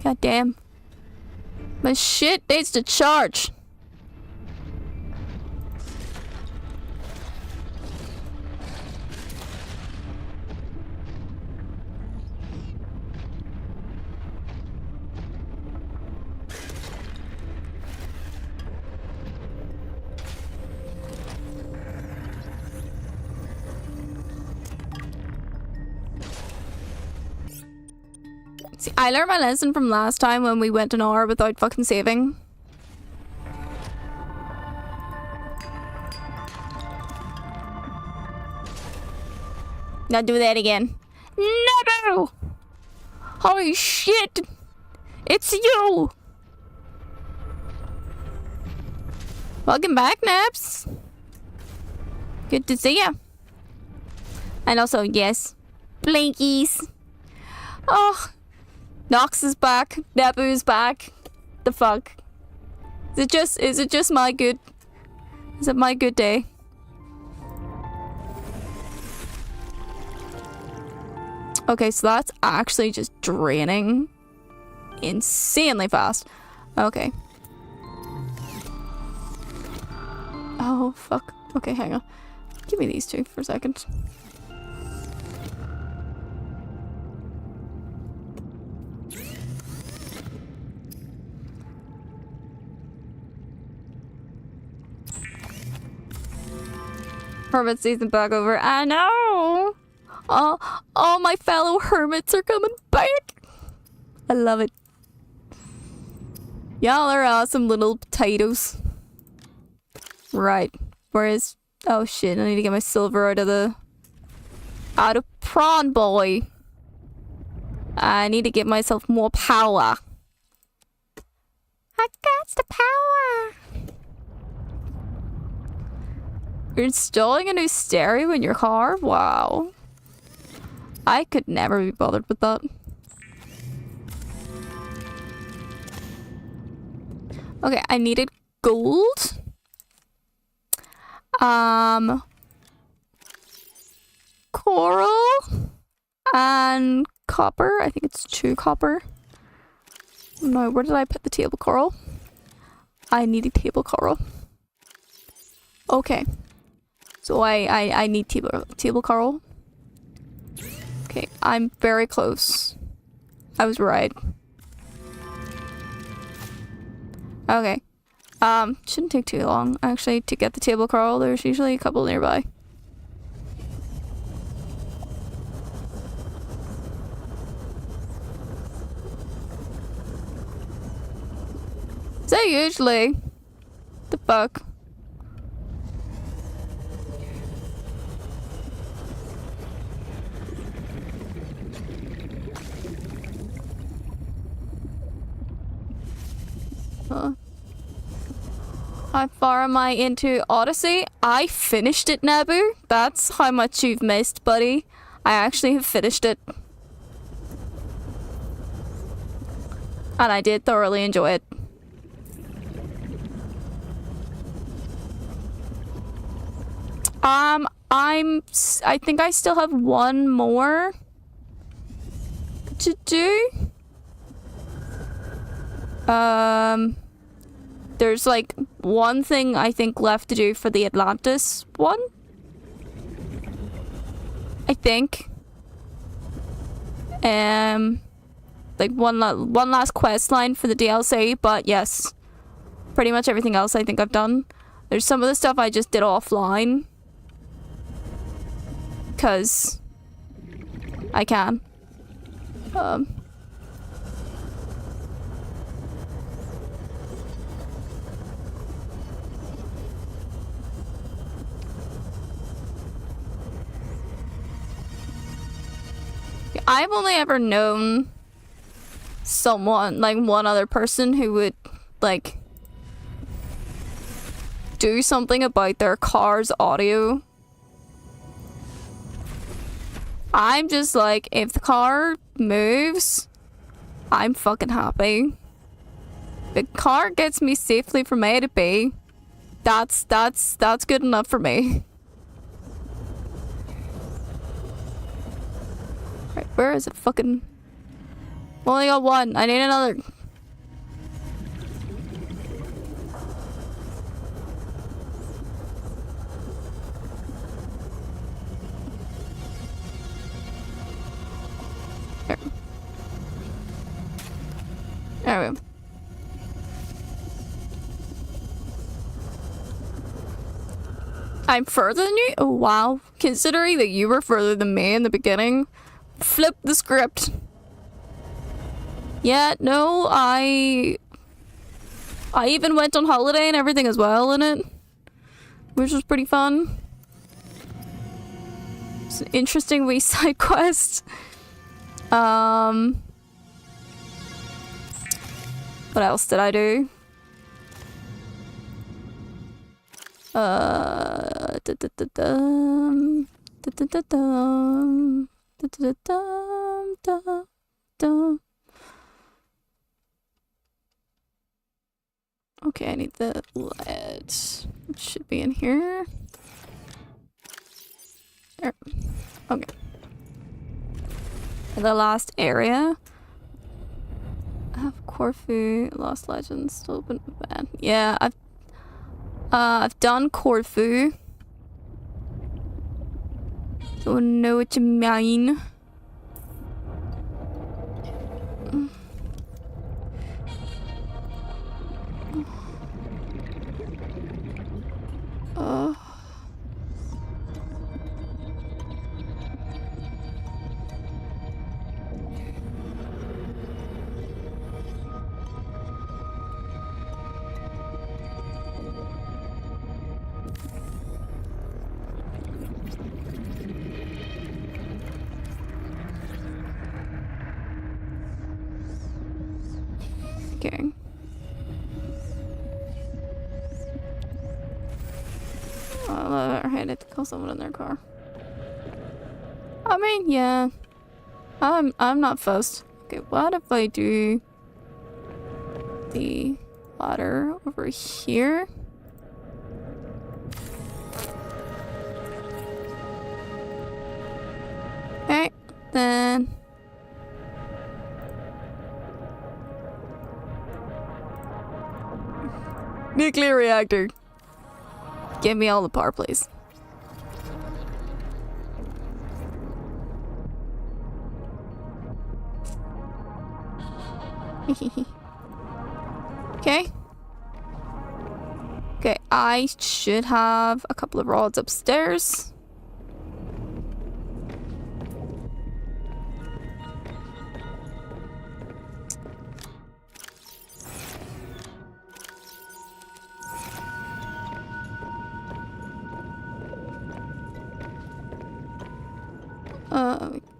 God damn. My shit needs to charge. See, I learned my lesson from last time when we went an hour without fucking saving. Not do that again. No! Holy shit! It's you! Welcome back, Naps. Good to see ya. And also, yes, Blinkies. Oh, Nox is back. Nebu's back. The fuck? Is it just my good? Is it my good day? Okay, so that's actually just draining insanely fast. Okay. Oh, fuck. Okay, hang on. Give me these two for a second. Hermit season back over. I know! All my fellow hermits are coming back! I love it. Y'all are awesome little potatoes. Right. Whereas... Oh shit, I need to get my silver out of Prawn Boy. I need to get myself more power. I got the power! You're installing a new stereo in your car? Wow. I could never be bothered with that. Okay, I needed gold. Coral. And copper. I think it's 2 copper. No, where did I put the table coral? I needed table coral. Okay. So I need table coral. Okay, I'm very close. I was right. Okay. Shouldn't take too long, actually, to get the table coral. There's usually a couple nearby. So usually. The fuck? How far am I into Odyssey? I finished it, Nabu. That's how much you've missed, buddy. I actually have finished it. And I did thoroughly enjoy it. I think I still have one more to do. There's like one thing I think left to do for the Atlantis one. I think. Like one last quest line for the DLC, but yes. Pretty much everything else I think I've done. There's some of the stuff I just did offline. 'Cause I can. I've only ever known someone, like one other person who would, like, do something about their car's audio. I'm just like, if the car moves, I'm fucking happy. The car gets me safely from A to B. That's good enough for me. Right, where is it? Fucking... Only got one. I need another. There. There we go. I'm further than you? Oh wow. Considering that you were further than me in the beginning, flip the script. Yeah, no, I even went on holiday and everything as well in it, which was pretty fun. It's an interesting wee side quest. What else did I do? Da-da-da-dum-dum-dum. Okay, I need the lead. It should be in here. There. Okay. The last area. I have Corfu, Lost Legends, still open bad. Yeah, I've done Corfu. Don't know what you mean. Okay. I had to call someone in their car. I mean, yeah. I'm not fussed. Okay, what if I do the ladder over here? Okay, then nuclear reactor. Give me all the power, please. Okay. Okay, I should have a couple of rods upstairs.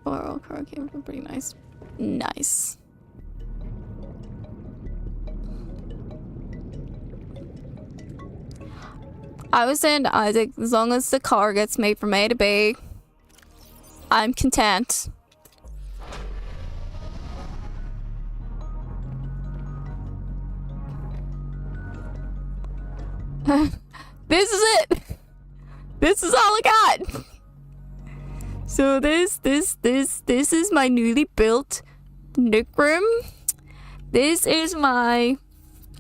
Oral car came from pretty nice. Nice. I was saying to Isaac, as long as the car gets made from A to B, I'm content. This is it. This is all I got. So this is my newly built nook room. This is my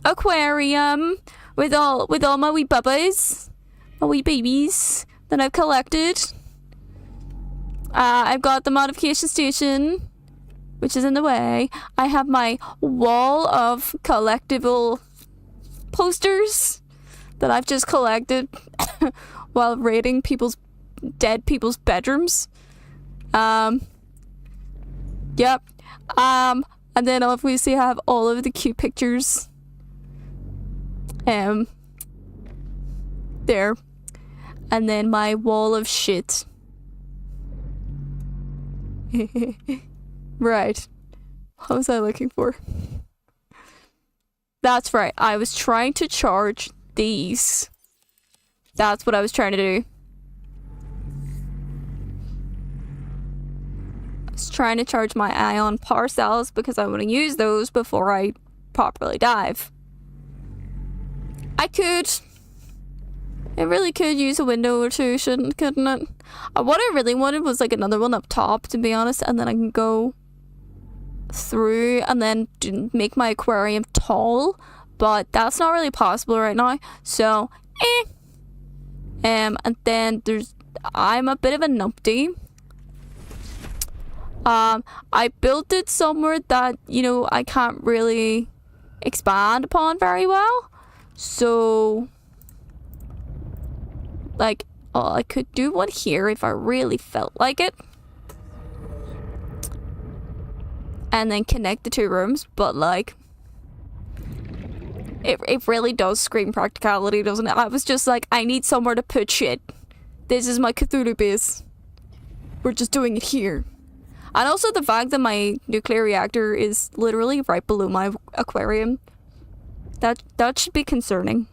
aquarium with all my wee bubbies, my wee babies that I've collected. I've got the modification station, which is in the way. I have my wall of collectible posters that I've just collected while raiding dead people's bedrooms. Yep. And then obviously I have all of the cute pictures. There. And then my wall of shit. Right. What was I looking for? That's right. I was trying to charge these. That's what I was trying to do. I was trying to charge my ion power cells because I want to use those before I properly dive. I could. It really could use a window or two, couldn't it? What I really wanted was like another one up top, to be honest, and then I can go through and then make my aquarium tall, but that's not really possible right now. So, and then I'm a bit of a numpty. I built it somewhere that, I can't really expand upon very well. So, like, I could do one here if I really felt like it. And then connect the two rooms, but like, it really does scream practicality, doesn't it? I was just like, I need somewhere to put shit. This is my Cthulhu base. We're just doing it here. And also the fact that my nuclear reactor is literally right below my aquarium. That should be concerning.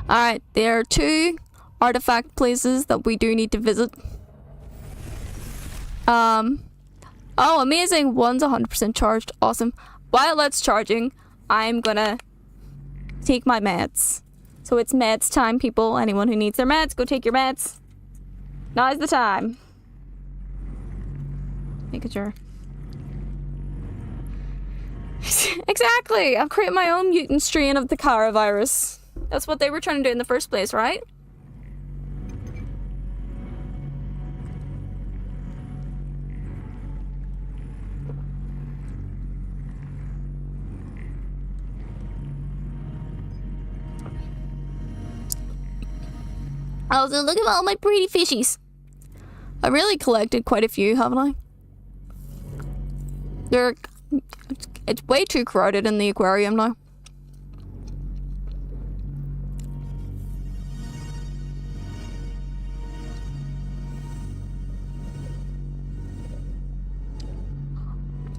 Alright, there too artifact places that we do need to visit. Oh, amazing. One's 100% charged. Awesome. While that's charging, I'm gonna take my meds. So it's meds time, people. Anyone who needs their meds, go take your meds. Now's the time. Making sure. Exactly. I'll create my own mutant strain of the coronavirus. That's what they were trying to do in the first place, right? Also, look at all my pretty fishies. I really collected quite a few, haven't I? It's way too crowded in the aquarium now.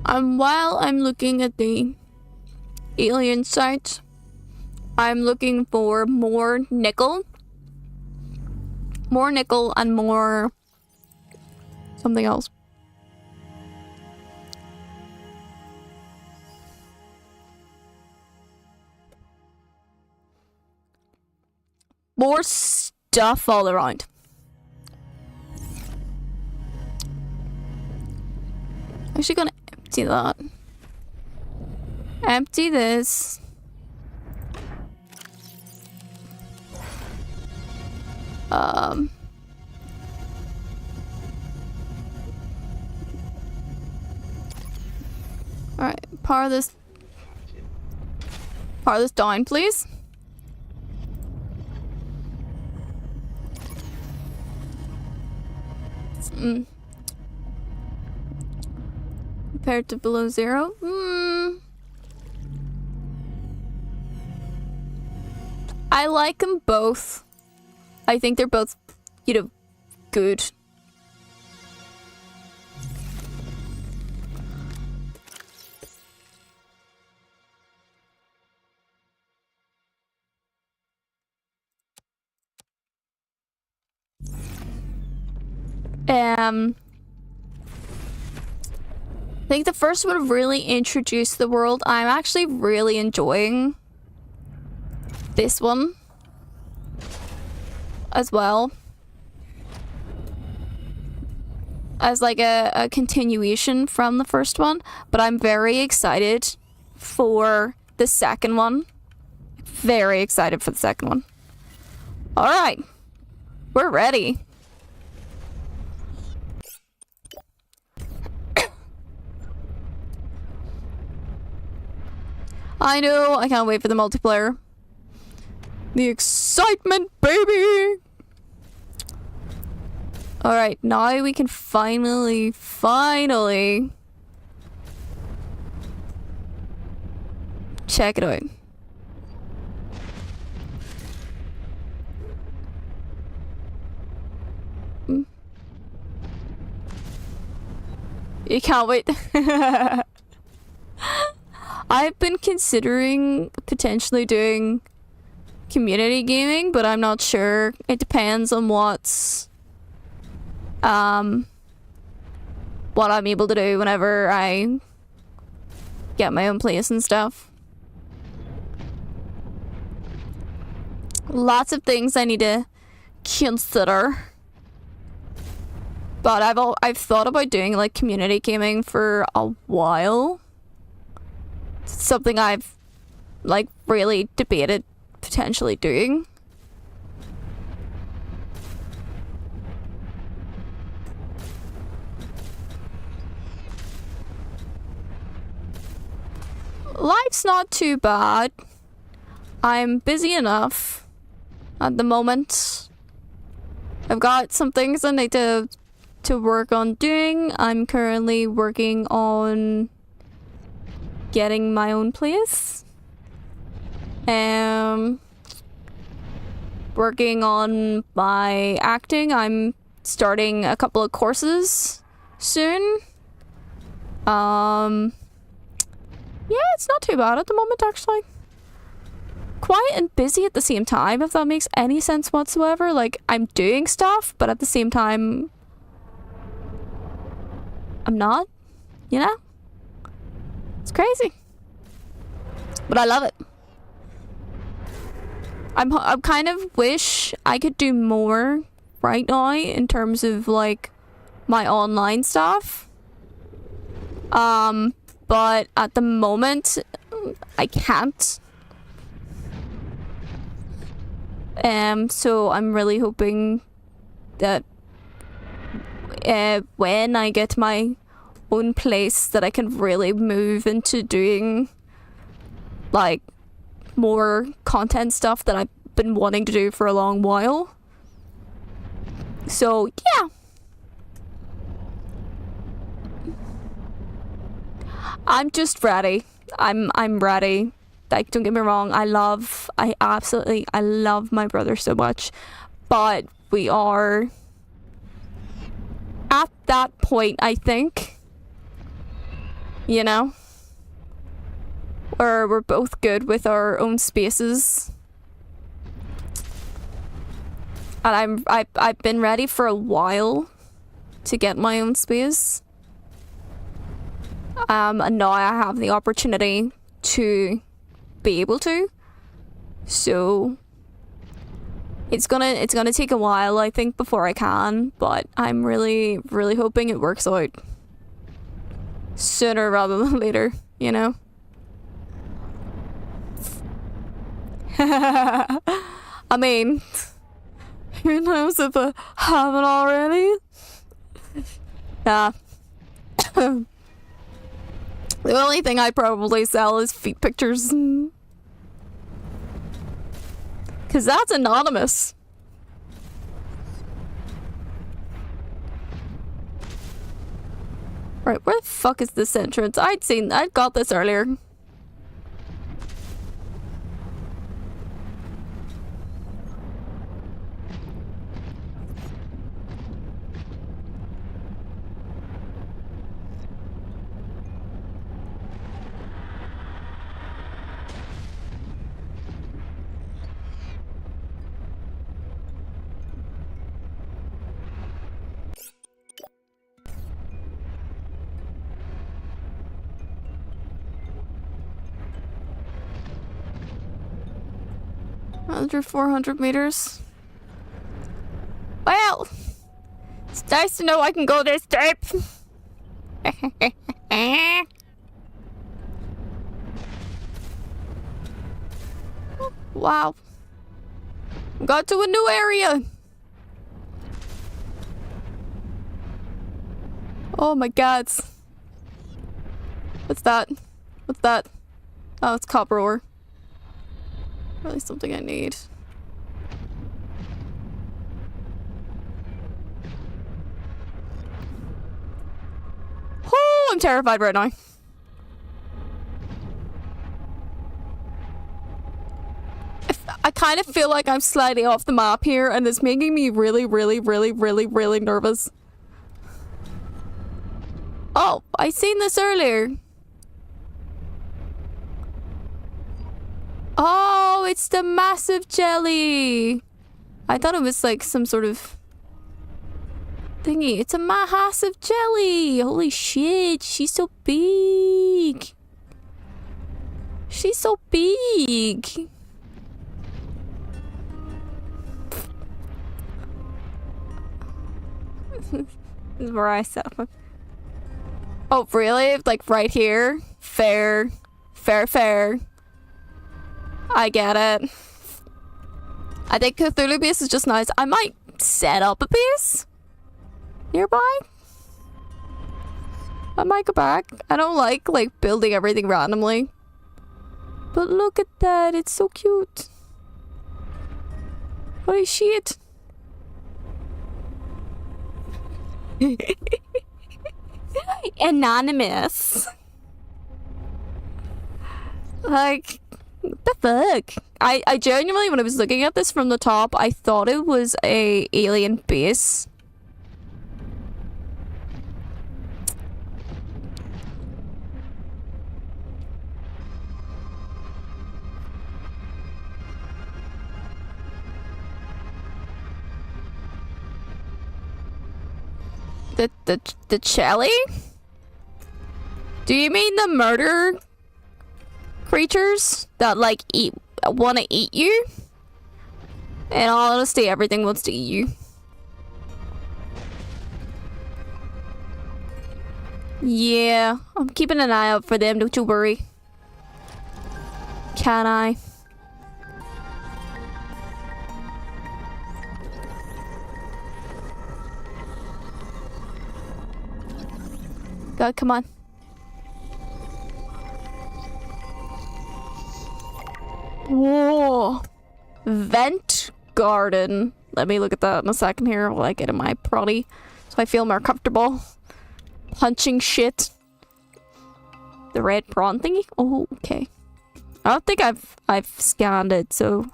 While I'm looking at the alien site, I'm looking for more nickel. More nickel and more something else. More stuff all around. Actually gonna empty that. Empty this. Alright, power this down, please. Compared to below zero. I like them both. I think they're both, you know, good. I think the first one really introduced the world. I'm actually really enjoying this one as well, as like a continuation from the first one, but I'm very excited for the second one. Very excited for the second one. All right, we're ready. I know, I can't wait for the multiplayer. The excitement, baby! Alright, now we can finally check it out. You can't wait. I've been considering potentially doing community gaming, but I'm not sure. It depends on what I'm able to do whenever I get my own place and stuff. Lots of things I need to consider. But I've thought about doing like community gaming for a while. It's something I've like really debated potentially doing. Life's not too bad. I'm busy enough at the moment. I've got some things I need to work on doing. I'm currently working on getting my own place. Working on my acting. I'm starting a couple of courses soon. Yeah, it's not too bad at the moment, actually. quiet and busy at the same time, if that makes any sense whatsoever. Like, I'm doing stuff, but at the same time, I'm not, you know? It's crazy. But I love it. I kind of wish I could do more right now in terms of, like, my online stuff. But at the moment, I can't. So I'm really hoping that when I get my own place that I can really move into doing like more content stuff that I've been wanting to do for a long while. So yeah. I'm just ready. I'm ready. Like, don't get me wrong, I love my brother so much, but we are at that point, I think, you know, where we're both good with our own spaces, and I've been ready for a while to get my own space, and now I have the opportunity to be able to. So it's gonna take a while, I think, before I can, but I'm really hoping it works out sooner rather than later, you know. I mean, who knows if I haven't already? Nah. The only thing I probably sell is feet pictures. Cause that's anonymous. Right, where the fuck is this entrance? I'd got this earlier. Under 400 meters. Well, it's nice to know I can go this deep. Wow. Got to a new area. Oh my god. What's that? What's that? Oh, it's copper ore. Really something I need. Oh, I'm terrified right now. I kind of feel like I'm slightly off the map here, and it's making me really nervous. Oh, I seen this earlier. Oh, it's the massive jelly. I thought it was like some sort of thingy. It's a massive jelly. Holy shit, she's so big. She's so big. This is where I set up. Oh, really? Like right here? Fair. I get it. I think Cthulhu base is just nice. I might set up a base nearby. I might go back. I don't like building everything randomly. But look at that. It's so cute. Holy shit. Anonymous. Like, what the fuck? I genuinely, when I was looking at this from the top, I thought it was a alien base. The Chelly? Do you mean the murder creatures that like want to eat you? In all honesty, everything wants to eat you. Yeah, I'm keeping an eye out for them, don't you worry. Can I? God, come on. Whoa. Vent garden. Let me look at that in a second here while I get in my protty so I feel more comfortable. Punching shit. The red prawn thingy? Oh, okay. I don't think I've scanned it, so...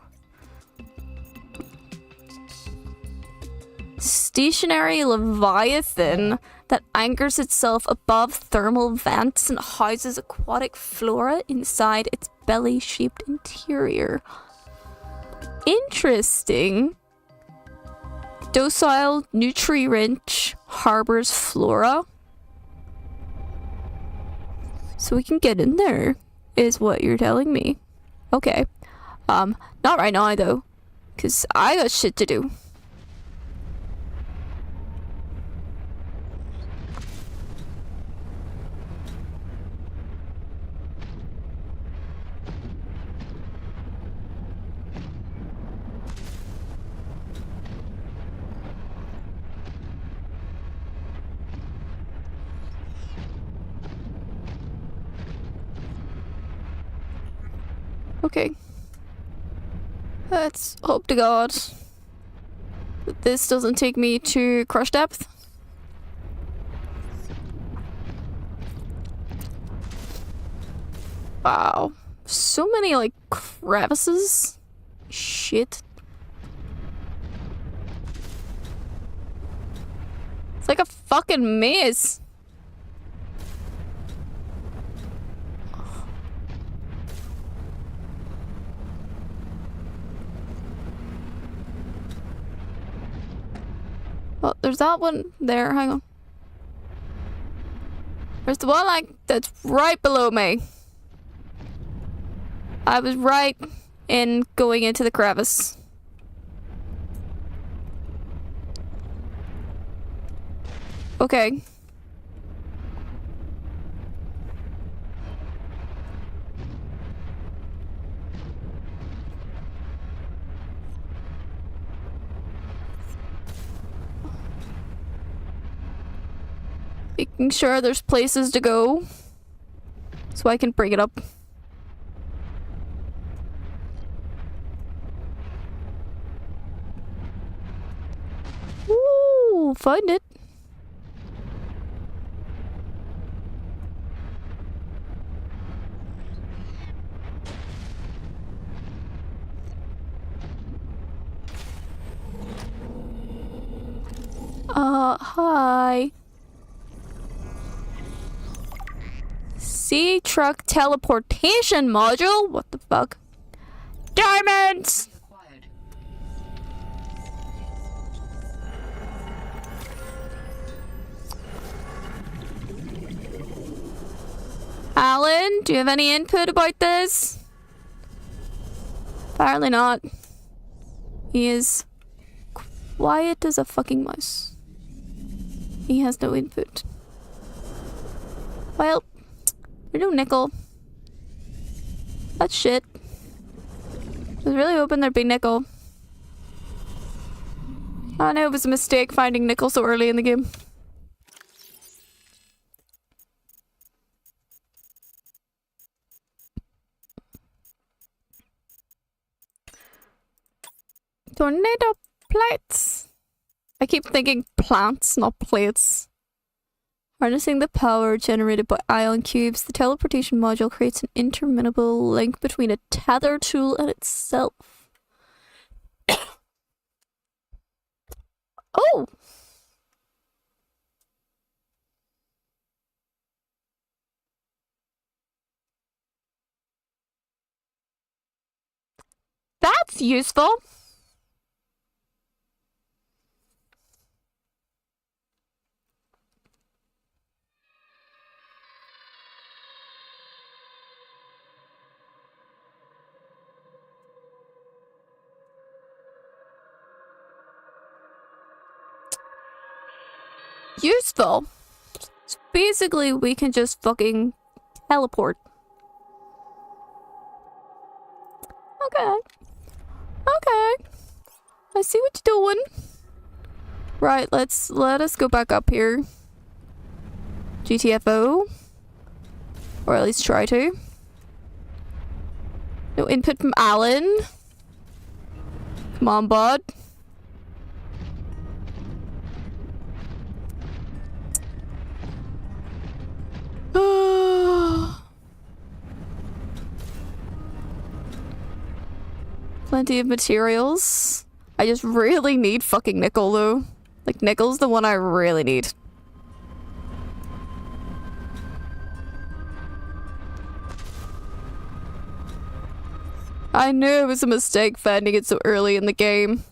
Stationary leviathan that anchors itself above thermal vents and houses aquatic flora inside its belly-shaped interior. Interesting. Docile, nutri-rich, harbors flora. So we can get in there, is what you're telling me. Okay. Not right now, though. Because I got shit to do. Okay. Let's hope to God that this doesn't take me to crush depth. Wow. So many, like, crevices. Shit. It's like a fucking maze. Oh, there's that one there. Hang on. There's the one like that's right below me. I was right in going into the crevice. Okay. Making sure there's places to go so I can bring it up. Ooh, find it. Hi. Sea truck teleportation module? What the fuck? Diamonds! Alan, do you have any input about this? Apparently not. He is quiet as a fucking mouse. He has no input. Well, there's no nickel. That's shit. I was really hoping there'd be nickel. I know it was a mistake finding nickel so early in the game. Tornado plates. I keep thinking plants, not plates. Harnessing the power generated by ion cubes, the teleportation module creates an interminable link between a tether tool and itself. Oh! That's useful. useful. So basically, we can just fucking teleport. Okay. Okay. I see what you're doing. Right, let us go back up here. GTFO. Or at least try to. No input from Alan. Come on, bud. Plenty of materials. I just really need fucking nickel though. Like nickel's the one I really need. I knew it was a mistake finding it so early in the game.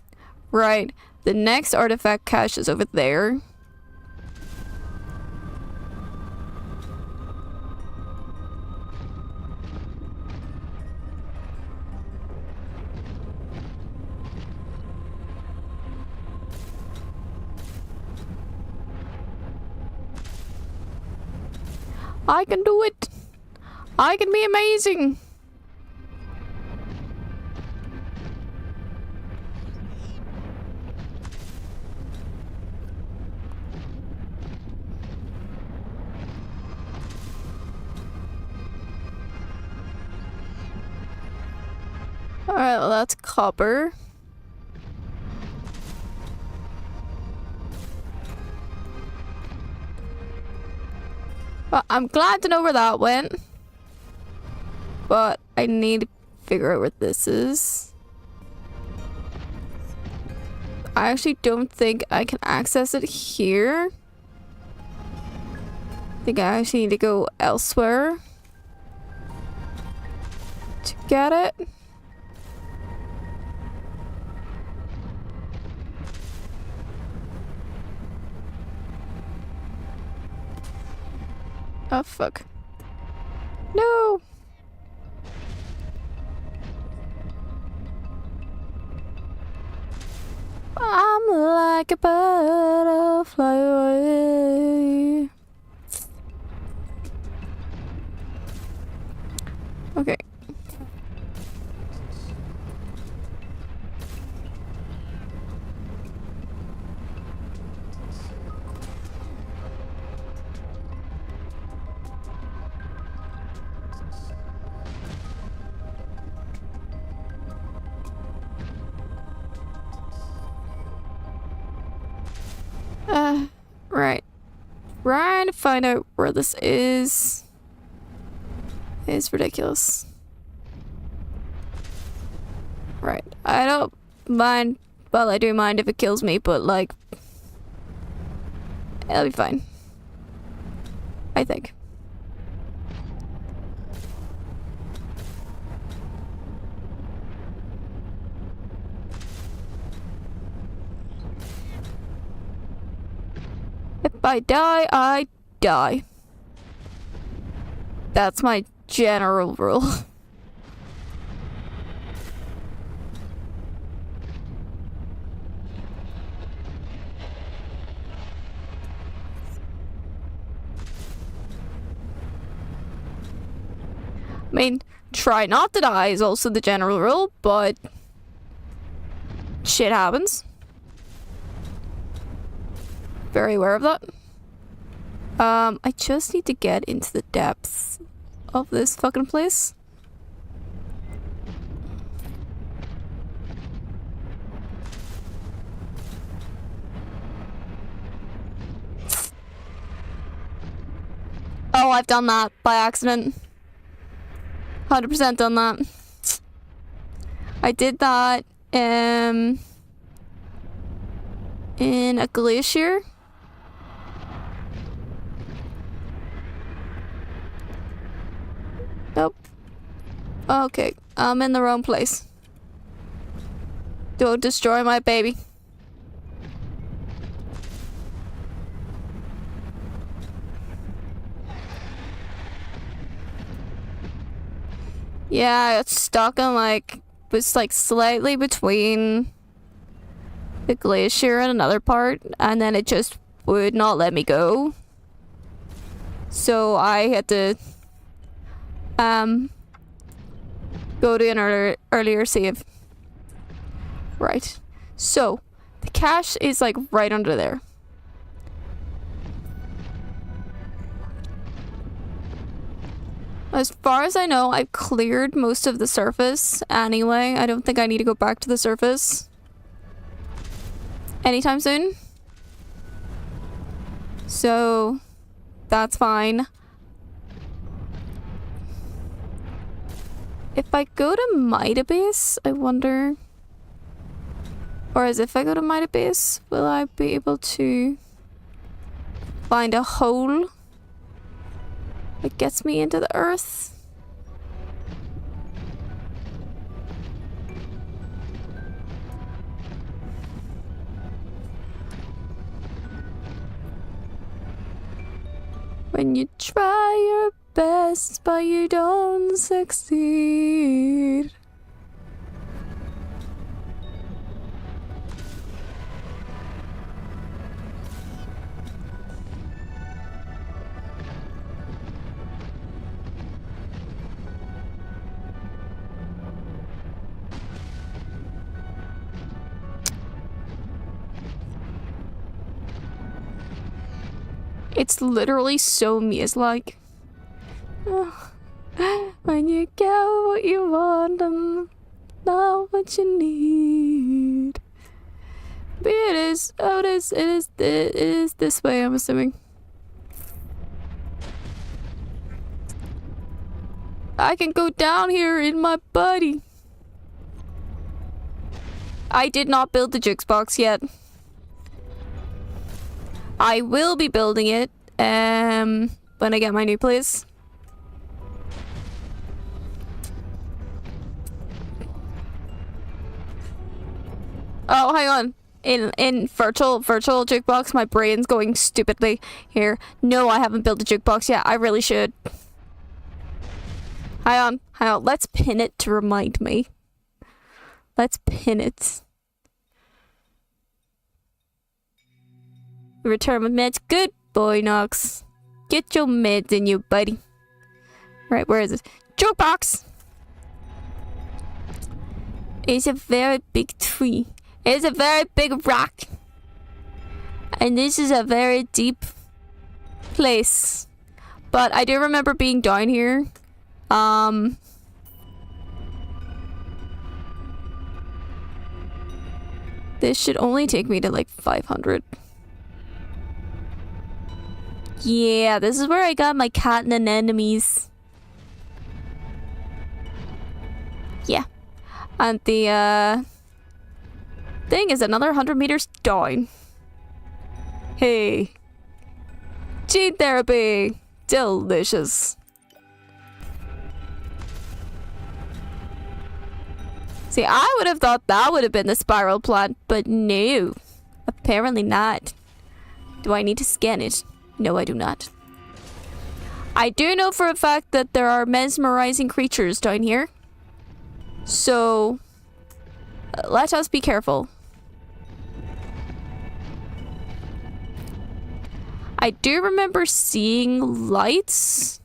Right, the next artifact cache is over there. I can do it. I can be amazing. Alright, well that's copper. Well, I'm glad to know where that went. But I need to figure out where this is. I actually don't think I can access it here. I think I actually need to go elsewhere to get it. Oh, fuck. No! I'm like a butterfly away. Okay. Right. Trying to find out where this is ridiculous. Right. I don't mind. Well, I do mind if it kills me, but like, it'll be fine. I think. If I die, I die. That's my general rule. I mean, try not to die is also the general rule, but shit happens. Very aware of that. I just need to get into the depths of this fucking place. Oh, I've done that by accident. 100% done that. I did that in a glacier. Nope. Okay, I'm in the wrong place. Don't destroy my baby. Yeah, I got stuck on was slightly between the glacier and another part, and then it just would not let me go. So I had to go to an earlier save. Right. So the cache is like right under there. As far as I know, I've cleared most of the surface anyway. I don't think I need to go back to the surface anytime soon. So that's fine. If I go to my base, I wonder... Or as if I go to my base, will I be able to find a hole that gets me into the earth? When you try your best, but you don't succeed. It's literally so Muse-like. Oh, when you get what you want and not what you need. But it is. Oh, it is this way, I'm assuming. I can go down here in my body. I did not build the jukes box yet. I will be building it when I get my new place. Oh, hang on. In virtual jukebox, my brain's going stupidly here. No, I haven't built a jukebox yet. I really should. Hang on. Let's pin it to remind me. Let's pin it. Return with meds. Good boy, Nox. Get your meds in you, buddy. Right, where is it? Jukebox! It's a very big tree. It's a very big rock. And this is a very deep place. But I do remember being down here. This should only take me to like 500. Yeah, this is where I got my cat and anemones. Yeah. And the thing is another 100 meters down. Hey. Gene therapy. Delicious. See, I would have thought that would have been the spiral plant, but no. Apparently not. Do I need to scan it? No, I do not. I do know for a fact that there are mesmerizing creatures down here. So, let us be careful. I do remember seeing lights.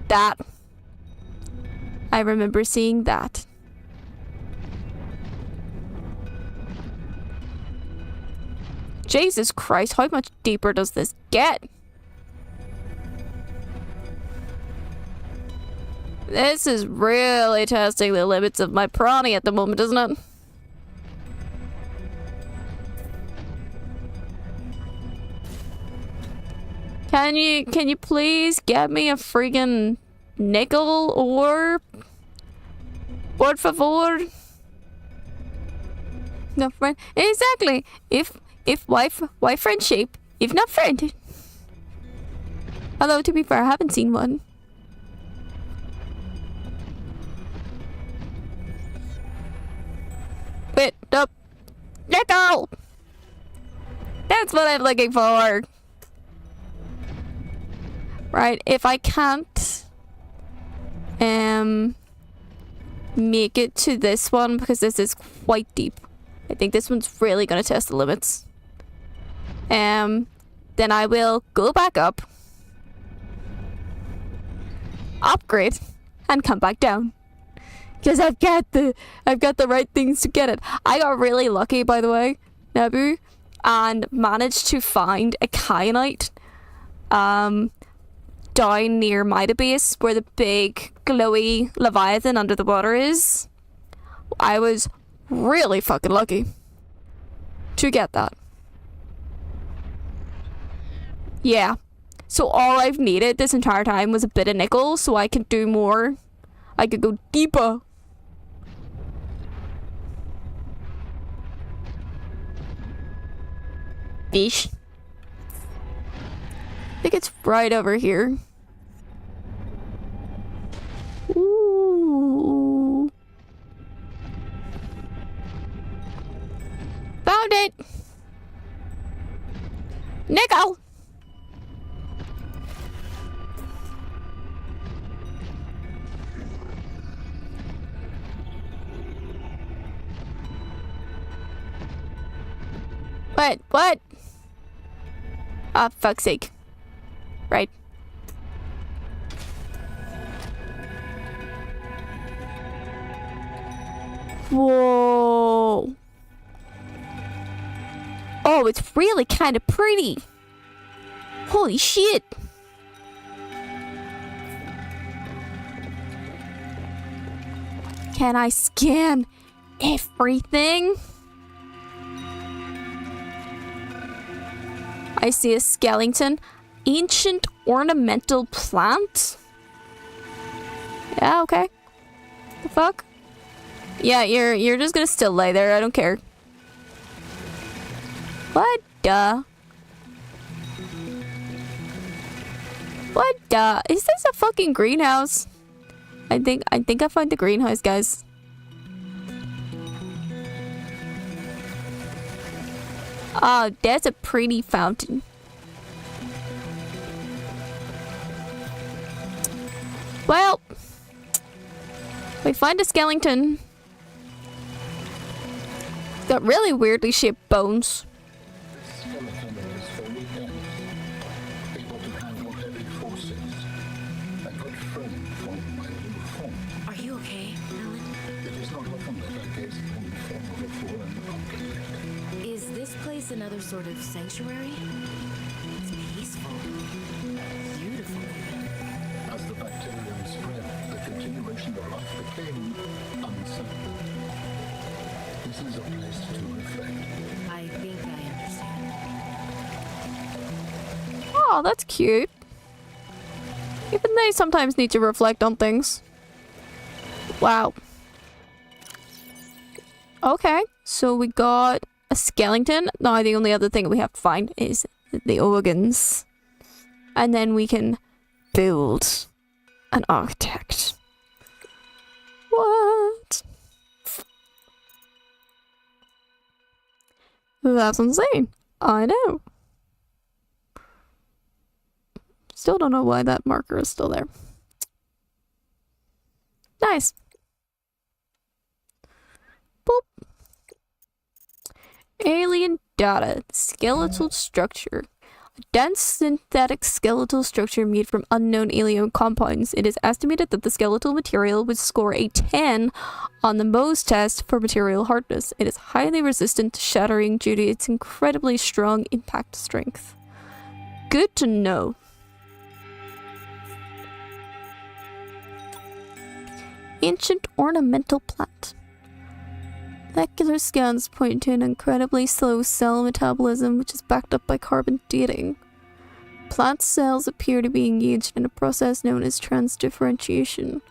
That. I remember seeing that. Jesus Christ, how much deeper does this get? This is really testing the limits of my prani at the moment, isn't it? Can you please get me a friggin' nickel or por favor? No friend. Exactly. If wife friendship, if not friend. Although to be fair, I haven't seen one. Wait, up. Nickel! That's what I'm looking for. Right, if I can't make it to this one because this is quite deep. I think this one's really gonna test the limits. Then I will go back up, upgrade, and come back down. Because I've got the right things to get it. I got really lucky, by the way, Nabu, and managed to find a kyanite down near my base where the big glowy leviathan under the water is. I was really fucking lucky to get that. Yeah. So all I've needed this entire time was a bit of nickel so I could do more. I could go deeper. Fish. I think it's right over here. Ooh. Found it. Nickel. What? Ah, fuck's sake. Right. Whoa. Oh, it's really kind of pretty. Holy shit. Can I scan everything? I see a skeleton. Ancient ornamental plant? Yeah, okay. The fuck? Yeah, you're just gonna still lay there, I don't care. What the? What the? Is this a fucking greenhouse? I think I found the greenhouse, guys. Oh, that's a pretty fountain. Well, we find a skeleton. It's got really weirdly shaped bones. Are you okay, Alan? It is not often that I gaze upon the form of a fallen uncle. Is this place another sort of sanctuary? It's peaceful. Beautiful. As the bacterium spread, the continuation of life became uncertain. This is a place to reflect. I think I understand. Oh, that's cute. Even they sometimes need to reflect on things. Wow. Okay, so we got a skeleton. Now the only other thing we have to find is the organs. And then we can build an architect. What? That's insane. I know. Still don't know why that marker is still there. Nice. Boop. Alien data. Skeletal structure. A dense synthetic skeletal structure made from unknown alien compounds. It is estimated that the skeletal material would score a 10 on the Mohs test for material hardness. It is highly resistant to shattering due to its incredibly strong impact strength. Good to know. Ancient ornamental plant. Molecular scans point to an incredibly slow cell metabolism which is backed up by carbon dating. Plant cells appear to be engaged in a process known as transdifferentiation.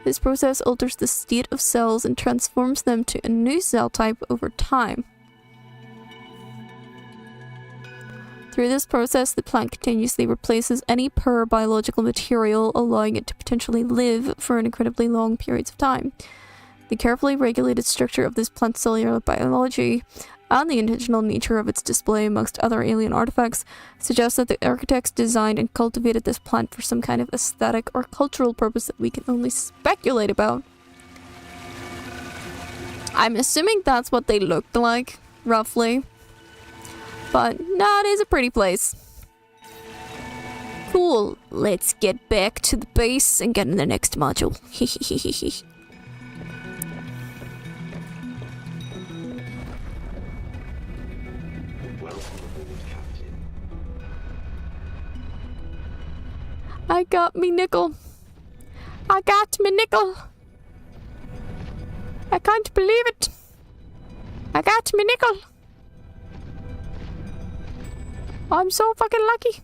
This process alters the state of cells and transforms them to a new cell type over time. Through this process, the plant continuously replaces any poor biological material, allowing it to potentially live for an incredibly long periods of time. The carefully regulated structure of this plant's cellular biology and the intentional nature of its display amongst other alien artifacts suggests that the architects designed and cultivated this plant for some kind of aesthetic or cultural purpose that we can only speculate about. I'm assuming that's what they looked like, roughly. But no, it is a pretty place. Cool. Let's get back to the base and get in the next module. Welcome aboard, Captain. I got me nickel. I got me nickel. I can't believe it. I got me nickel. I'm so fucking lucky.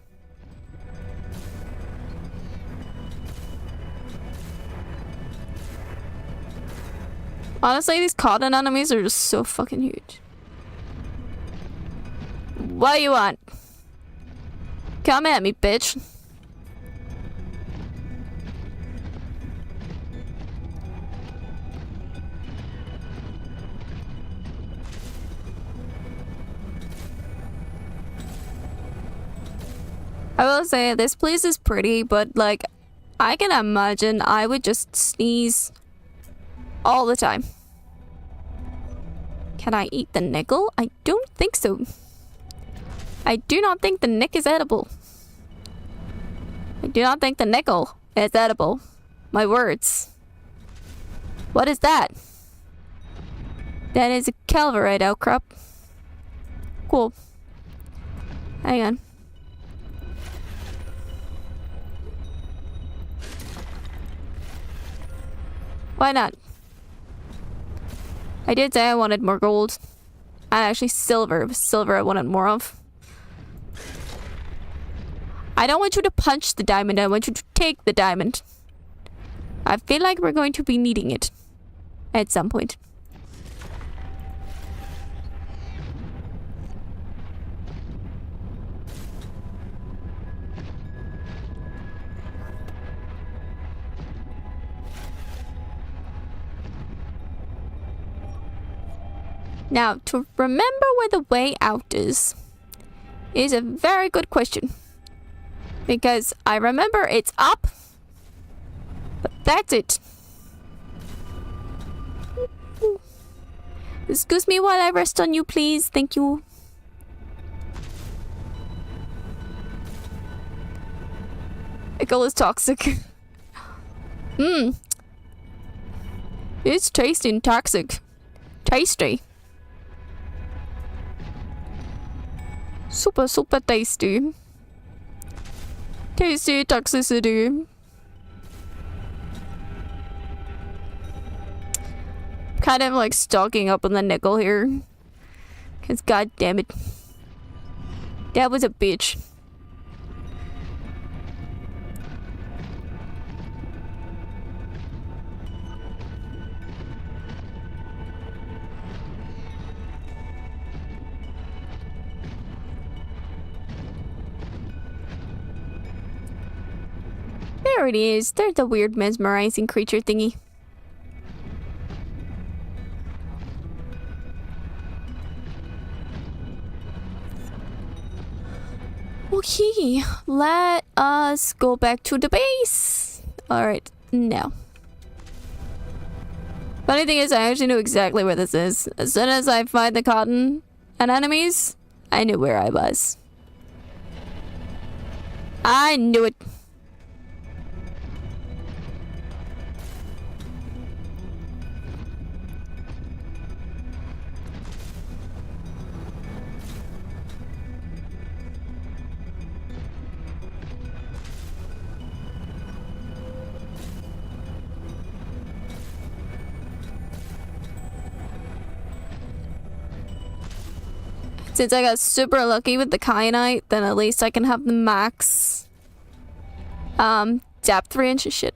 Honestly, these cotton enemies are just so fucking huge. What do you want? Come at me, bitch. I will say, this place is pretty, but like, I can imagine I would just sneeze all the time. Can I eat the nickel? I don't think so. I do not think the nick is edible. I do not think the nickel is edible. My words. What is that? That is a calvarite outcrop. Cool. Hang on. Why not? I did say I wanted more gold. And actually silver. It was silver I wanted more of. I don't want you to punch the diamond. I want you to take the diamond. I feel like we're going to be needing it. At some point. Now, to remember where the way out is a very good question. Because I remember it's up, but that's it. Excuse me while I rest on you, please. Thank you. Pickle is toxic. It's tasty and toxic. Tasty. Super, super tasty. Tasty toxicity. Kind of like stocking up on the nickel here. Cause god damn it. That was a bitch. There it is. There's the weird mesmerizing creature thingy. Okay, let us go back to the base. Alright, now. Funny thing is, I actually know exactly where this is. As soon as I find the cotton and enemies, I knew where I was. I knew it. Since I got super lucky with the kyanite, then at least I can have the max depth range. Shit.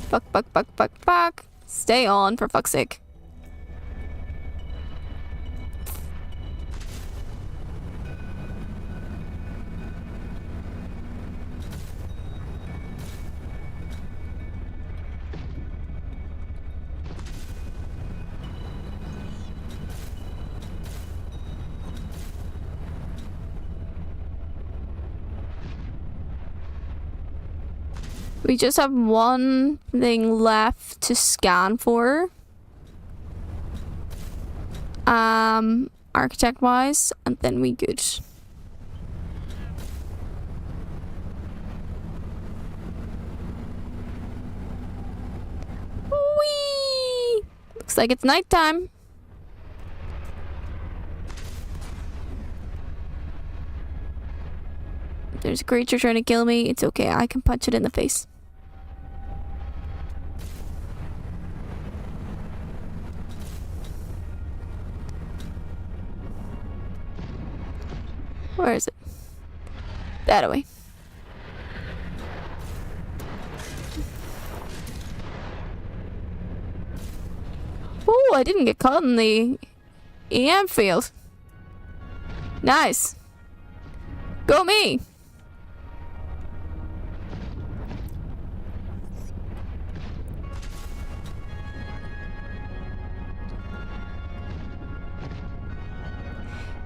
Fuck. Stay on, for fuck's sake. We just have one thing left to scan for. architect-wise, and then we good. Whee! Looks like it's nighttime. There's a creature trying to kill me. It's okay, I can punch it in the face. Where is it? That way. Oh, I didn't get caught in the EM field. Nice. Go me.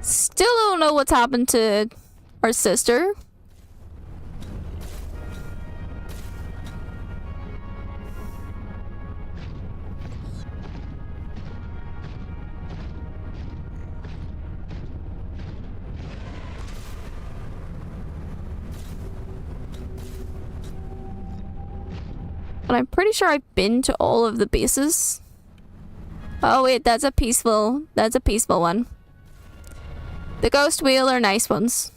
Still don't know what's happened to our sister. But I'm pretty sure I've been to all of the bases. Oh wait, that's a peaceful one. The ghost wheel are nice ones.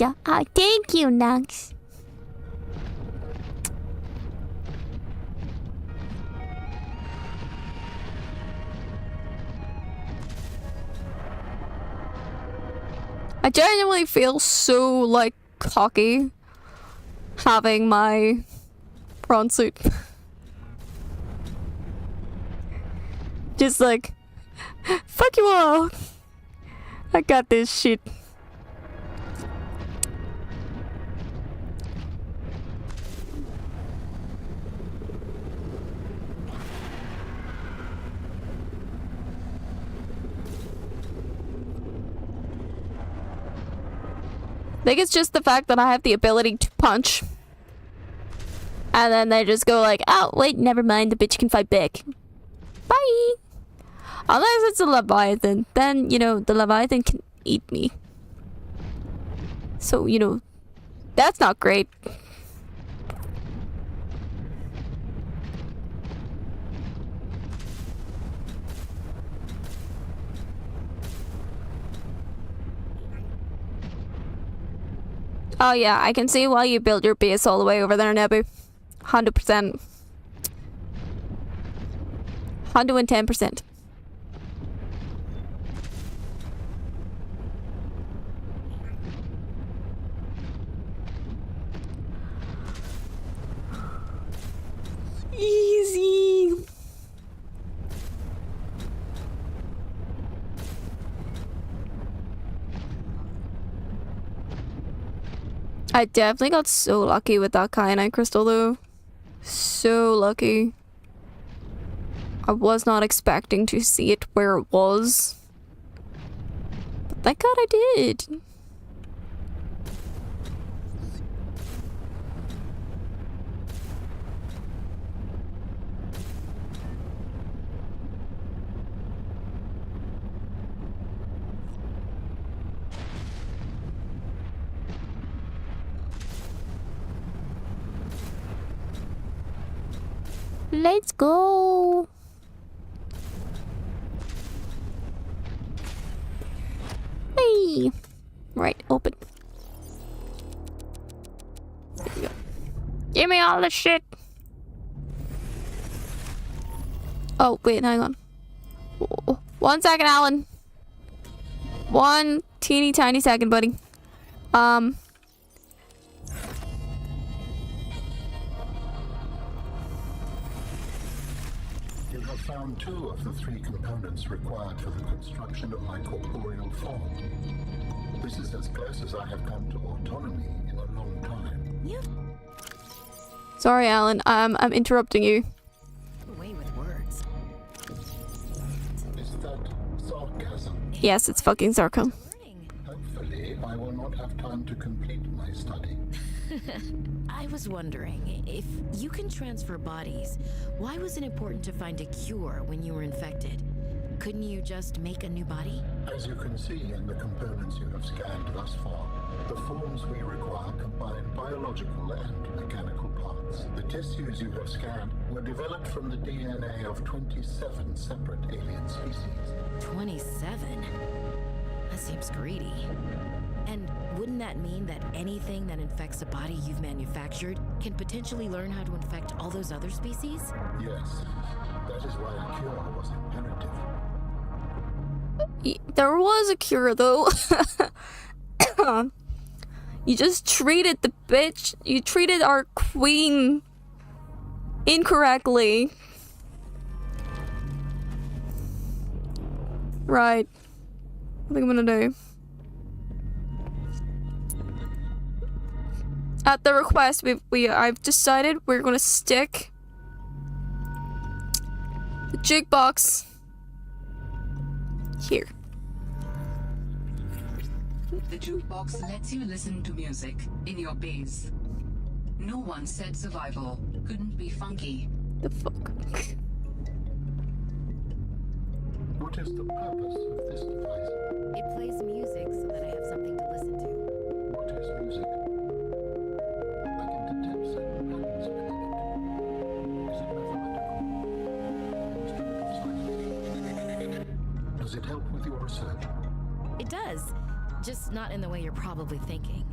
Oh, thank you, Nux. I genuinely feel so, like, cocky having my prawn suit. Just like, fuck you all. I got this shit. I think it's just the fact that I have the ability to punch. And then they just go like, oh, wait, never mind, the bitch can fight back. Bye! Unless it's a Leviathan, then, you know, the Leviathan can eat me. So, you know, that's not great. Oh yeah, I can see why you built your base all the way over there, Nebu. 100%. 110%. Easy. I definitely got so lucky with that kyanite crystal though. So lucky. I was not expecting to see it where it was. But thank God I did. Let's go. Hey. Right, open. There we go. Give me all the shit. Oh, wait, hang on. 1 second, Alan. 1 teeny tiny second, buddy. You have found 2 of the 3 components required for the construction of my corporeal form. This is as close as I have come to autonomy in a long time. Sorry, Alan. I'm interrupting you. Away with words. Is that sarcasm? Yes, it's fucking sarcasm. Hopefully, I will not have time to complete my study I was wondering, if you can transfer bodies, why was it important to find a cure when you were infected? Couldn't you just make a new body? As you can see in the components you have scanned thus far, the forms we require combine biological and mechanical parts. The tissues you have scanned were developed from the DNA of 27 separate alien species. 27? That seems greedy. And wouldn't that mean that anything that infects a body you've manufactured can potentially learn how to infect all those other species? Yes, that is why a cure was imperative. There was a cure though. You just treated the bitch. You treated our queen incorrectly. Right. What think I'm gonna do? At the request, I've decided we're gonna stick the jukebox here. The jukebox lets you listen to music in your base. No one said survival couldn't be funky. The fuck? What is the purpose of this device? It plays music so that I have something to listen to. What is music? I can detect certain patterns within it. Is it mathematical? Instrument of science? Does it help with your research? It does, just not in the way you're probably thinking.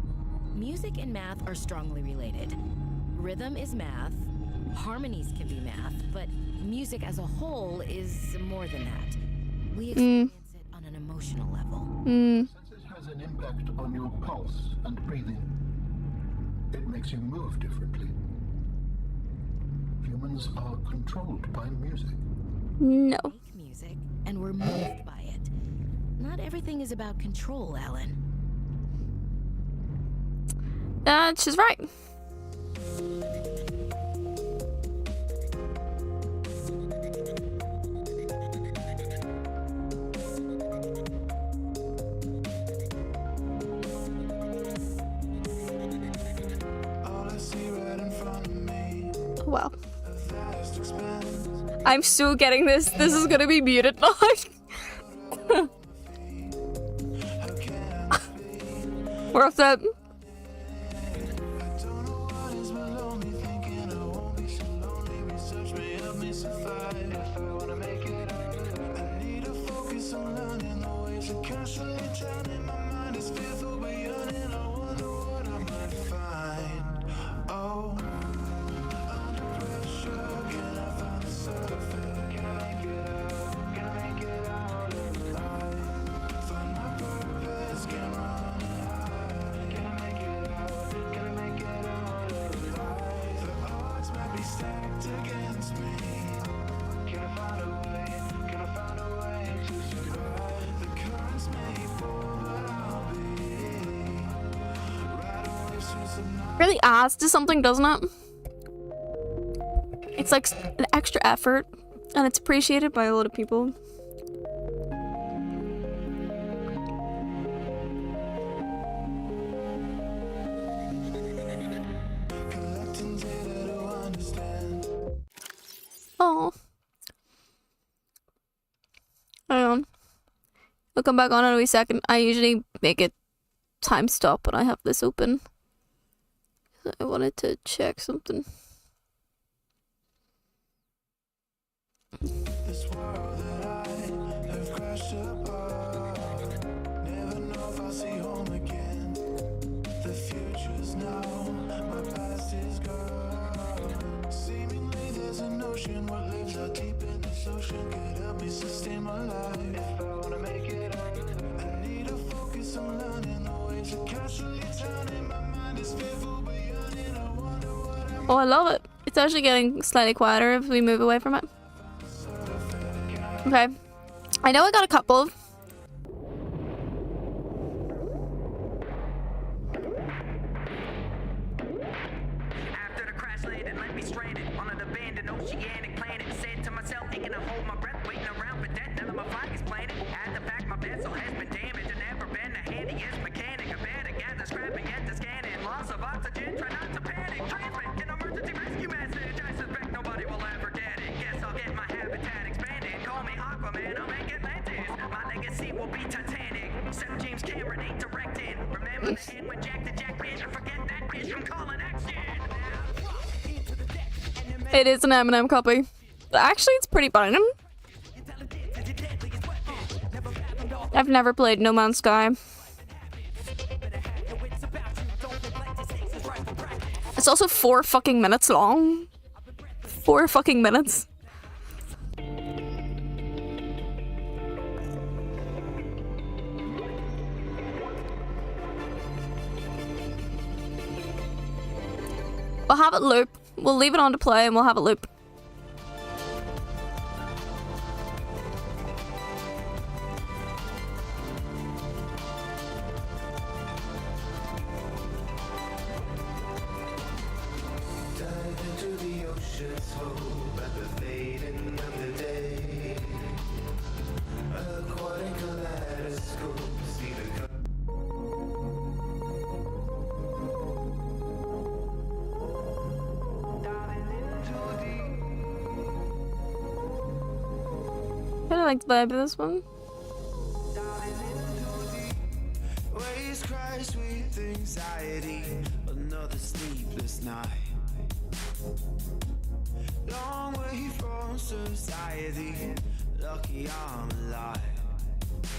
Music and math are strongly related. Rhythm is math, harmonies can be math, but music as a whole is more than that. We experience it on an emotional level. Since it has an impact on your pulse and breathing, it makes you move differently. Humans are controlled by music. No. Make music, and we're moved by it. Not everything is about control, Alan. She's right. Wow. I'm still getting this. This is gonna be muted now. We're off that. Really adds to something, doesn't it? It's like an extra effort, and it's appreciated by a lot of people. Oh. Hang on. I'll come back on in a wee second. I usually make it time stop when I have this open. I wanted to check something. This world that I have crashed apart. Never know if I'll see home again. The future's now, my past is gone. Seemingly there's an ocean. What lives out deep in this ocean could help me sustain my life. If I wanna make it out, I need to focus on learning the ways of casually turning. My mind is fearful. Oh, I love it. It's actually getting slightly quieter if we move away from it. Okay. I know I got a couple of... After the crash landed, left me stranded on an abandoned oceanic planet. Said to myself, ain't gonna hold my breath, waiting around for death. None of my flag is planted. At the back, my vessel has been damaged and never been the handiest mechanic. I better gather scrap and get to scanning. Loss of oxygen, trying It is an Eminem copy. Actually, it's pretty banging. I've never played No Man's Sky. It's also 4 fucking minutes long. 4 fucking minutes. We'll have it loop. We'll leave it on to play and we'll have it loop. I like the vibe of this one. Waves crash with anxiety, another sleepless night. Long way from society, lucky I'm alive.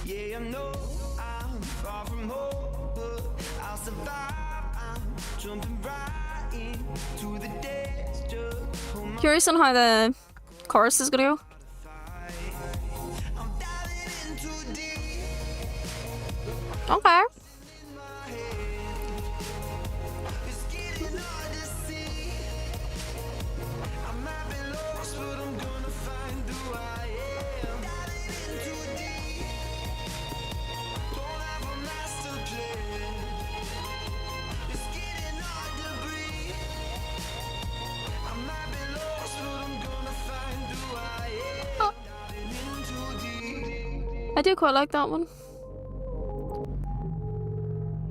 Yeah, I know I'm far from home, but I'll survive. I'm jumping right into the dance. Just hold my Curious on how the chorus is gonna go. Okay. Oh. I do quite like that one.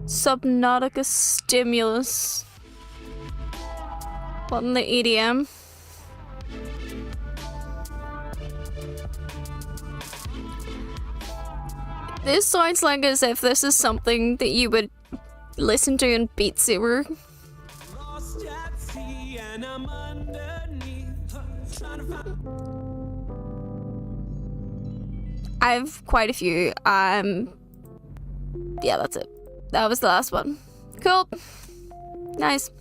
Subnautica Stimulus. What in the EDM? This sounds like as if this is something that you would listen to in Beat Saber. I have quite a few. Yeah, that's it. That was the last one. Cool. Nice.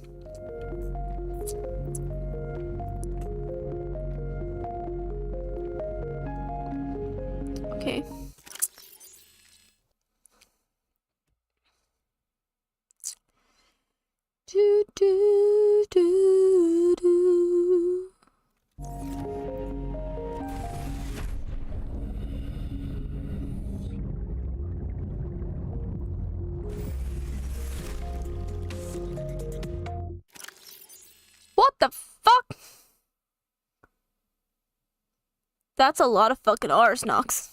Okay. Do do do do. What the fuck? That's a lot of fucking R's, Nox.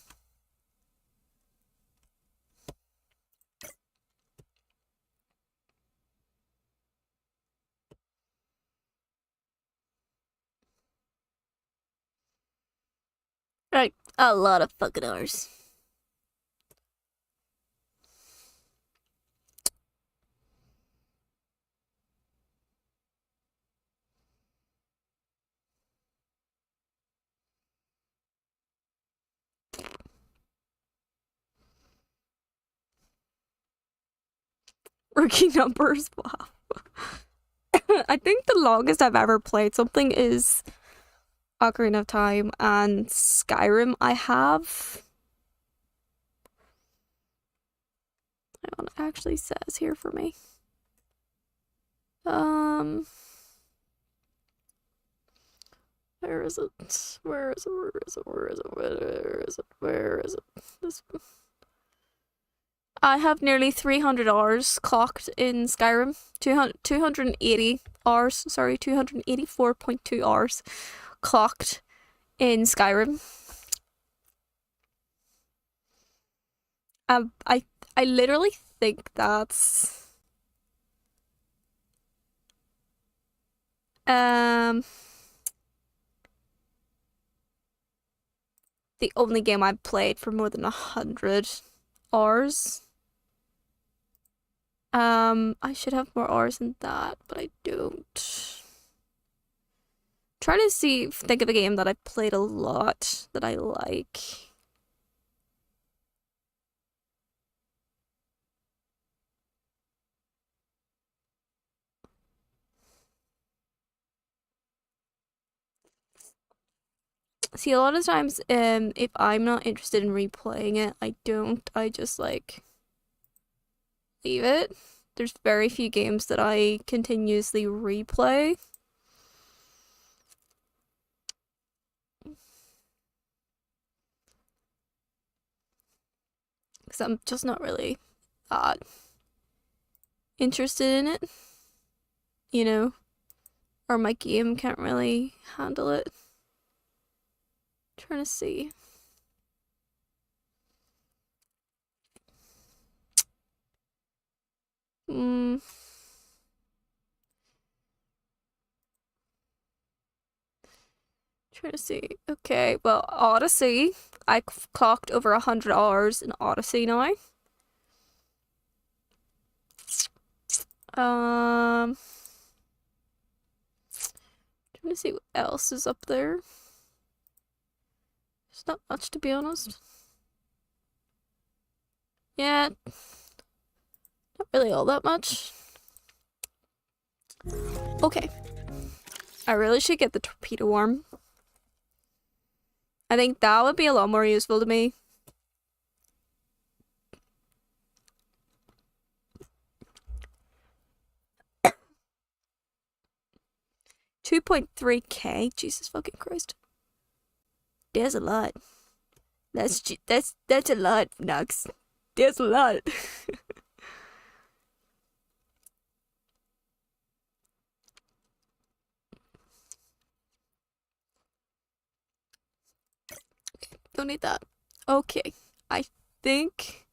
Right, a lot of fucking R's. Rookie numbers, wow. I think the longest I've ever played something is Ocarina of Time and Skyrim. I have... Hang on, it actually says here for me. Where is it? Where is it? Where is it? Where is it? Where is it? Where is it? This... I have nearly 300 hours clocked in Skyrim. 280 hours, sorry, 284.2 hours clocked in Skyrim. I literally think that's the only game I've played for more than 100 hours. I should have more hours than that, but I don't. Trying to think of a game that I played a lot that I like. See, a lot of times, if I'm not interested in replaying it, I just like leave it. There's very few games that I continuously replay. Because I'm just not really that interested in it. You know? Or my game can't really handle it. Trying to see. Trying to see. Okay, well, Odyssey. I clocked over 100 hours in Odyssey now. Trying to see what else is up there. There's not much, to be honest. Yeah, not really all that much. Okay. I really should get the torpedo arm. I think that would be a lot more useful to me. $2.3K. Jesus fucking Christ. There's a lot. That's a lot, Nux. There's a lot. Don't need that. Okay. I think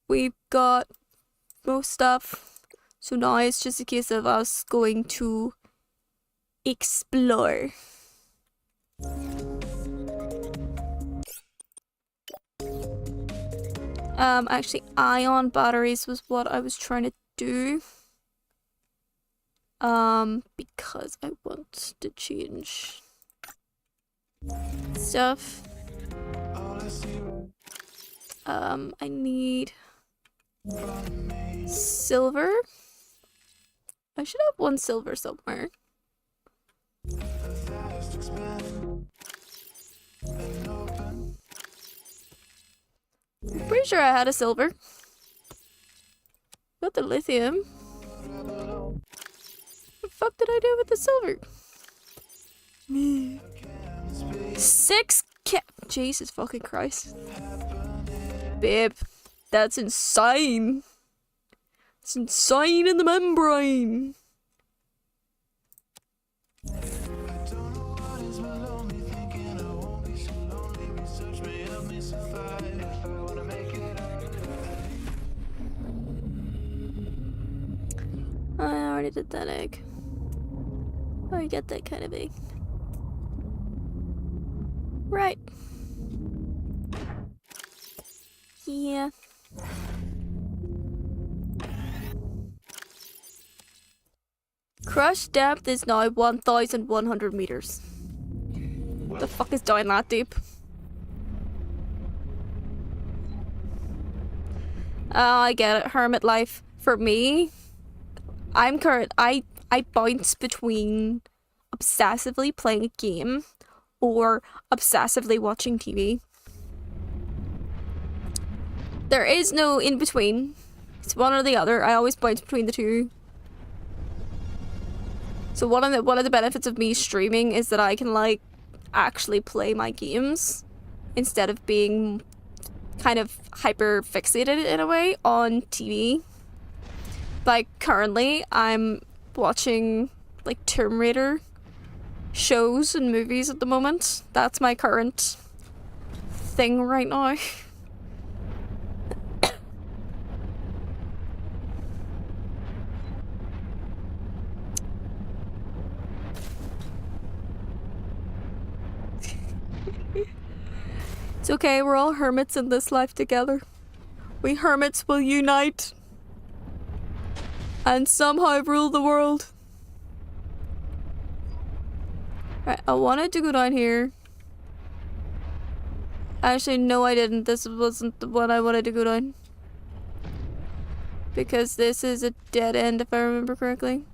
we've got most stuff. So now it's just a case of us going to explore. Actually, ion batteries was what I was trying to do. Because I want to change stuff. I need silver. I should have one silver somewhere. I'm pretty sure I had a silver. Got the lithium. What the fuck did I do with the silver? 6K. Jesus fucking Christ. Babe, that's insane. It's insane in the membrane. I already did that egg. I already got that kind of egg. Right. Yeah. Crush depth is now 1,100 meters. What the fuck is down that deep? I get it. Hermit life. For me, I bounce between obsessively playing a game or obsessively watching TV. There is no in between. It's one or the other. I always bounce between the two. So one of the benefits of me streaming is that I can like actually play my games instead of being kind of hyper fixated in a way on TV. Like currently I'm watching like Tomb Raider shows and movies at the moment. That's my current thing right now. It's okay, we're all hermits in this life together. We hermits will unite and somehow rule the world. Right, I wanted to go down here. Actually, no, I didn't. This wasn't the one I wanted to go down. Because this is a dead end, if I remember correctly.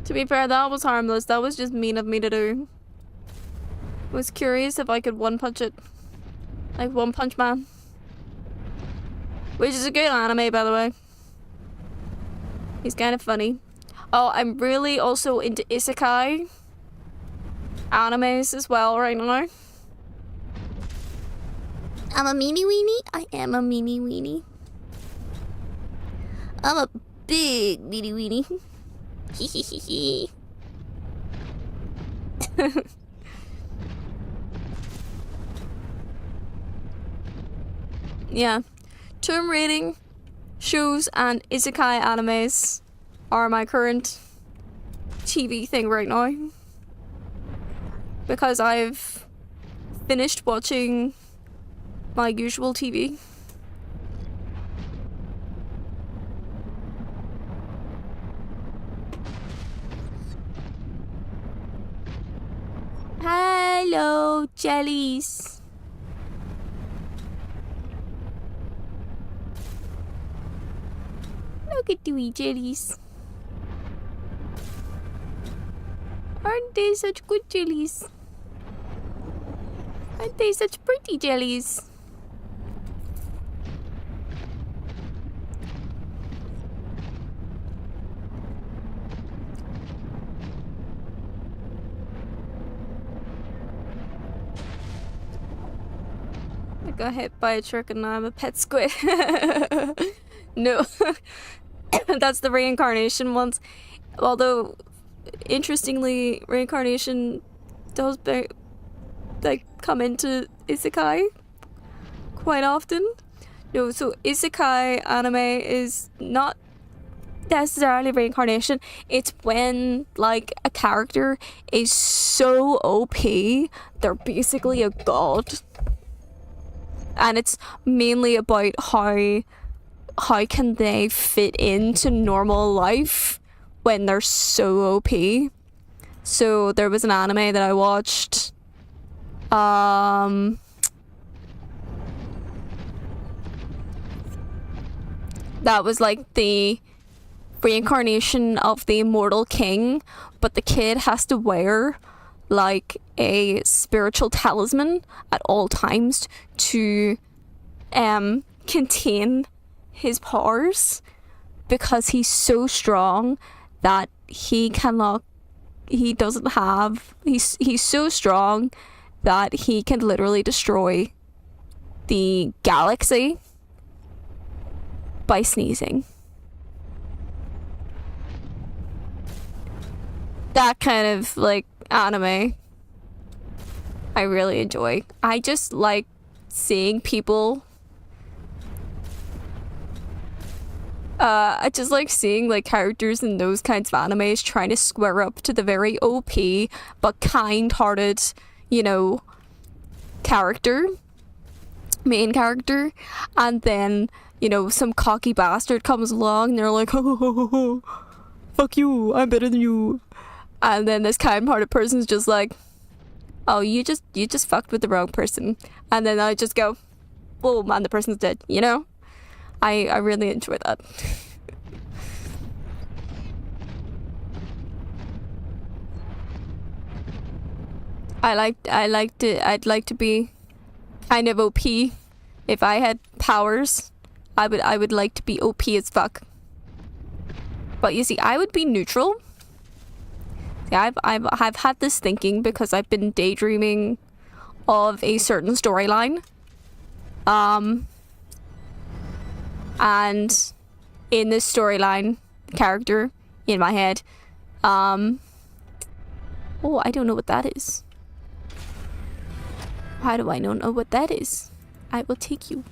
To be fair, that was harmless. That was just mean of me to do. Was curious if I could one punch it. Like One Punch Man. Which is a good anime, by the way. He's kind of funny. Oh, I'm really also into isekai animes as well right now. I'm a meanie weenie. I am a meanie weenie. I'm a big meanie weenie. Hehehehe. Yeah. Term rating, shows, and isekai animes are my current TV thing right now. Because I've finished watching my usual TV. Hello, jellies. Look at the jellies. Aren't they such good jellies? Aren't they such pretty jellies? I got hit by a truck and now I'm a pet squid. No. That's the reincarnation ones. Although, interestingly, reincarnation does come into isekai quite often. No, so isekai anime is not necessarily reincarnation. It's when like a character is so OP, they're basically a god. And it's mainly about how can they fit into normal life when they're so OP. So there was an anime that I watched. That was like the reincarnation of the immortal king, but the kid has to wear like a spiritual talisman at all times to contain his powers, because he's so strong that he's so strong that he can literally destroy the galaxy by sneezing. That kind of like anime I really enjoy. I just like seeing people I just like seeing like characters in those kinds of animes trying to square up to the very OP but kind-hearted, you know, main character, and then, you know, some cocky bastard comes along and they're like, oh, fuck you, I'm better than you. And then this kind-hearted person's just like, oh, you just fucked with the wrong person. And then I just go, oh man, the person's dead, you know? I really enjoy that. I'd like to be kind of OP. If I had powers, I would like to be OP as fuck. But you see, I would be neutral. Yeah, I've had this thinking because I've been daydreaming of a certain storyline And in this storyline character in my head, oh, I don't know what that is. How do I not know what that is? I will take you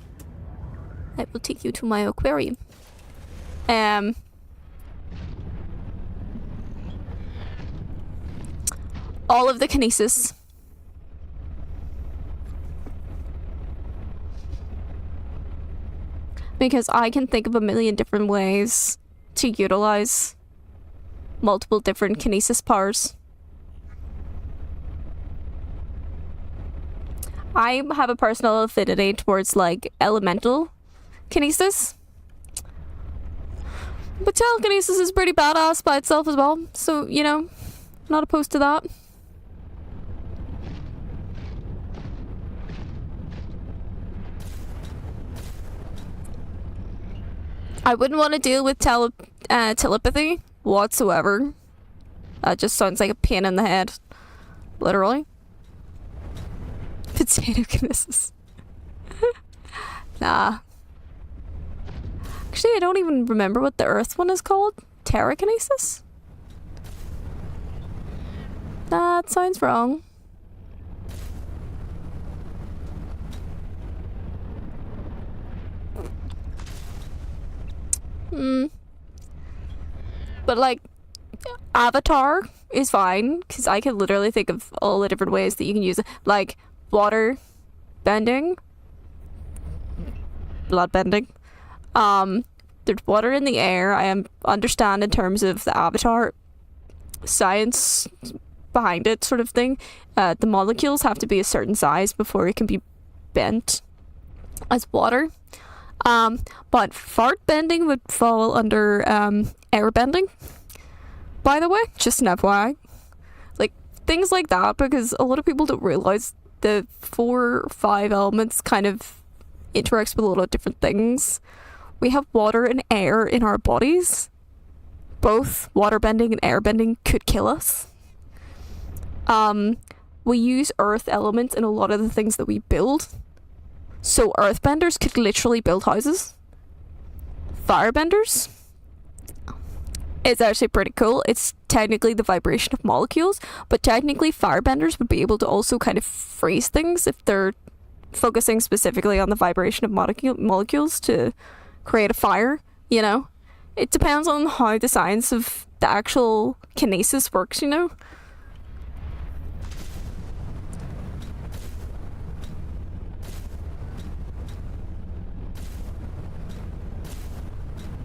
to my aquarium. All of the kinesis. Because I can think of a million different ways to utilize multiple different kinesis powers. I have a personal affinity towards like elemental kinesis. But telekinesis is pretty badass by itself as well. So, you know, not opposed to that. I wouldn't want to deal with telepathy whatsoever. That just sounds like a pain in the head. Literally. Potato kinesis. Nah. Actually, I don't even remember what the earth one is called. Terrakinesis? That sounds wrong. But like, Avatar is fine, because I can literally think of all the different ways that you can use it. Like, water bending. Blood bending. There's water in the air. I understand in terms of the Avatar science behind it sort of thing. The molecules have to be a certain size before it can be bent as water. But fart bending would fall under air bending, by the way, just an FYI. Like, things like that, because a lot of people don't realize the 4 or 5 elements kind of interacts with a lot of different things. We have water and air in our bodies. Both water bending and air bending could kill us. We use earth elements in a lot of the things that we build. So earthbenders could literally build houses. Firebenders, it's actually pretty cool. It's technically the vibration of molecules, but technically firebenders would be able to also kind of freeze things if they're focusing specifically on the vibration of molecules to create a fire, you know? It depends on how the science of the actual kinesis works, you know?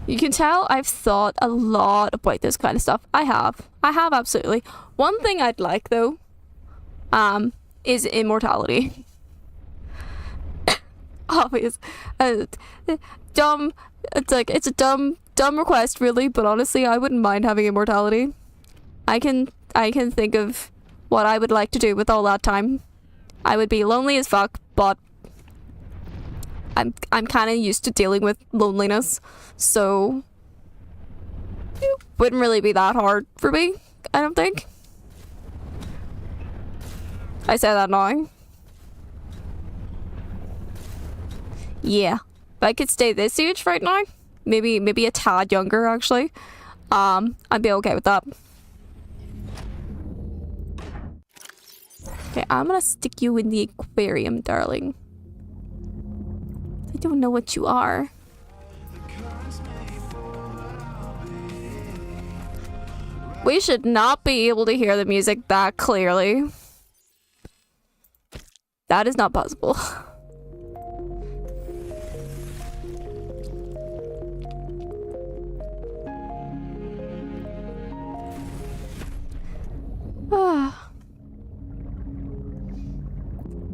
You can tell I've thought a lot about this kind of stuff. I have absolutely. One thing I'd like though, is immortality. Obvious. Dumb. It's like, it's a dumb request really, but honestly I wouldn't mind having immortality. I can think of what I would like to do with all that time. I would be lonely as fuck, but I'm kind of used to dealing with loneliness, so it wouldn't really be that hard for me, I don't think. I say that now. Yeah, if I could stay this age right now, maybe a tad younger actually, I'd be okay with that. Okay, I'm gonna stick you in the aquarium, darling. I don't know what you are. We should not be able to hear the music that clearly. That is not possible.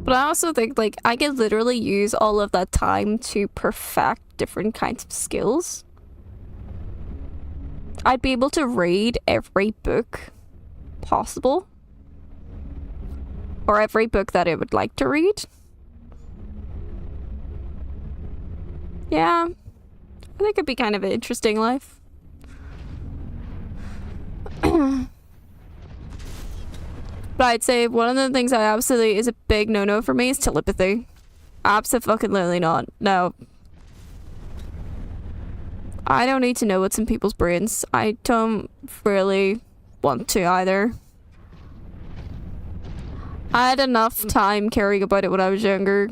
But I also think, like, I could literally use all of that time to perfect different kinds of skills. I'd be able to read every book possible. Or every book that I would like to read. Yeah. I think it'd be kind of an interesting life. But I'd say one of the things that absolutely is a big no-no for me is telepathy. Absolutely not. No. I don't need to know what's in people's brains. I don't really want to either. I had enough time caring about it when I was younger.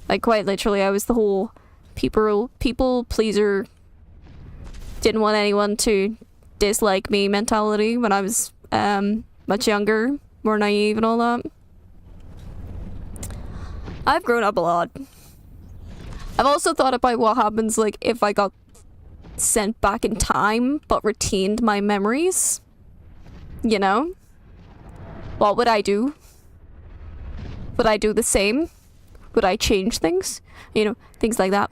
Like, quite literally, I was the whole people pleaser, didn't want anyone to dislike me mentality when I was much younger, more naive and all that. I've grown up a lot. I've also thought about what happens, like, if I got sent back in time but retained my memories. You know? What would I do? Would I do the same? Would I change things? You know, things like that.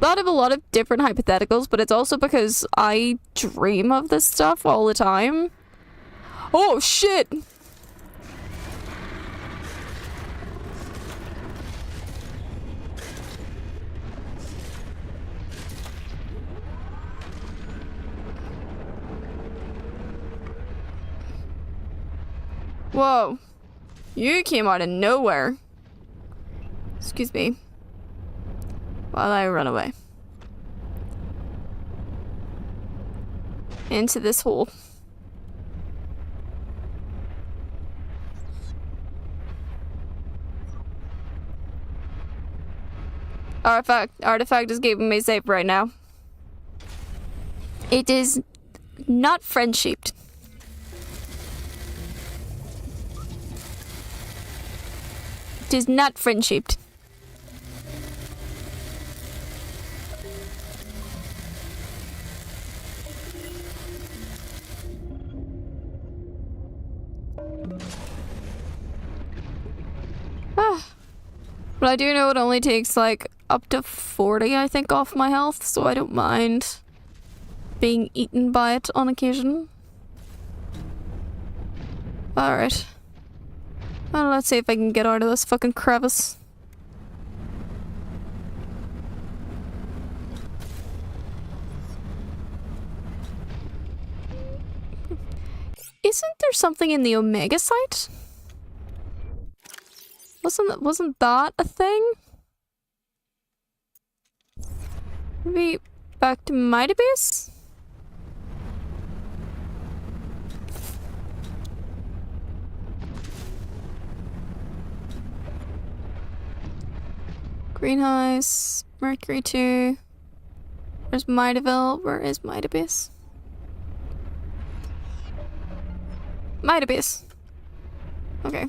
Thought of a lot of different hypotheticals, but it's also because I dream of this stuff all the time. Oh shit! Whoa. You came out of nowhere. Excuse me. While I run away. Into this hole. Artifact is giving me safe right now. It is not friend-shaped. It is not friend-shaped. But I do know it only takes like up to 40, I think, off my health, so I don't mind being eaten by it on occasion. Alright. Well, let's see if I can get out of this fucking crevice. Isn't there something in the Omega site? Wasn't that a thing? Maybe back to my base? Greenhouse, Mercury 2. Where's Midaville? Where is Midabase? Midabase. Okay.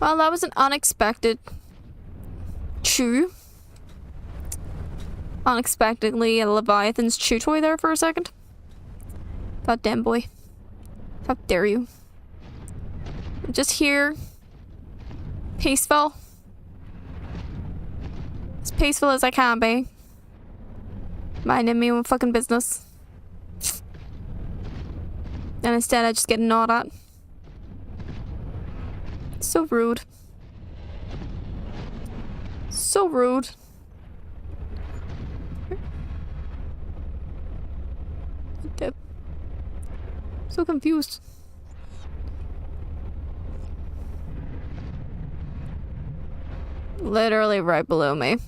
Well, that was an unexpected chew. Unexpectedly, a Leviathan's chew toy there for a second. Goddamn boy. How dare you. I'm just here. Peaceful. As peaceful as I can be. Minding me own fucking business. And instead I just get gnawed at. So rude. So rude. Okay. So confused. Literally right below me.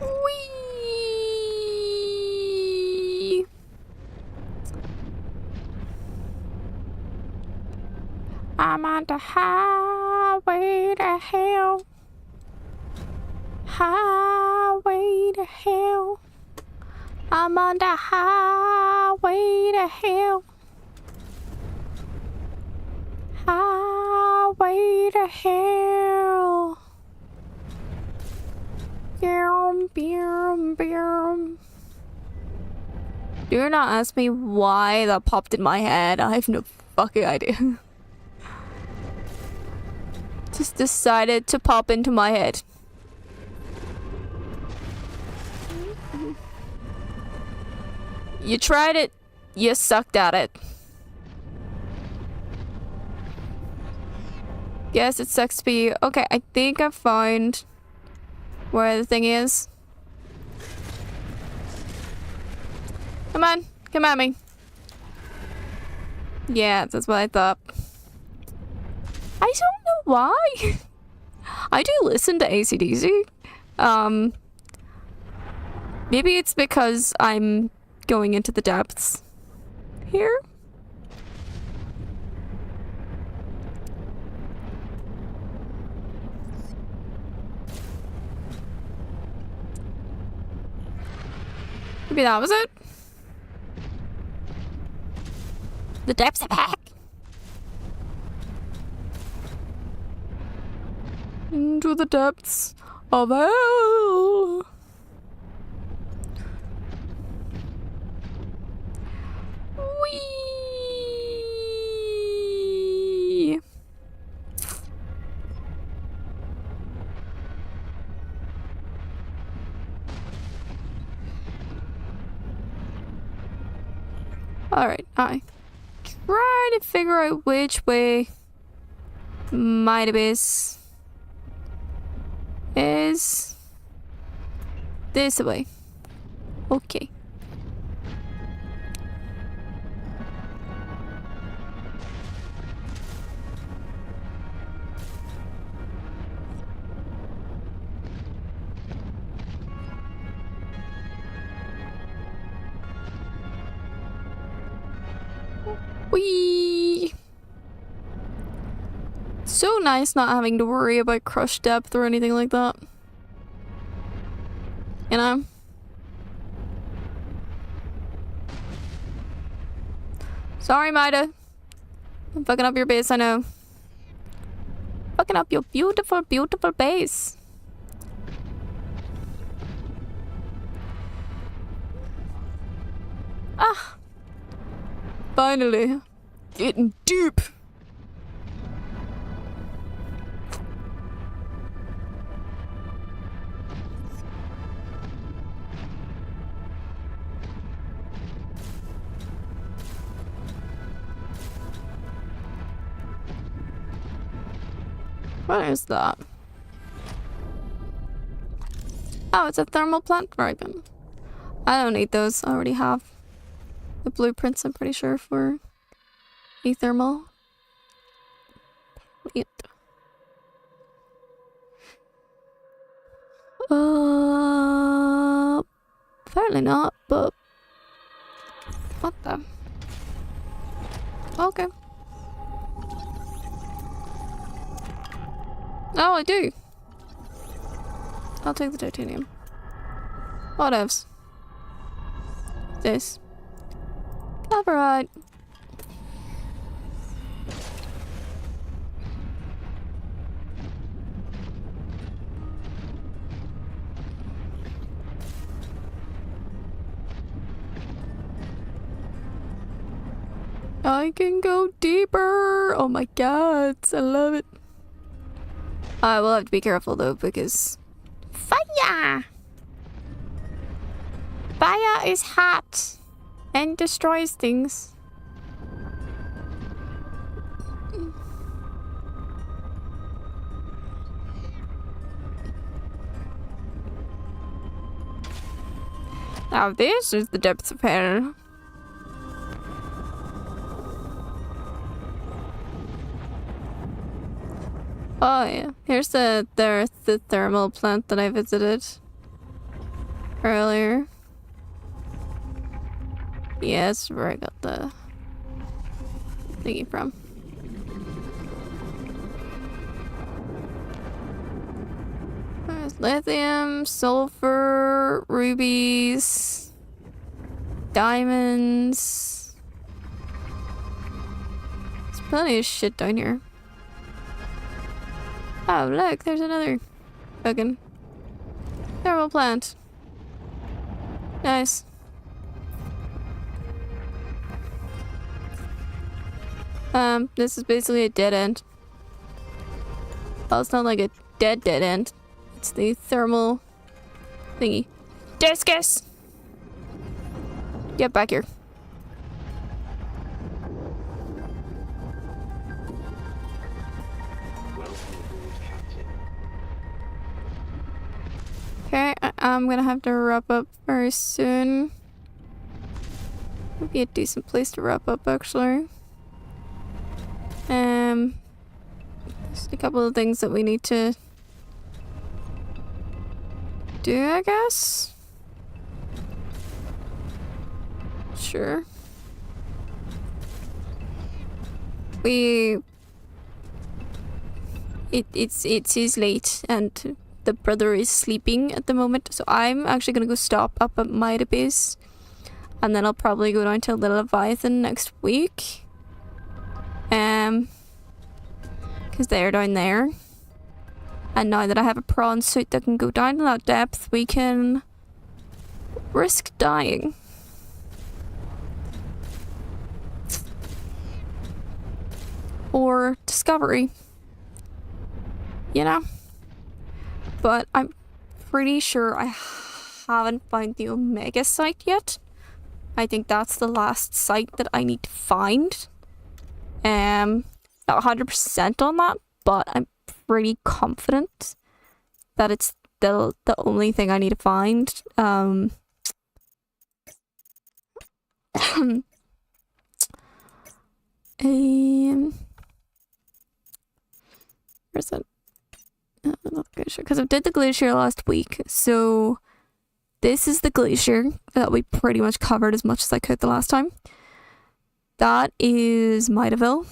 Whee! I'm on the highway to hell. Highway to hell. I'm on the highway to hell. Highway to hell. Boom, boom, boom. Do not ask me why that popped in my head. I have no fucking idea. Just decided to pop into my head. You tried it you sucked at it. Yes, it sucks to be you. Okay, I think I found where the thing is. Come on, come at me. Yeah, that's what I thought. I don't know why. I do listen to AC/DC. Maybe it's because I'm going into the depths here. Maybe that was it. The depths are back. Into the depths of hell. Whee! Alright, I try to figure out which way my abyss is. This way. Okay. Whee! So nice not having to worry about crush depth or anything like that. You know? Sorry, Maida. I'm fucking up your base, I know. Fucking up your beautiful, beautiful base. Ah! Finally. Getting deep. What is that? Oh, it's a thermal plant ribbon. I don't need those. I already have the blueprints, I'm pretty sure, for a thermal plant. Apparently not, but what the? Okay. Oh, I do. I'll take the titanium. What else? This. Alright. I can go deeper. Oh my god, I love it. I will have to be careful though, because fire! Fire is hot and destroys things. Now this is the depths of hell. Oh yeah, here's the thermal plant that I visited earlier. Yeah, that's where I got the thingy from. There's lithium, sulfur, rubies, diamonds. There's plenty of shit down here. Oh, look, there's another fucking thermal plant. Nice. This is basically a dead end. Well, it's not like a dead end. It's the thermal thingy. Discus! Get back here. I'm gonna have to wrap up very soon. Would be a decent place to wrap up, actually. Just a couple of things that we need to do, I guess. Sure. It's late and the brother is sleeping at the moment, so I'm actually gonna go stop up at my base, and then I'll probably go down to Little Leviathan next week. Because they're down there. And now that I have a prawn suit that can go down to that depth, we can risk dying. Or discovery. You know? But I'm pretty sure I haven't found the Omega site yet. I think that's the last site that I need to find. Not 100% on that, but I'm pretty confident that it's the only thing I need to find. Where's that? Not the glacier, because I did the glacier last week, so this is the glacier that we pretty much covered as much as I could the last time. That is Midaville.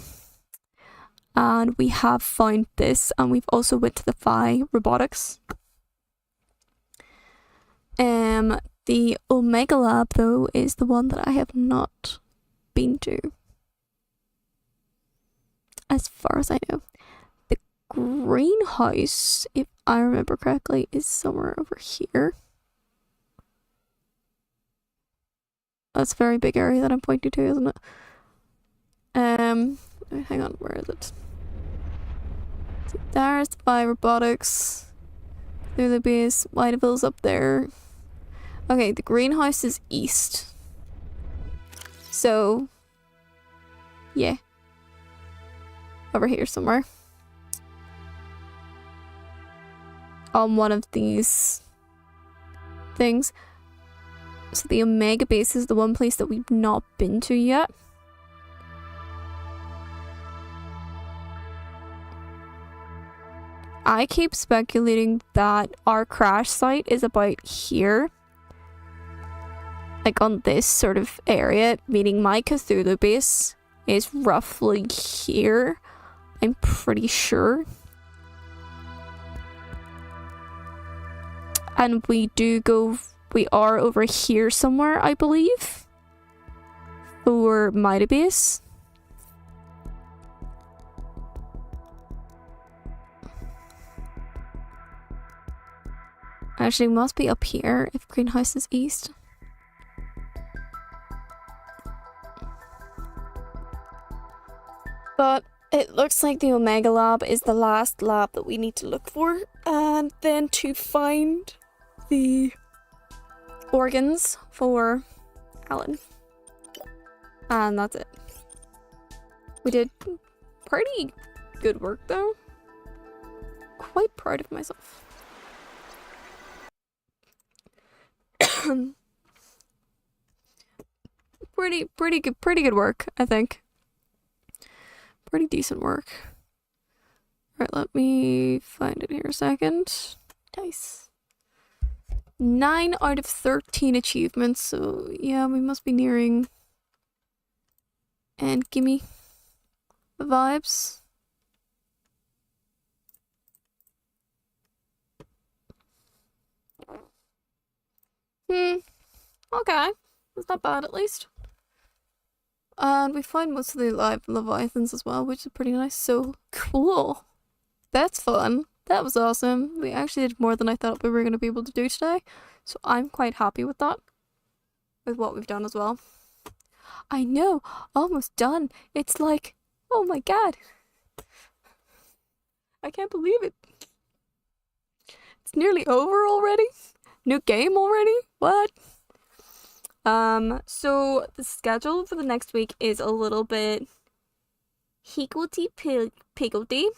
And we have found this, and we've also went to the Phi Robotics. The Omega Lab, though, is the one that I have not been to. As far as I know. The greenhouse, if I remember correctly, is somewhere over here. That's a very big area that I'm pointing to, isn't it? Hang on, where is it? So there's the Phi Robotics. Through the base. Whiteville's up there. Okay, the greenhouse is east. So, yeah. Over here somewhere. On one of these things. So the Omega base is the one place that we've not been to yet. I keep speculating that our crash site is about here. Like on this sort of area, meaning my Cthulhu base is roughly here. I'm pretty sure. And we are over here somewhere, I believe. For my base. Actually, we must be up here if greenhouse is east. But it looks like the Omega Lab is the last lab that we need to look for, and then to find the organs for Alan. And that's it. We did pretty good work though. Quite proud of myself. pretty good work, I think. Pretty decent work. Alright, let me find it here a second. Nice. 9 out of 13 achievements, so yeah, we must be nearing. And gimme the vibes. Okay. That's not bad, at least. And we find most of the live Leviathans as well, which is pretty nice. So, cool. That's fun. That was awesome. We actually did more than I thought we were going to be able to do today. So, I'm quite happy with that. With what we've done as well. I know. Almost done. It's like, oh my god. I can't believe it. It's nearly over already. New game already? What? So the schedule for the next week is a little bit higgledy-piggledy.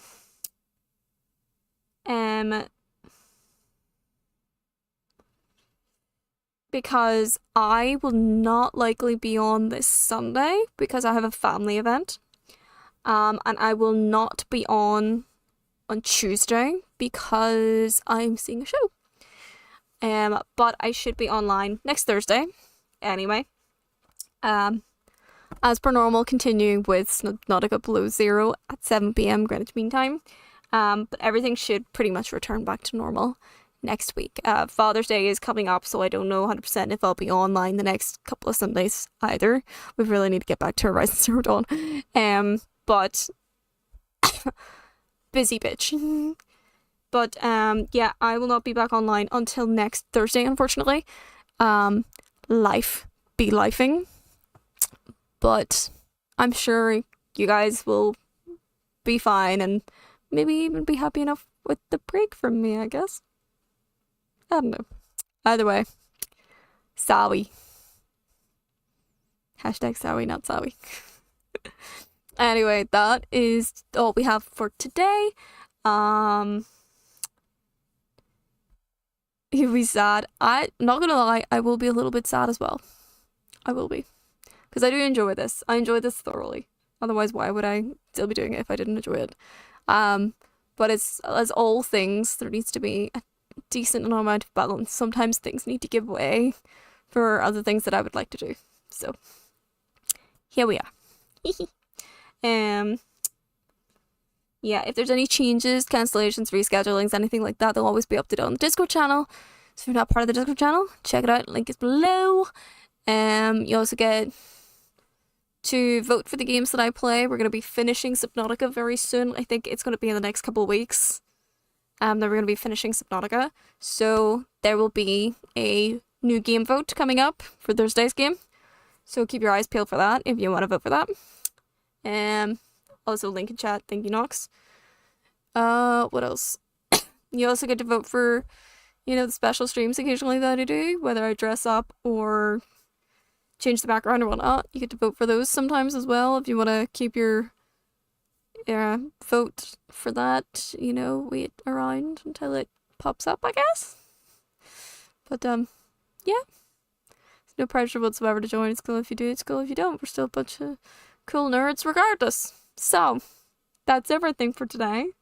because I will not likely be on this Sunday because I have a family event. And I will not be on Tuesday because I'm seeing a show. But I should be online next Thursday anyway. As per normal, continuing with Subnautica Below Zero at 7 p.m. Greenwich Mean Time. But everything should pretty much return back to normal next week. Father's Day is coming up, so I don't know 100% if I'll be online the next couple of Sundays either. We really need to get back to Horizon Zero Dawn. But busy bitch. But yeah, I will not be back online until next Thursday, unfortunately. Life be lifing. But I'm sure you guys will be fine and maybe even be happy enough with the break from me, I guess. I don't know. Either way, sorry. Hashtag sorry, not sorry. Anyway, that is all we have for today. You'll be sad. I'm not gonna lie, I will be a little bit sad as well. I will be. Because I do enjoy this. I enjoy this thoroughly. Otherwise, why would I still be doing it if I didn't enjoy it? But as all things, there needs to be a decent amount of balance. Sometimes things need to give way for other things that I would like to do. So, here we are. Yeah, if there's any changes, cancellations, reschedulings, anything like that, they'll always be updated on the Discord channel. So if you're not part of the Discord channel, check it out. Link is below. You also get to vote for the games that I play. We're going to be finishing Subnautica very soon. I think it's going to be in the next couple of weeks. That we're going to be finishing Subnautica. So there will be a new game vote coming up for Thursday's game. So keep your eyes peeled for that if you want to vote for that. Also link in chat. Thank you, Nox. What else? You also get to vote for, the special streams occasionally that I do, whether I dress up or change the background or whatnot. You get to vote for those sometimes as well if you want to keep your vote for that, wait around until it pops up, I guess. But yeah, there's no pressure whatsoever to join. It's cool if you do, it's cool if you don't. We're still a bunch of cool nerds regardless. So that's everything for today.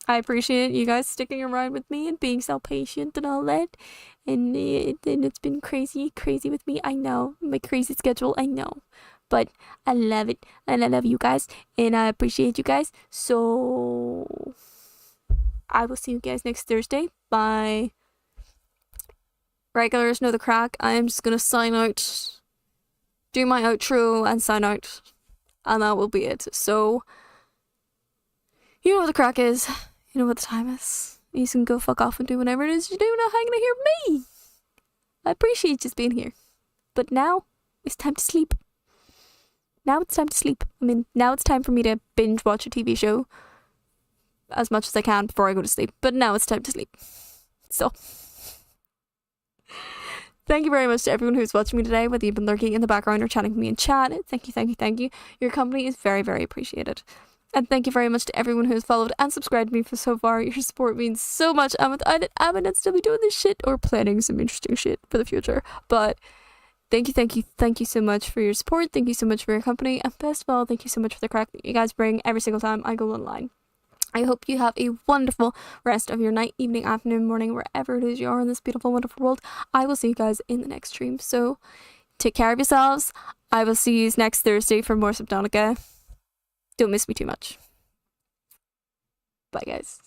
I appreciate you guys sticking around with me and being so patient and all that. And it's been crazy with me. I know. My crazy schedule, I know. But I love it. And I love you guys. And I appreciate you guys. So I will see you guys next Thursday. Bye. Regulars know the crack. I am just going to sign out, do my outro and sign out. And that will be it. So, you know what the crack is. You know what the time is. You can go fuck off and do whatever it is you do. Not hanging to hear me. I appreciate just being here. But now, it's time to sleep. Now it's time to sleep. Now it's time for me to binge watch a TV show as much as I can before I go to sleep. But now it's time to sleep. So, thank you very much to everyone who's watching me today, whether you've been lurking in the background or chatting with me in chat. Thank you. Your company is very, very appreciated. And thank you very much to everyone who has followed and subscribed to me for so far. Your support means so much. And without it, I would not still be doing this shit or planning some interesting shit for the future. But thank you so much for your support. Thank you so much for your company. And best of all, thank you so much for the crack that you guys bring every single time I go online. I hope you have a wonderful rest of your night, evening, afternoon, morning, wherever it is you are in this beautiful, wonderful world. I will see you guys in the next stream. So take care of yourselves. I will see you next Thursday for more Subnautica. Don't miss me too much. Bye, guys.